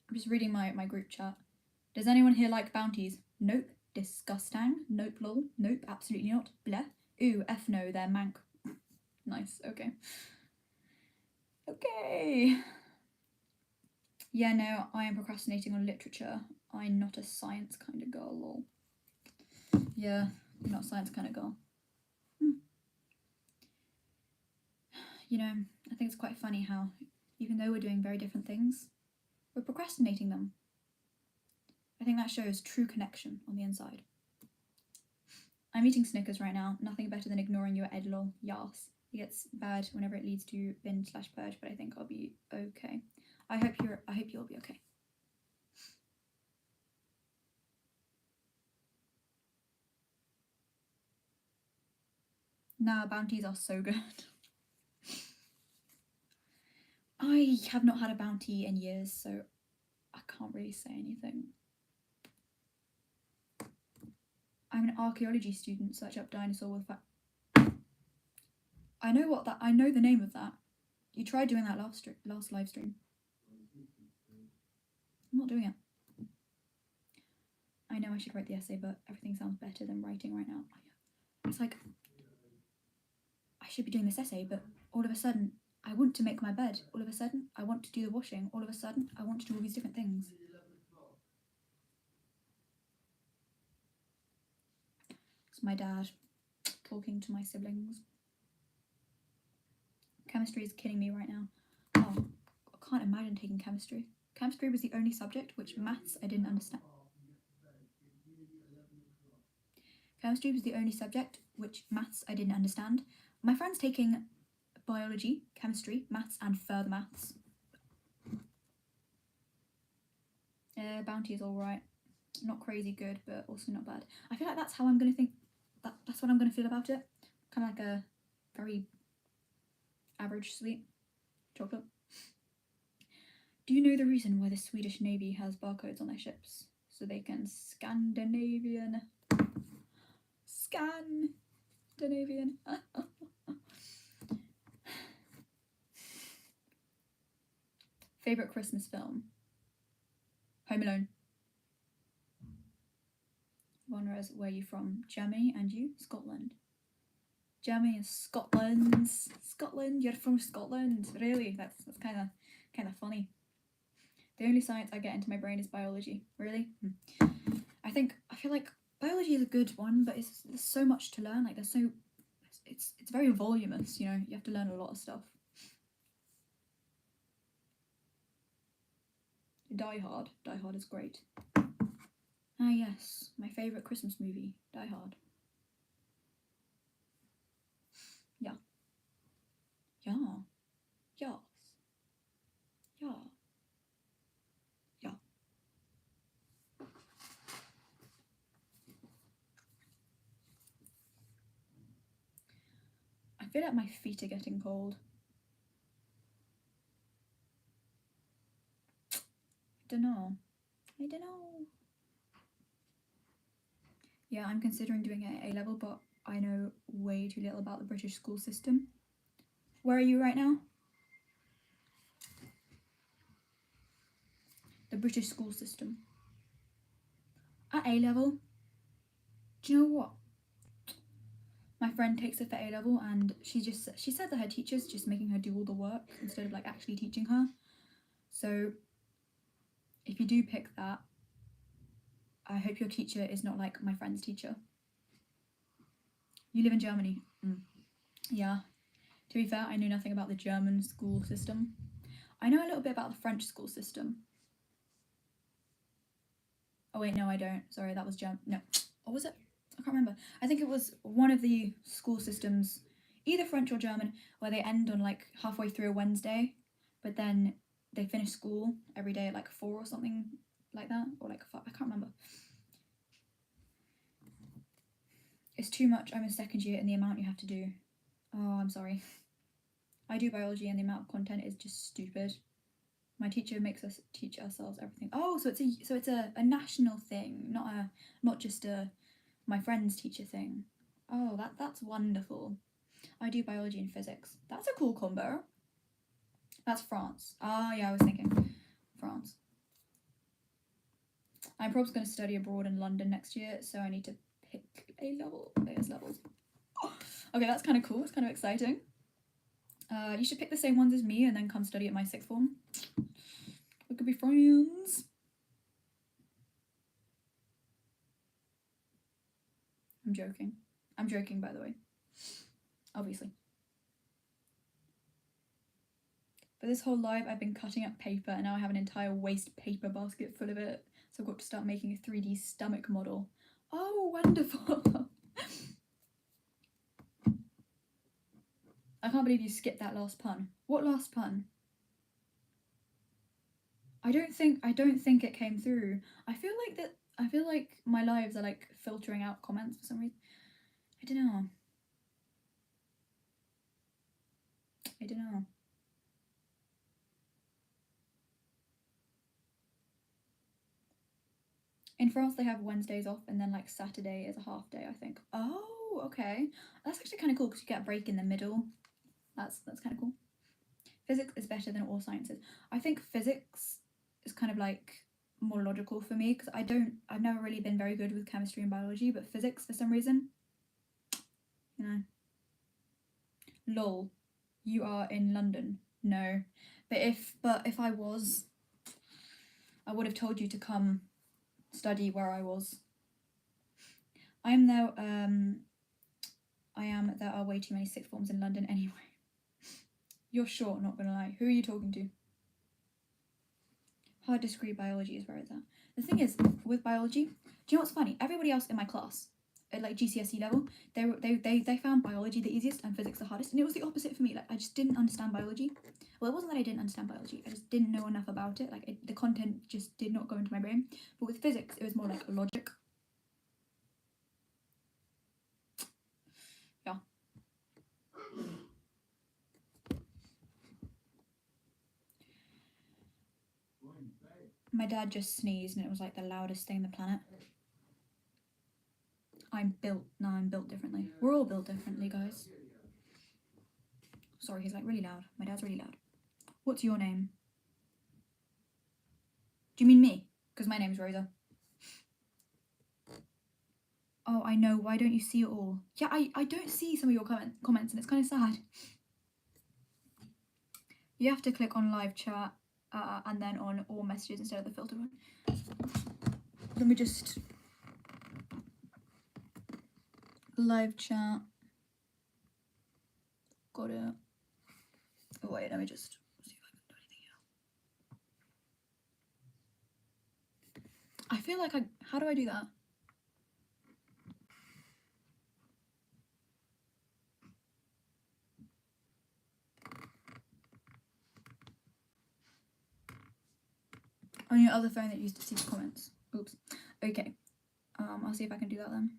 I'm just reading my group chat. Does anyone here like bounties? Nope. Disgusting. Nope, lol. Nope, absolutely not. Bleh. Ooh, F no, they're mank. Nice, okay. Okay. Yeah, no, I am procrastinating on literature. I'm not a science kind of girl, lol. Yeah, I'm not a science kind of girl. You know, I think it's quite funny how, even though we're doing very different things, we're procrastinating them. I think that shows true connection on the inside. I'm eating Snickers right now. Nothing better than ignoring your ed lol. Yas. It gets bad whenever it leads to binge/purge, but I think I'll be okay. I hope you'll be okay. Nah, bounties are so good. I have not had a bounty in years, so I can't really say anything. I'm an archaeology student. Search up dinosaur with fact. I know the name of that. You tried doing that last live stream. I'm not doing it. I know I should write the essay, but everything sounds better than writing right now. It's like I should be doing this essay, but all of a sudden I want to make my bed. All of a sudden I want to do the washing. All of a sudden I want to do all these different things. It's my dad talking to my siblings. Chemistry is killing me right now. Oh, I can't imagine taking chemistry. Chemistry was the only subject which maths I didn't understand. Chemistry was the only subject which maths I didn't understand. My friend's taking biology, chemistry, maths, and further maths. Bounty is alright. Not crazy good, but also not bad. I feel like that's how I'm going to think. That's what I'm going to feel about it. Kind of like a very average sweet chocolate. Do you know the reason why the Swedish Navy has barcodes on their ships? So they can Scandinavian. Favorite Christmas film? Home Alone. Vonres, where are you from? Germany, and you? Scotland. Germany and Scotland. Scotland, you're from Scotland. Really? That's kind of funny. The only science I get into my brain is biology. Really? I feel like biology is a good one, but there's so much to learn. Like it's very voluminous. You know, you have to learn a lot of stuff. Die Hard. Die Hard is great. Ah yes, my favourite Christmas movie, Die Hard. Yeah. Yeah. Yes. Yeah. Yeah. I feel like my feet are getting cold. I don't know. Yeah, I'm considering doing it at A level, but I know way too little about the British school system. Where are you right now? The British school system. At A level, do you know what? My friend takes it for A level, and she said that her teacher's just making her do all the work instead of like actually teaching her. So if you do pick that, I hope your teacher is not like my friend's teacher. You live in Germany. Yeah. To be fair, I knew nothing about the German school system. I know a little bit about the French school system. Oh wait, no, I don't. Sorry, that was German. No. Or was it? I can't remember. I think it was one of the school systems, either French or German, where they end on like halfway through a Wednesday, but then they finish school every day at like 4 or something like that, or like 5. I can't remember. It's too much. I'm in second year and the amount you have to do. Oh, I'm sorry. I do biology and the amount of content is just stupid. My teacher makes us teach ourselves everything. Oh, so it's a national thing, not just a my friend's teacher thing. Oh, that's wonderful. I do biology and physics. That's a cool combo. That's France. Ah, yeah, I was thinking France. I'm probably going to study abroad in London next year, so I need to pick AS levels. Okay, that's kind of cool. It's kind of exciting. You should pick the same ones as me and then come study at my sixth form. We could be friends. I'm joking. I'm joking, by the way. Obviously. For this whole live, I've been cutting up paper, and now I have an entire waste paper basket full of it. So I've got to start making a 3D stomach model. Oh, wonderful. I can't believe you skipped that last pun. What last pun? I don't think it came through. I feel like my lives are like filtering out comments for some reason. I don't know. In France, they have Wednesdays off, and then like Saturday is a half day, I think. Oh, okay. That's actually kind of cool because you get a break in the middle. That's kind of cool. Physics is better than all sciences. I think physics is kind of like more logical for me because I've never really been very good with chemistry and biology, but physics for some reason, you know. Lol, you are in London. No, but if I was, I would have told you to come study where I was. There are way too many sixth forms in London anyway. You're short, not gonna lie. Who are you talking to? Hard discrete biology is where it's at. The thing is, with biology, do you know what's funny? Everybody else in my class, at like GCSE level, they found biology the easiest and physics the hardest, and it was the opposite for me. Like I just didn't understand biology. Well, it wasn't that I didn't understand biology. I just didn't know enough about it. Like the content just did not go into my brain. But with physics, it was more like logic. Yeah. My dad just sneezed and it was like the loudest thing on the planet. I'm built differently. We're all built differently, guys. Sorry, he's like really loud. My dad's really loud. What's your name? Do you mean me? Because my name's Rosa. Oh, I know. Why don't you see it all? Yeah, I don't see some of your comments and it's kind of sad. You have to click on live chat and then on all messages instead of the filtered one. Let me just... Live chat. Got it. Oh, wait, let me just see if I can do anything here. I feel like how do I do that? On your other phone that you used to see the comments. Oops. Okay. I'll see if I can do that then.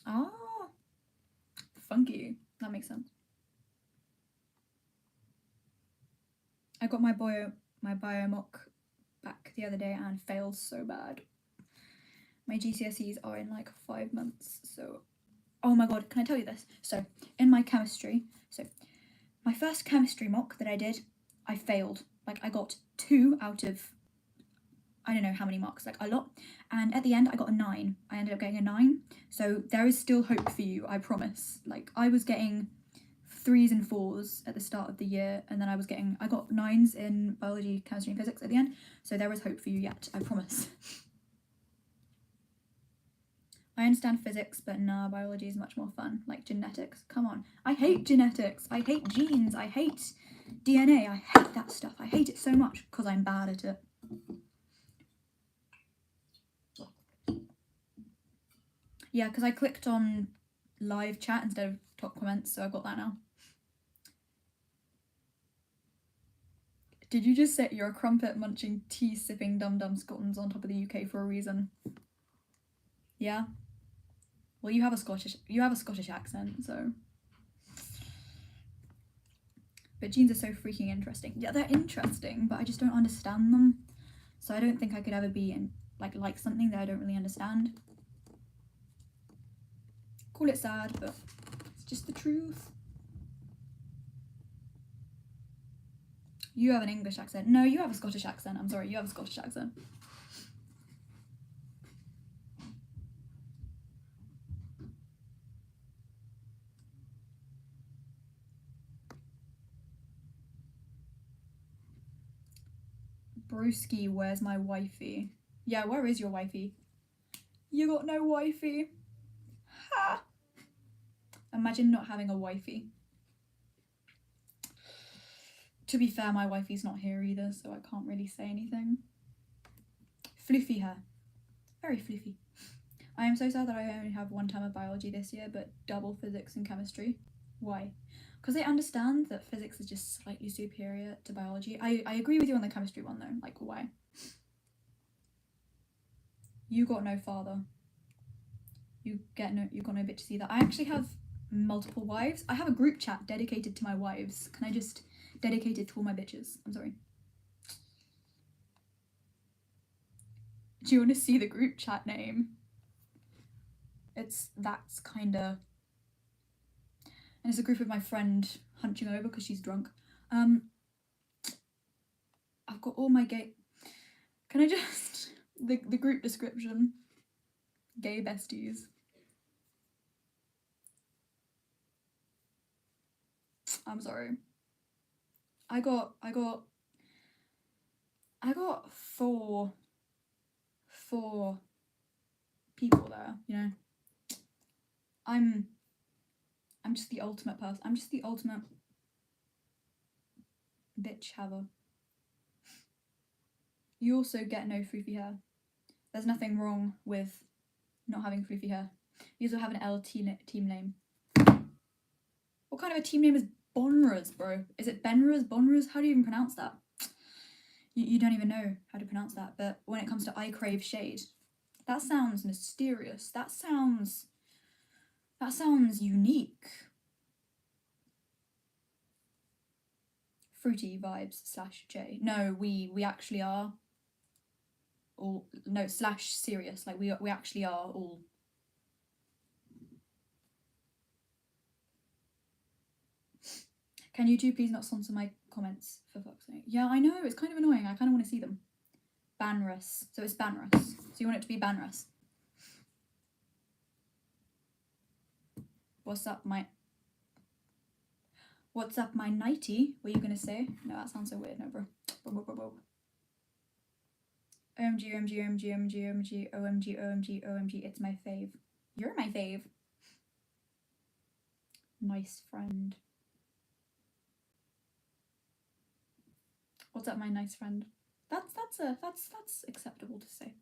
Ah, funky. That makes sense. I got my bio mock back the other day and failed so bad. My GCSEs are in like 5 months, so oh my god, can I tell you this? So in my chemistry, my first chemistry mock that I did, I failed. Like I got 2 out of I don't know how many marks, like a lot. And at the end I got a 9. I ended up getting a 9. So there is still hope for you, I promise. Like I was getting 3s and 4s at the start of the year, and then I got 9s in biology, chemistry and physics at the end. So there is hope for you yet, I promise. I understand physics, but nah, biology is much more fun. Like genetics, come on. I hate genetics, I hate genes, I hate DNA, I hate that stuff. I hate it so much because I'm bad at it. Yeah, because I clicked on live chat instead of top comments, so I've got that now. Did you just say you're a crumpet munching, tea sipping dum-dum Scotsman's on top of the UK for a reason? Yeah? Well, you have a Scottish accent, so. But genes are so freaking interesting. Yeah, they're interesting, but I just don't understand them. So I don't think I could ever be in like something that I don't really understand. Call it sad, but it's just the truth. You have an English accent. No, you have a Scottish accent. I'm sorry, you have a Scottish accent. Brewski, where's my wifey? Yeah, where is your wifey? You got no wifey. Ha! Imagine not having a wifey. To be fair, my wifey's not here either, so I can't really say anything. Floofy hair. Very floofy. I am so sad that I only have 1 term of biology this year, but double physics and chemistry. Why? Because I understand that physics is just slightly superior to biology. I agree with you on the chemistry one though. Like, why? You got no father. You got no bitch either. I actually have multiple wives. I have a group chat dedicated to my wives. Can I just dedicate it to all my bitches? I'm sorry. Do you want to see the group chat name? That's kinda, and it's a group of my friend hunching over because she's drunk. I've got all my gay. Can I just the group description? Gay besties. I'm sorry. I got 4 people there, you know. I'm just the ultimate person. I'm just the ultimate bitch haver. You also get no floofy hair. There's nothing wrong with not having floofy hair. You also have an L team name. What kind of a team name is Bonras, bro? Is it Benras? Bonras? How do you even pronounce that? You don't even know how to pronounce that. But when it comes to I Crave Shade, that sounds mysterious. That sounds unique. Fruity vibes /J. No, we actually are all, no, /serious. Like we actually are all. Can you two please not censor my comments, for fuck's sake? Yeah, I know, it's kind of annoying. I kind of want to see them. Banrus. So it's Banrus. So you want it to be Banrus. What's up, my nighty? What are you gonna say? No, that sounds so weird. No, bro. OMG, OMG, OMG, OMG, OMG, OMG, OMG, OMG, it's my fave. You're my fave. Nice friend. What's up, my nice friend? That's acceptable to say.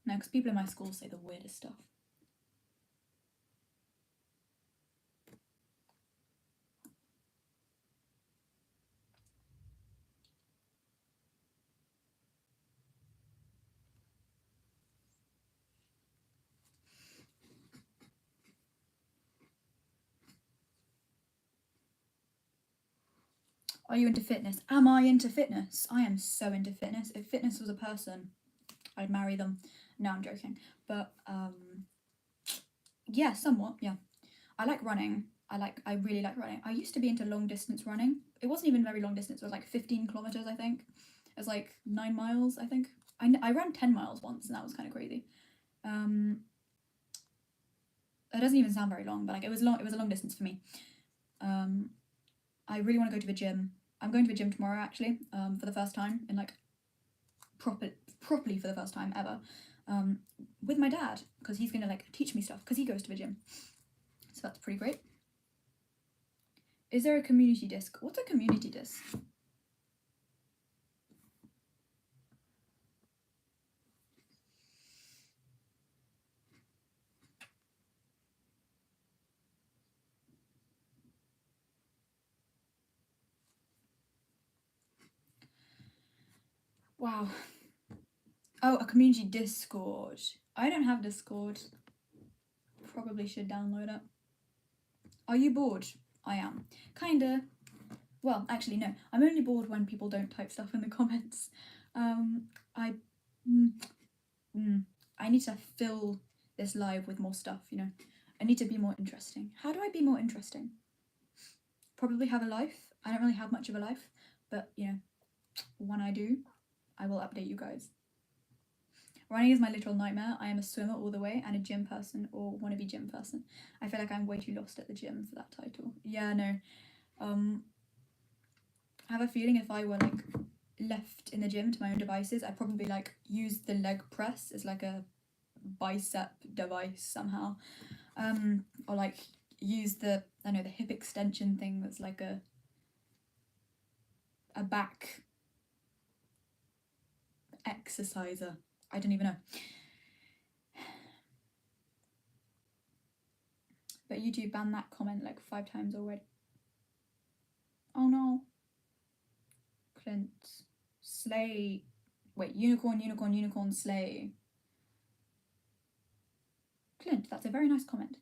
No, because people in my school say the weirdest stuff. Are you into fitness? Am I into fitness? I am so into fitness. If fitness was a person, I'd marry them. No, I'm joking. But yeah, somewhat, yeah. I like running. I really like running. I used to be into long distance running. It wasn't even very long distance. It was like 15 kilometers, I think. It was like 9 miles, I think. I ran 10 miles once, and that was kind of crazy. It doesn't even sound very long, but like it was long. It was a long distance for me. I really want to go to the gym. I'm going to the gym tomorrow, actually, for the first time in like properly for the first time ever, with my dad, because he's gonna like teach me stuff because he goes to the gym. So that's pretty great. Is there a community disc? What's a community disc? Wow. Oh, a community Discord. I don't have Discord. Probably should download it. Are you bored? I am. Kinda. Well, actually, no. I'm only bored when people don't type stuff in the comments. I need to fill this live with more stuff, you know. I need to be more interesting. How do I be more interesting? Probably have a life. I don't really have much of a life, but you know, when I do, I will update you guys. Running is my literal nightmare. I am a swimmer all the way and a gym person or wannabe gym person. I feel like I'm way too lost at the gym for that title. Yeah, no. I have a feeling if I were like left in the gym to my own devices, I'd probably like use the leg press as like a bicep device somehow, or like use the the hip extension thing that's like a back exerciser. I don't even know. But YouTube banned that comment like 5 times already. Oh no. Clint. Slay. Wait, unicorn, slay. Clint, that's a very nice comment.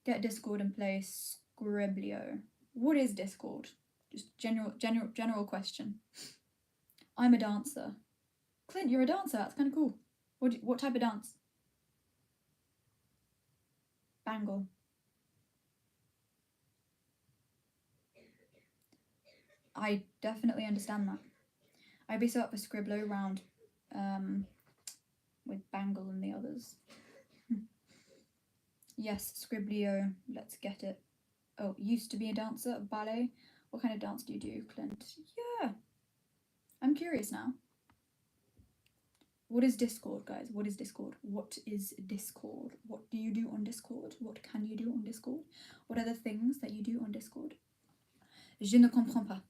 Get Discord and play Scriblio. What is Discord? Just general question. I'm a dancer. Clint, you're a dancer. That's kind of cool. What type of dance? Bangle. I definitely understand that. I'd be so up for Scribblo round with Bangle and the others. Yes, Scriblio, let's get it. Oh, used to be a dancer, ballet. What kind of dance do you do, Clint? Yeah. I'm curious now. What is Discord, guys? What is Discord? What is Discord? What do you do on Discord? What can you do on Discord? What are the things that you do on Discord? Je ne comprends pas.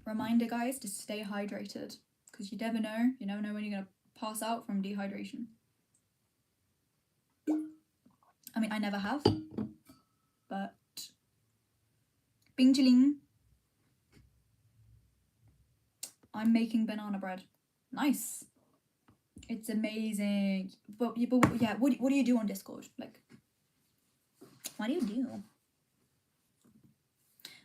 Reminder, guys, to stay hydrated, because you never know when you're gonna pass out from dehydration. I mean, I never have, but bing chilling. I'm making banana bread. Nice. It's amazing. But yeah, what do you do on Discord? Like, what do you do?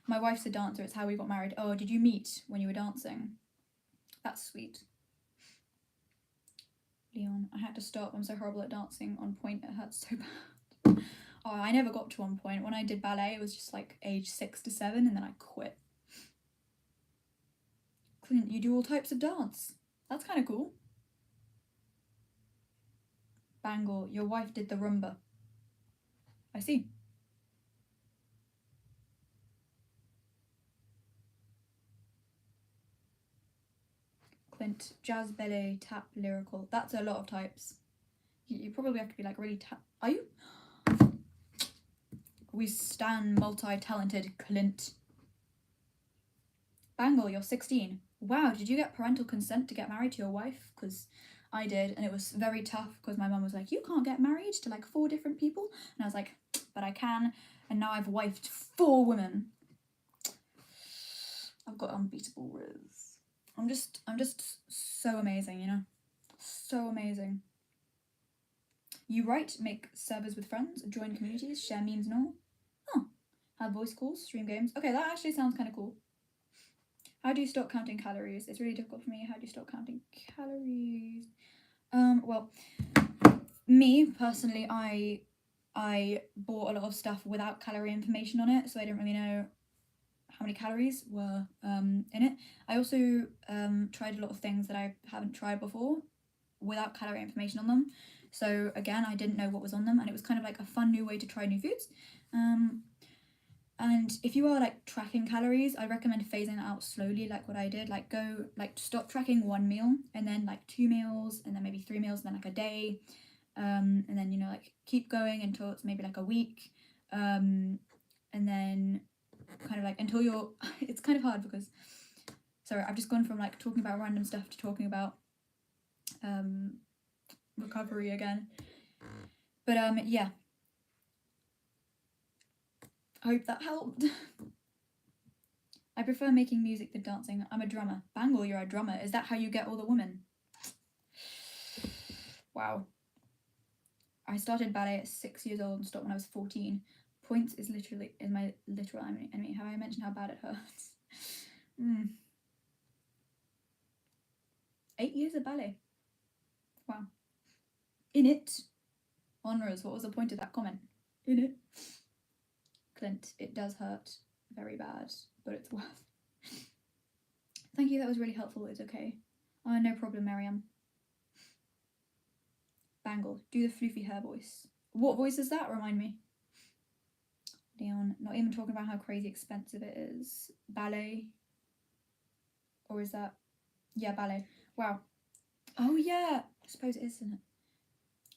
My wife's a dancer. It's how we got married. Oh, did you meet when you were dancing? That's sweet. Leon, I had to stop. I'm so horrible at dancing on point. It hurts so bad. Oh, I never got to on point. When I did ballet, it was just like age 6 to 7, and then I quit. Clint, you do all types of dance. That's kind of cool. Bangle, your wife did the rumba. I see. Clint, jazz, ballet, tap, lyrical. That's a lot of types. You probably have to be like really Are you? We stand multi-talented Clint. Bangle, you're 16. Wow, did you get parental consent to get married to your wife? Because I did, and it was very tough because my mum was like, you can't get married to like 4 different people. And I was like, but I can. And now I've wifed 4 women. I've got unbeatable riz. I'm just so amazing, you know? So amazing. You write, make servers with friends, join communities, share memes and all. Huh. Have voice calls, stream games. Okay, that actually sounds kind of cool. How do you stop counting calories? It's really difficult for me. How do you stop counting calories? Well, me personally, I bought a lot of stuff without calorie information on it, so I didn't really know how many calories were in it. I also tried a lot of things that I haven't tried before without calorie information on them. So again, I didn't know what was on them, and it was kind of like a fun new way to try new foods. And if you are like tracking calories, I recommend phasing it out slowly, like what I did. Like go like stop tracking 1 meal, and then like 2 meals, and then maybe 3 meals, and then like a day, and then, you know, like keep going until it's maybe like a week, and then kind of like until you're it's kind of hard because, sorry, I've just gone from like talking about random stuff to talking about recovery again. But yeah, I hope that helped. I prefer making music than dancing. I'm a drummer. Bangle, you're a drummer. Is that how you get all the women? Wow. I started ballet at 6 years old and stopped when I was 14. Points is my literal enemy. Have I mentioned how bad it hurts? 8 years of ballet. Wow. In it. Honors, what was the point of that comment? In it. Clint, it does hurt very bad, but it's worth. Thank you, that was really helpful. It's okay. Oh, no problem, Miriam. Bangle, do the floofy hair voice. What voice is that? Remind me. Leon, not even talking about how crazy expensive it is. Ballet. Or is that? Yeah, ballet. Wow. Oh yeah, I suppose it is, isn't it?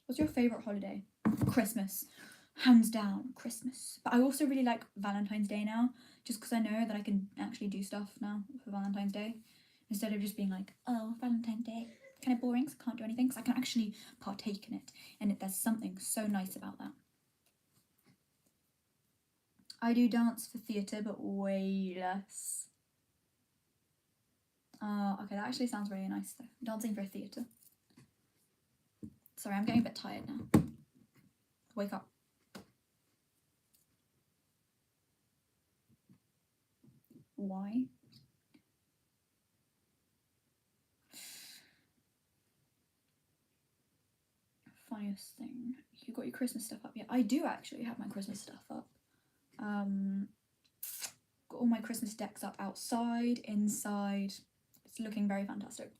What's your favourite holiday? Christmas. Hands down, Christmas. But I also really like Valentine's Day now, just because I know that I can actually do stuff now for Valentine's Day, instead of just being like, oh, Valentine's Day, kind of boring, so I can't do anything, because I can actually partake in it, and there's something so nice about that. I do dance for theatre, but way less. Okay, that actually sounds really nice though. Dancing for a theatre. Sorry, I'm getting a bit tired now. Wake up. Why? Funniest thing. You got your Christmas stuff up? Yeah, I do actually have my Christmas stuff up. Got all my Christmas decks up outside, inside. It's looking very fantastic.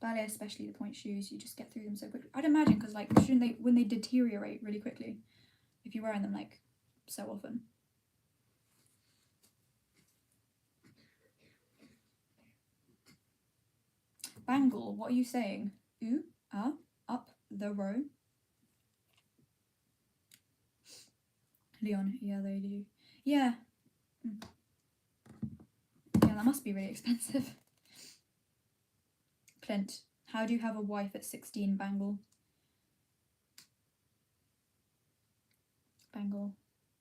Ballet, especially the point shoes, you just get through them so quickly. I'd imagine, because like, shouldn't they, when they deteriorate really quickly, if you're wearing them like so often. Bangle, what are you saying? Ooh, ah, up the row. Leon, yeah, they do. Yeah. Yeah, that must be really expensive. Clint, how do you have a wife at 16, Bangle? Bangle,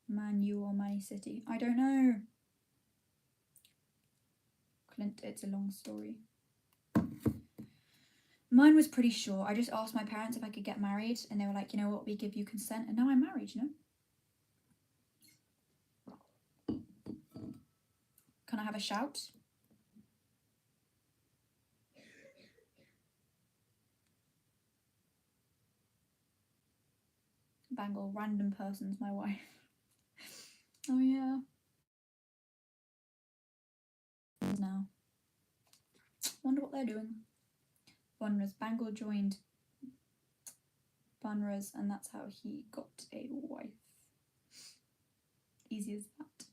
Man U or Man City? I don't know. Clint, it's a long story. Mine was pretty short. I just asked my parents if I could get married, and they were like, you know what, we give you consent, and now I'm married, you know? Can I have a shout? Bangle, random person's my wife. Oh yeah. Now. Wonder what they're doing. Bunras. Bangle joined Bunras, and that's how he got a wife. Easy as that.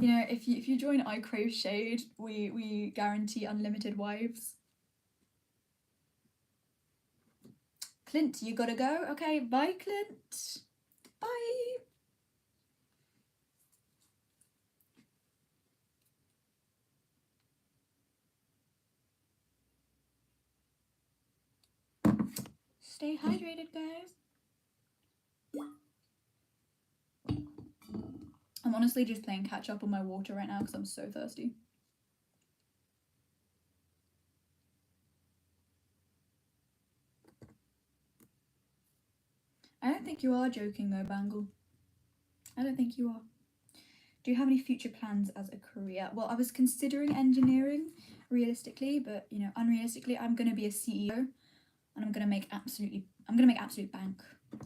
You know, if you join I Crave Shade, we guarantee unlimited wives. Clint, you gotta go. Okay, bye, Clint. Bye. Stay hydrated, guys. I'm honestly just playing catch up on my water right now because I'm so thirsty. I don't think you are joking though, Bangle. I don't think you are. Do you have any future plans as a career? Well, I was considering engineering realistically, but you know, unrealistically, I'm gonna be a CEO and I'm gonna make absolute bank.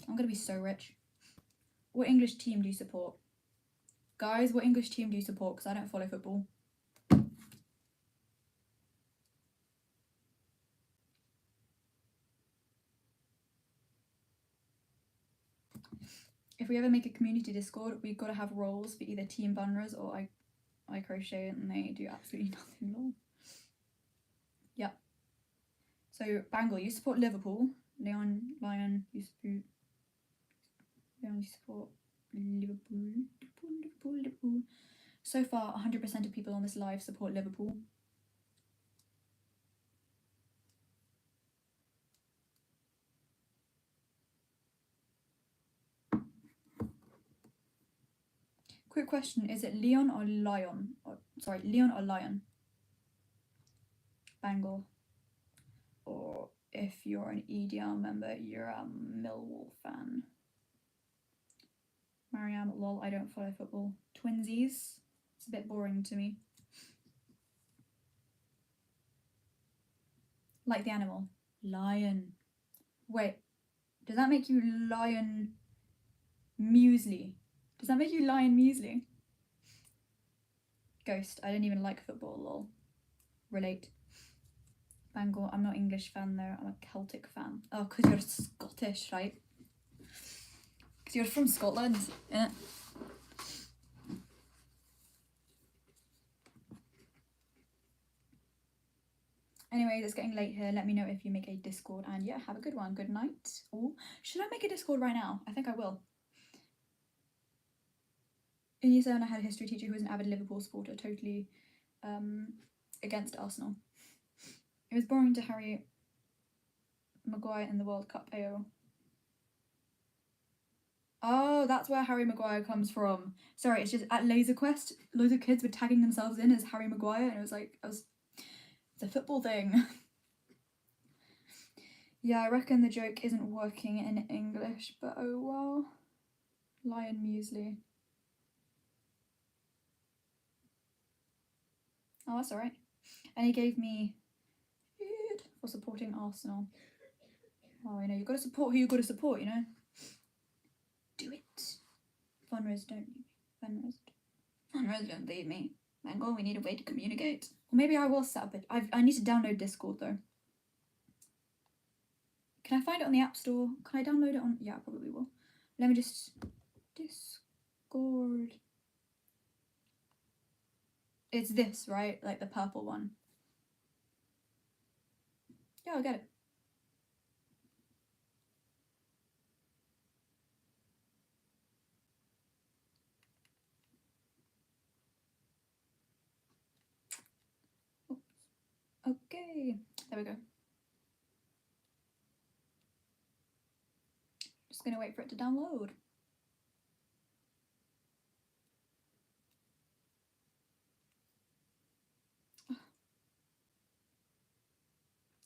I'm gonna be so rich. What English team do you support? Guys, what English team do you support? Because I don't follow football. If we ever make a community Discord, we've got to have roles for either Team Bunras or I crochet and they do absolutely nothing long. Yep. So Bangle, you support Liverpool. Lion, you support Liverpool. So far, 100% of people on this live support Liverpool. Quick question, is it Leon or Lion? Leon or Lion? Bangle. Or if you're an EDR member, you're a Millwall fan. Mariam, lol, I don't follow football. Twinsies, it's a bit boring to me. Like the animal. Lion. Wait, does that make you Lion Muesli? Does that make you Lion Muesli? Ghost, I don't even like football, lol. Relate. Bangor, I'm not English fan though, I'm a Celtic fan. Oh, because you're Scottish, right? Because you're from Scotland, innit? Anyways, it's getting late here. Let me know if you make a Discord and yeah, have a good one. Good night. Or should I make a Discord right now? I think I will. In year 7, I had a history teacher who was an avid Liverpool supporter, totally against Arsenal. It was boring to Harry Maguire in the World Cup. AO. Oh, that's where Harry Maguire comes from. Sorry, it's just at Laser Quest, loads of kids were tagging themselves in as Harry Maguire, and it was like, it's a football thing. Yeah, I reckon the joke isn't working in English, but oh well. Lion Muesli. Oh, that's alright. And he gave me food for supporting Arsenal. Oh, you know, you've got to support who you've got to support, you know? Do it. Funres don't leave me. Funres don't leave me. Mango, we need a way to communicate. Or maybe I will set up it. I need to download Discord though. Can I find it on the App Store? Can I download it on? Yeah, I probably will. Let me just Discord. It's this, right? Like the purple one. Yeah, I'll get it. Oops. Okay, there we go. Just gonna wait for it to download.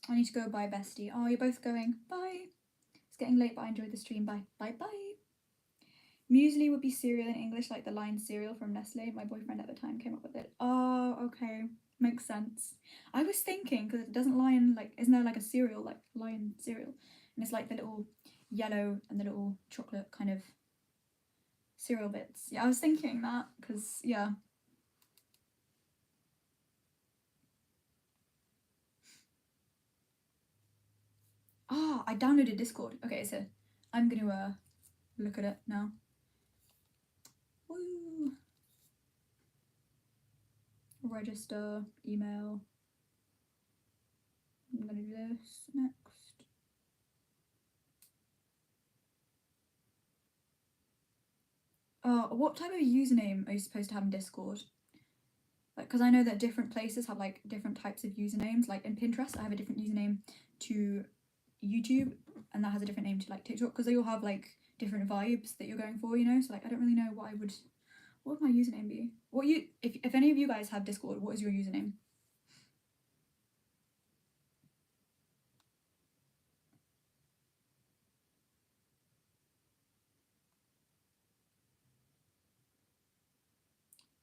I need to go. Bye, bestie. Oh, you're both going. Bye. It's getting late, but I enjoyed the stream. Bye. Bye bye. Muesli would be cereal in English, like the Lion cereal from Nestle. My boyfriend at the time came up with it. Oh, okay. Makes sense. I was thinking, because it doesn't Lion, like, isn't there like a cereal, like Lion cereal? And it's like the little yellow and the little chocolate kind of cereal bits. Yeah, I was thinking that, because, yeah. Ah, I downloaded Discord. Okay, so I'm going to look at it now. Woo. register, email. I'm gonna do this next. What type of username are you supposed to have in Discord? Like, because I know that different places have like different types of usernames. Like in Pinterest, I have a different username to YouTube, and that has a different name to like TikTok, because they all have like different vibes that you're going for, you know. So like, I don't really know what would my username be? If any of you guys have Discord, what is your username?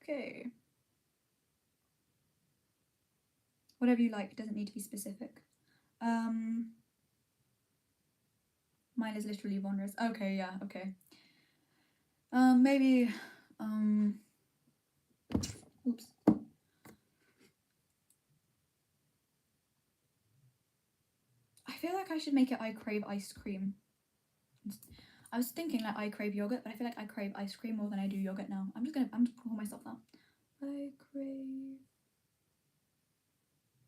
Okay. Whatever you like, doesn't need to be specific. Mine is literally Vonrus. Okay, yeah, okay. Maybe, oops. I feel like I should make it I crave ice cream. I was thinking like I crave yogurt, but I feel like I crave ice cream more than I do yogurt now. I'm just calling myself that. I crave.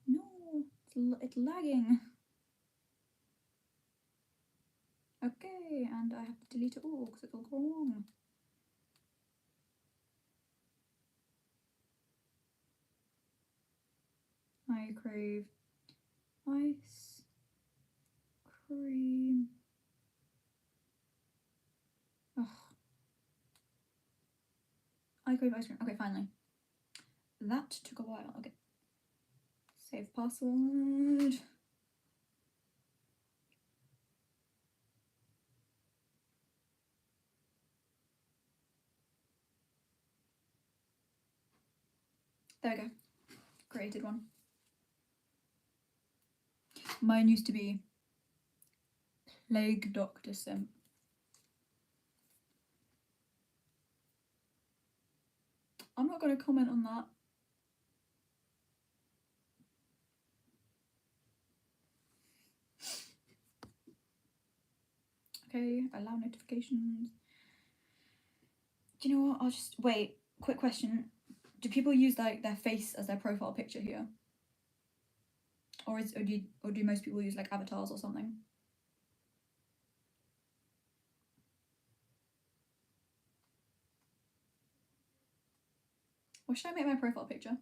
No, it's lagging. Okay, and I have to delete it all because it'll go wrong. I crave ice cream. Ugh. I crave ice cream. Okay, finally. That took a while. Okay. Save password. There we go. Created one. Mine used to be Plague Doctor Sim. I'm not going to comment on that. Okay, allow notifications. Do you know what? I'll just wait. Quick question: do people use like their face as their profile picture here, or do most people use like avatars or something? What should I make my profile picture?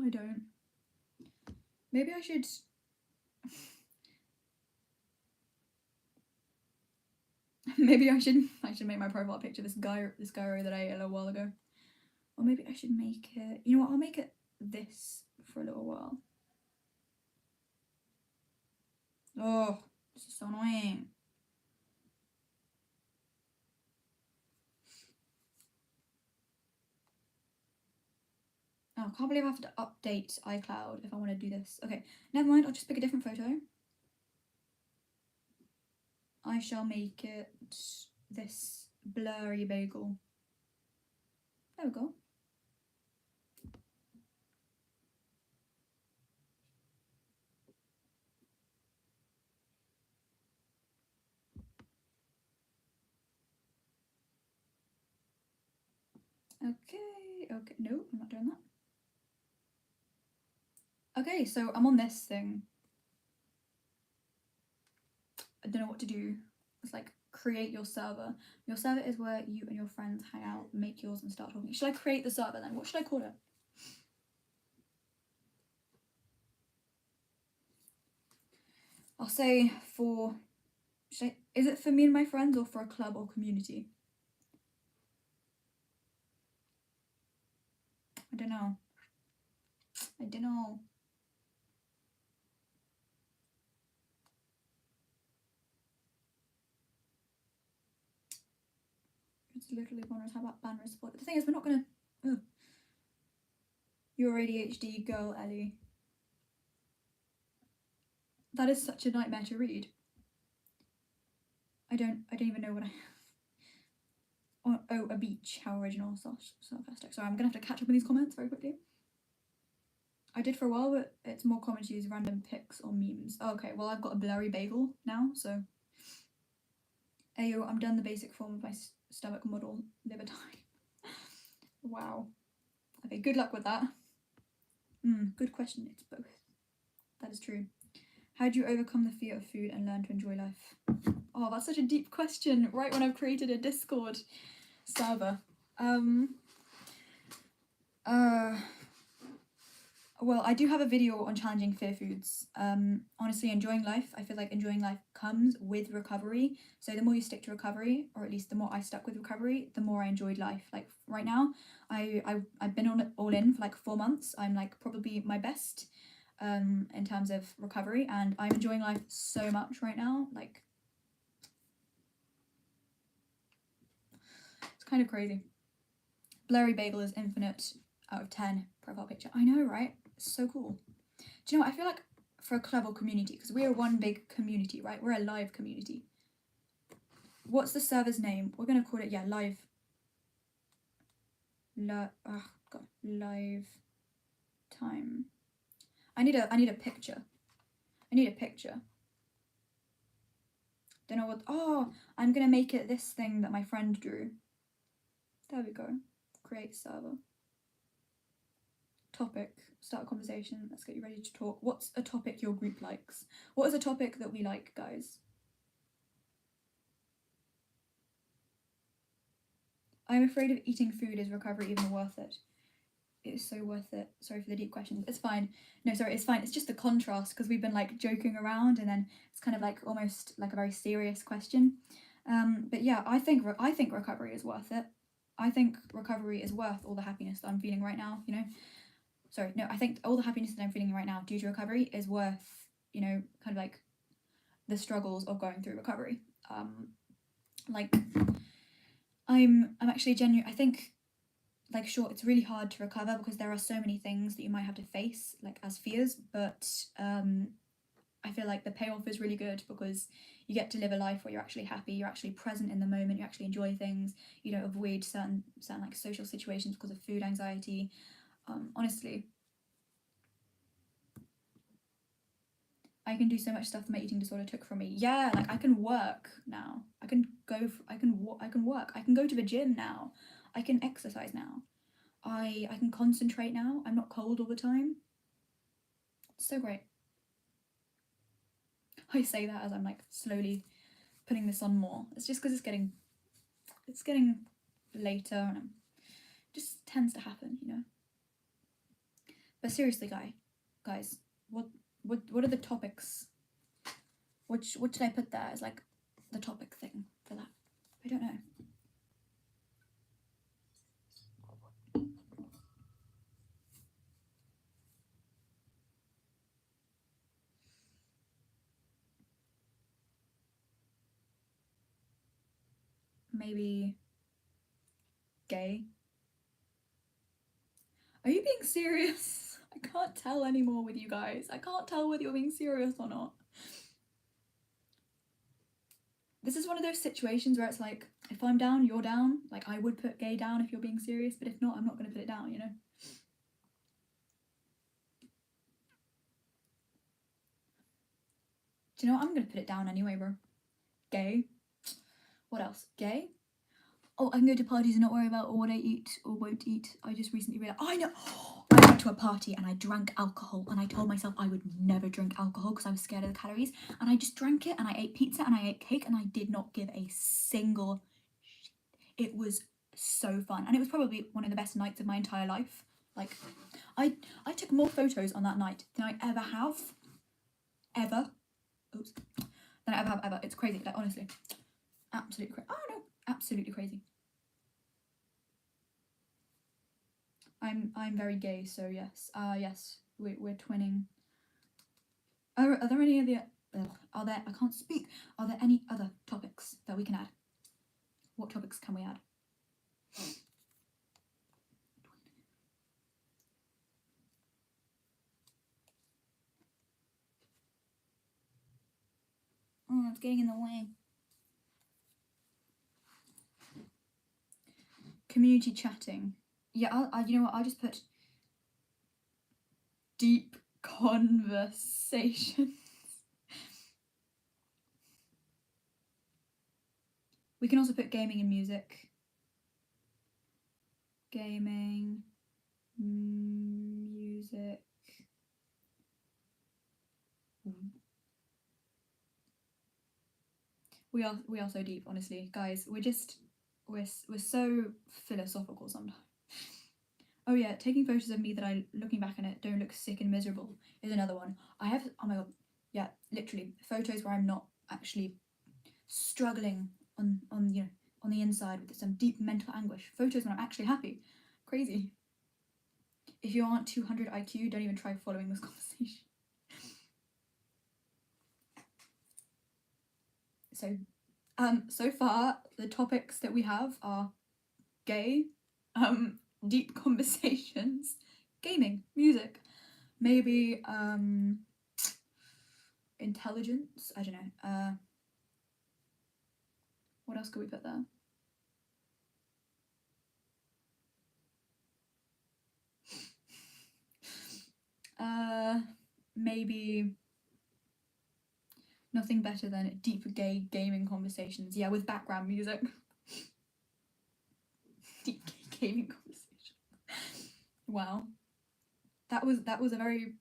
I don't. Maybe I should. Maybe I should make my profile picture this guy that I ate a little while ago. Or maybe I should make it. You know what? I'll make it this for a little while. Oh, this is so annoying. Oh, I can't believe I have to update iCloud if I want to do this. Okay, never mind. I'll just pick a different photo. I shall make it this blurry bagel. There we go. Okay, no, I'm not doing that. Okay, so I'm on this thing. I don't know what to do. It's like create your server. Your server is where you and your friends hang out, make yours, and start talking. Should I create the server then? What should I call it? I'll say for. Is it for me and my friends or for a club or community? I don't know. I don't know. It's literally Bonner's. How about banner support? The thing is, we're not gonna. Ugh. Your ADHD girl, Ellie. That is such a nightmare to read. I don't even know what I have. Oh, a beach. How original. Sarcastic. Sorry, I'm gonna have to catch up with these comments very quickly. I did for a while, but it's more common to use random pics or memes. Oh, okay, well I've got a blurry bagel now, so. Ayo, I'm done the basic form of my stomach model liver time. Wow. Okay, good luck with that. Good question. It's both. That is true. How do you overcome the fear of food and learn to enjoy life? Oh, that's such a deep question. Right when I've created a Discord server. Well, I do have a video on challenging fear foods. Honestly, enjoying life. I feel like enjoying life comes with recovery. So the more you stick to recovery, or at least the more I stuck with recovery, the more I enjoyed life. Like right now, I've been on it all in for like 4 months. I'm like probably my best in terms of recovery, and I'm enjoying life so much right now. Like it's kind of crazy. Blurry Bagel is infinite out of 10 profile picture. I know, right? So cool. Do you know what? I feel like for a Clever community, because we're one big community, right? We're a live community. What's the server's name? We're gonna call it live. Live time. I need a picture. I need a picture. Don't know what. Oh, I'm gonna make it this thing that my friend drew. There we go. Create server. Topic. Start a conversation. Let's get you ready to talk. What's a topic your group likes? What is a topic that we like, guys? I'm afraid of eating food. Is recovery even worth it? It is so worth it. Sorry for the deep questions. It's fine. No, sorry, it's fine. It's just the contrast because we've been like joking around and then it's kind of like almost like a very serious question. But yeah, I think recovery is worth it. I think recovery is worth all the happiness that I'm feeling right now, you know? Sorry, no, I think all the happiness that I'm feeling right now due to recovery is worth, you know, kind of like the struggles of going through recovery. Like I'm actually genuine. I think like sure it's really hard to recover because there are so many things that you might have to face like as fears, but I feel like the payoff is really good because you get to live a life where you're actually happy, you're actually present in the moment, you actually enjoy things, you don't avoid certain like social situations because of food anxiety. Honestly, I can do so much stuff that my eating disorder took from me. Yeah, like I can work now. I can go. I can work. I can go to the gym now. I can exercise now. I can concentrate now. I'm not cold all the time. It's so great. I say that as I'm like slowly putting this on more. It's just because it's getting later and it just tends to happen, you know. But seriously, guys, what are the topics? What should I put there as like the topic thing for that? I don't know. Maybe gay. Are you being serious? I can't tell anymore with you guys. I can't tell whether you're being serious or not. This is one of those situations where it's like, if I'm down, you're down. Like, I would put gay down if you're being serious, but if not, I'm not going to put it down, you know? Do you know what? I'm going to put it down anyway, bro. Gay. What else? Gay? Oh, I can go to parties and not worry about what I eat or won't eat. I just recently realised, I know. I went to a party and I drank alcohol and I told myself I would never drink alcohol because I was scared of the calories. And I just drank it and I ate pizza and I ate cake and I did not give a single shit. It was so fun. And it was probably one of the best nights of my entire life. Like, I took more photos on that night than I ever have. Ever. Oops. Than I ever have ever. It's crazy. Like, honestly. Absolutely crazy. Oh no. Absolutely crazy. I'm very gay, so yes. Yes, we're twinning. Are there any other? Are there? I can't speak. Are there any other topics that we can add? What topics can we add? Oh, it's getting in the way. Community chatting. Yeah, you know what? I'll just put deep conversations. We can also put gaming and music. Gaming. music. We are so deep, honestly, guys. We're so philosophical sometimes. Oh yeah, taking photos of me that I looking back on it don't look sick and miserable is another one. I have, oh my god, yeah, literally photos where I'm not actually struggling on you know on the inside with some deep mental anguish. Photos when I'm actually happy. Crazy. If you aren't 200 IQ, don't even try following this conversation. So far the topics that we have are gay, deep conversations, gaming, music, maybe intelligence. I don't know. What else could we put there? Maybe nothing better than deep gay gaming conversations. Yeah, with background music. Deep gay gaming conversation. Wow, that was a very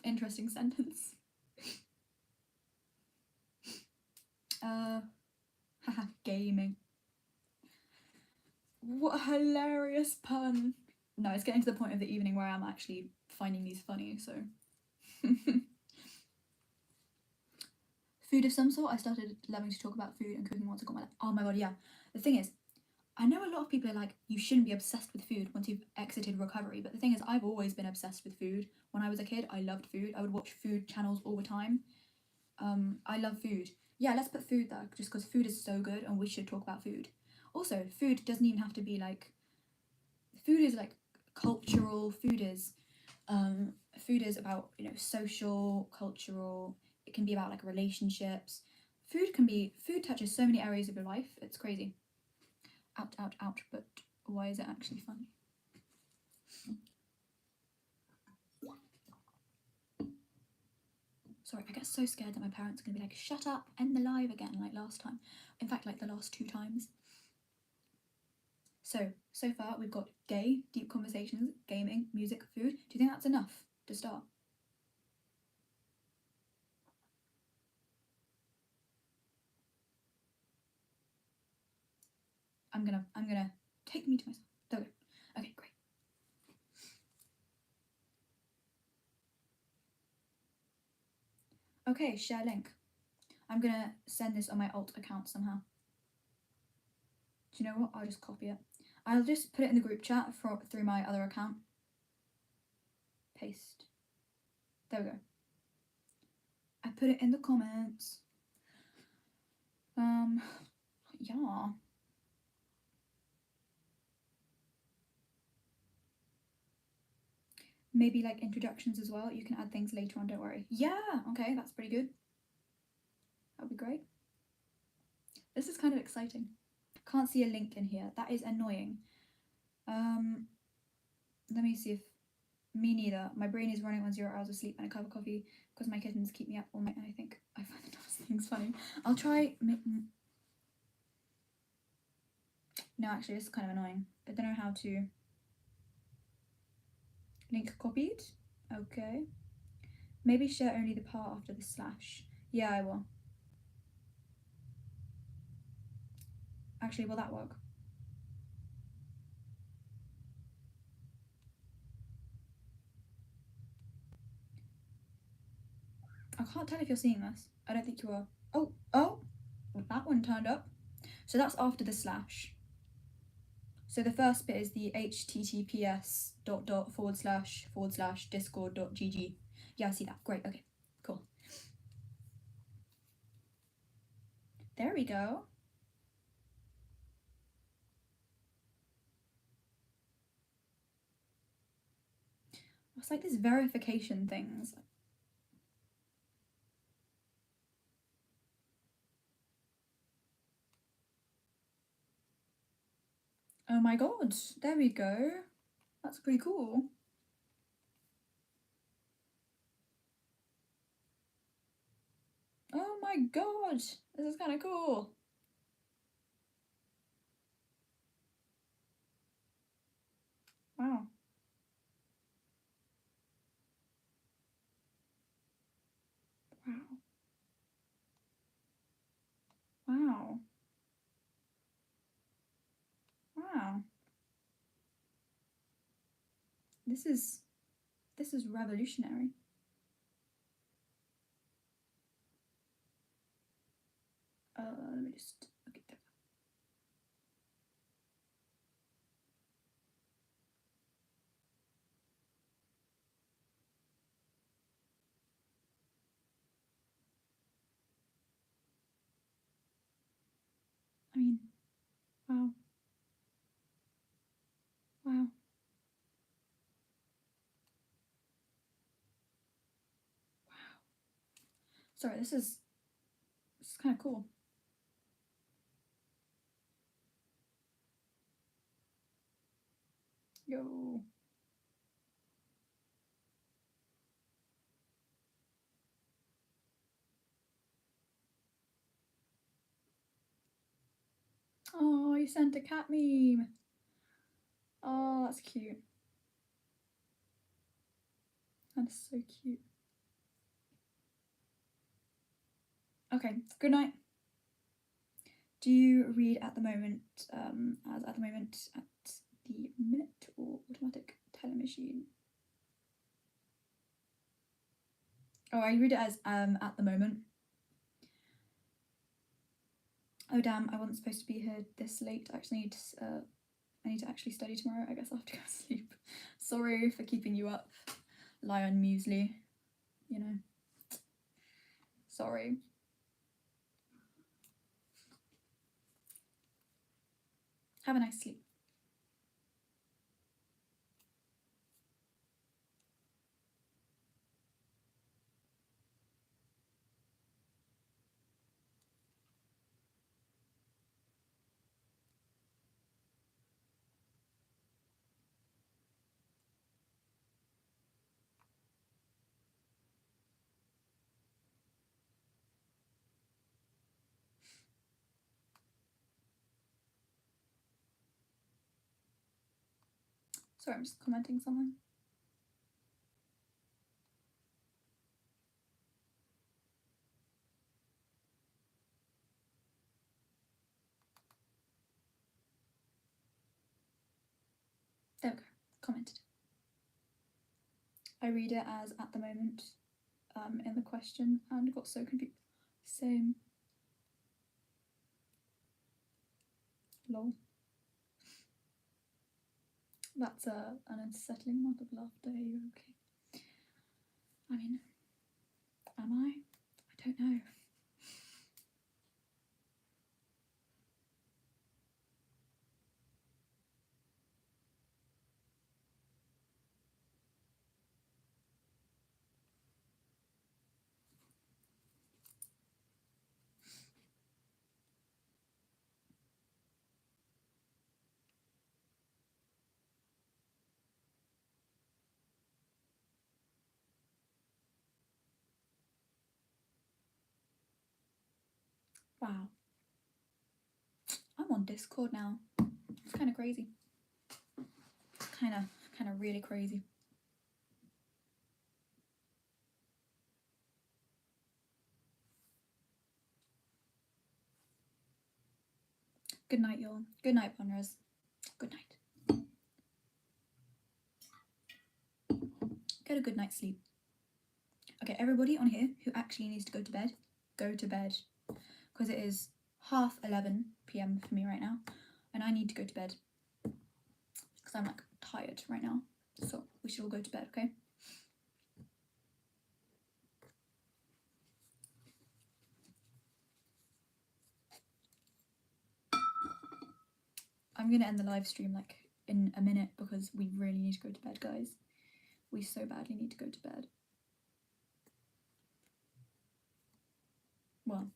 interesting sentence. Haha, gaming. What a hilarious pun. No, it's getting to the point of the evening where I'm actually finding these funny, so. Food of some sort. I started loving to talk about food and cooking once I got my life. Oh my god, yeah. The thing is, I know a lot of people are like, you shouldn't be obsessed with food once you've exited recovery, but the thing is, I've always been obsessed with food. When I was a kid, I loved food. I would watch food channels all the time. I love food. Yeah, let's put food there, just because food is so good and we should talk about food. Also, food doesn't even have to be like, food is like cultural, food is about, you know, social, cultural, it can be about like relationships. Food touches so many areas of your life, it's crazy. Ouch, ouch, ouch, but why is it actually funny? Sorry, I get so scared that my parents are gonna be like, shut up, end the live again, like last time. In fact, like the last 2 times. So far we've got gay, deep conversations, gaming, music, food. Do you think that's enough to start? I'm gonna take me to myself. There we go. Okay, great. Okay, share link. I'm gonna send this on my alt account somehow. Do you know what? I'll just copy it. I'll just put it in the group chat through my other account. Paste. There we go. I put it in the comments. Yeah. Maybe like introductions as well. You can add things later on, don't worry. Yeah, okay, that's pretty good. That would be great. This is kind of exciting. Can't see a link in here. That is annoying. Let me see if me neither. My brain is running on 0 hours of sleep and a cup of coffee because my kittens keep me up all night and I think I find the dumbest things funny. I'll try. No, actually, this is kind of annoying. I don't know how to. Link copied. Okay. Maybe share only the part after the slash. Yeah, I will. Actually, will that work? I can't tell if you're seeing this. I don't think you are. Oh, that one turned up. So that's after the slash. So the first bit is the https://discord.gg. Yeah, I see that. Great. Okay, cool. There we go. It's like these verification things. Oh my god, there we go. That's pretty cool. Oh my god, this is kind of cool. Wow. Wow. Wow. Wow. This is revolutionary. Let me just okay there. I mean, wow. Wow. Sorry, this is kind of cool. Yo. Oh, you sent a cat meme. Oh, that's cute. That's so cute. Okay, good night. Do you read at the moment, as at the moment at the minute or automatic telemachine? Oh, I read it as at the moment. Oh damn, I wasn't supposed to be here this late. I actually need to actually study tomorrow. I guess I'll have to go to sleep. Sorry for keeping you up. Lion muesli, you know. Sorry. Have a nice sleep. Sorry, I'm just commenting something. There we go. Commented. I read it as at the moment in the question and got so confused. Same. Lol. That's an unsettling amount of laughter. Are you okay? I mean, am I? I don't know. Wow. I'm on Discord now. It's kind of crazy. Kind of really crazy. Good night, y'all. Good night, Ponrez. Good night. Get a good night's sleep. Okay, everybody on here who actually needs to go to bed. Because it is 11:30 p.m. for me right now. And I need to go to bed. Because I'm like tired right now. So we should all go to bed, okay? I'm gonna end the live stream like in a minute because we really need to go to bed, guys. We so badly need to go to bed. Well,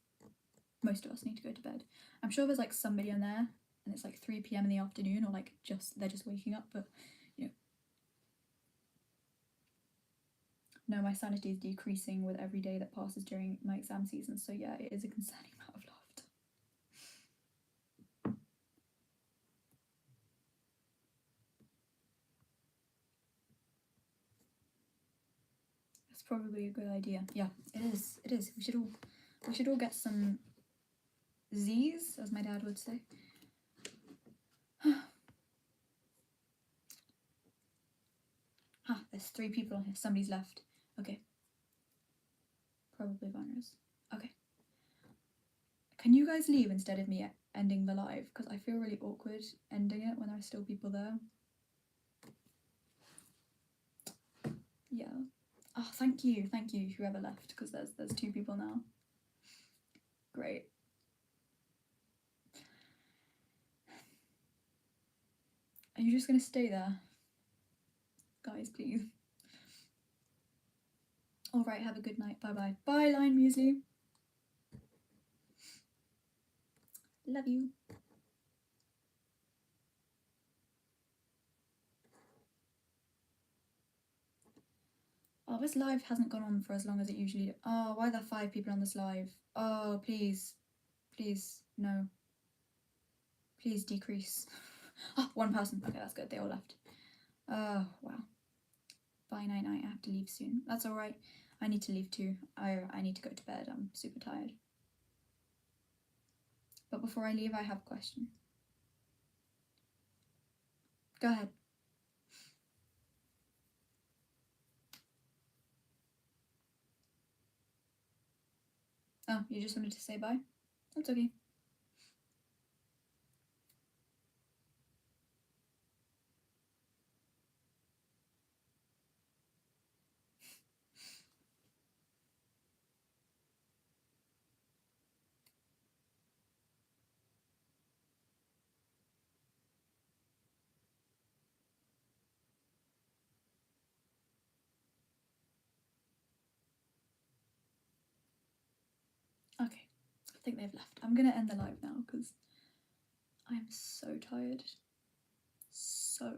most of us need to go to bed. I'm sure there's like somebody on there and it's like 3 p.m. in the afternoon or like they're just waking up, but you know. No, my sanity is decreasing with every day that passes during my exam season, so yeah, it is a concerning amount of laughter. It's probably a good idea. Yeah, it is. It is. We should all get some Z's, as my dad would say. There's 3 people on here. Somebody's left. Okay. Probably Vanras. Okay. Can you guys leave instead of me ending the live? Because I feel really awkward ending it when there are still people there. Yeah. Oh, thank you, whoever left, because there's 2 people now. Great. Are you just gonna stay there? Guys, please. Alright, have a good night. Bye-bye. Bye, Lion Muesli. Love you. Oh, this live hasn't gone on for as long as it usually does. Oh, why are there 5 people on this live? Oh, please. Please, no. Please decrease. Oh, 1 person. Okay, that's good. They all left. Oh, wow. Bye, night-night. I have to leave soon. That's alright. I need to leave too. I need to go to bed. I'm super tired. But before I leave, I have a question. Go ahead. Oh, you just wanted to say bye? That's okay. Okay, I think they've left. I'm gonna end the live now because I'm so tired. So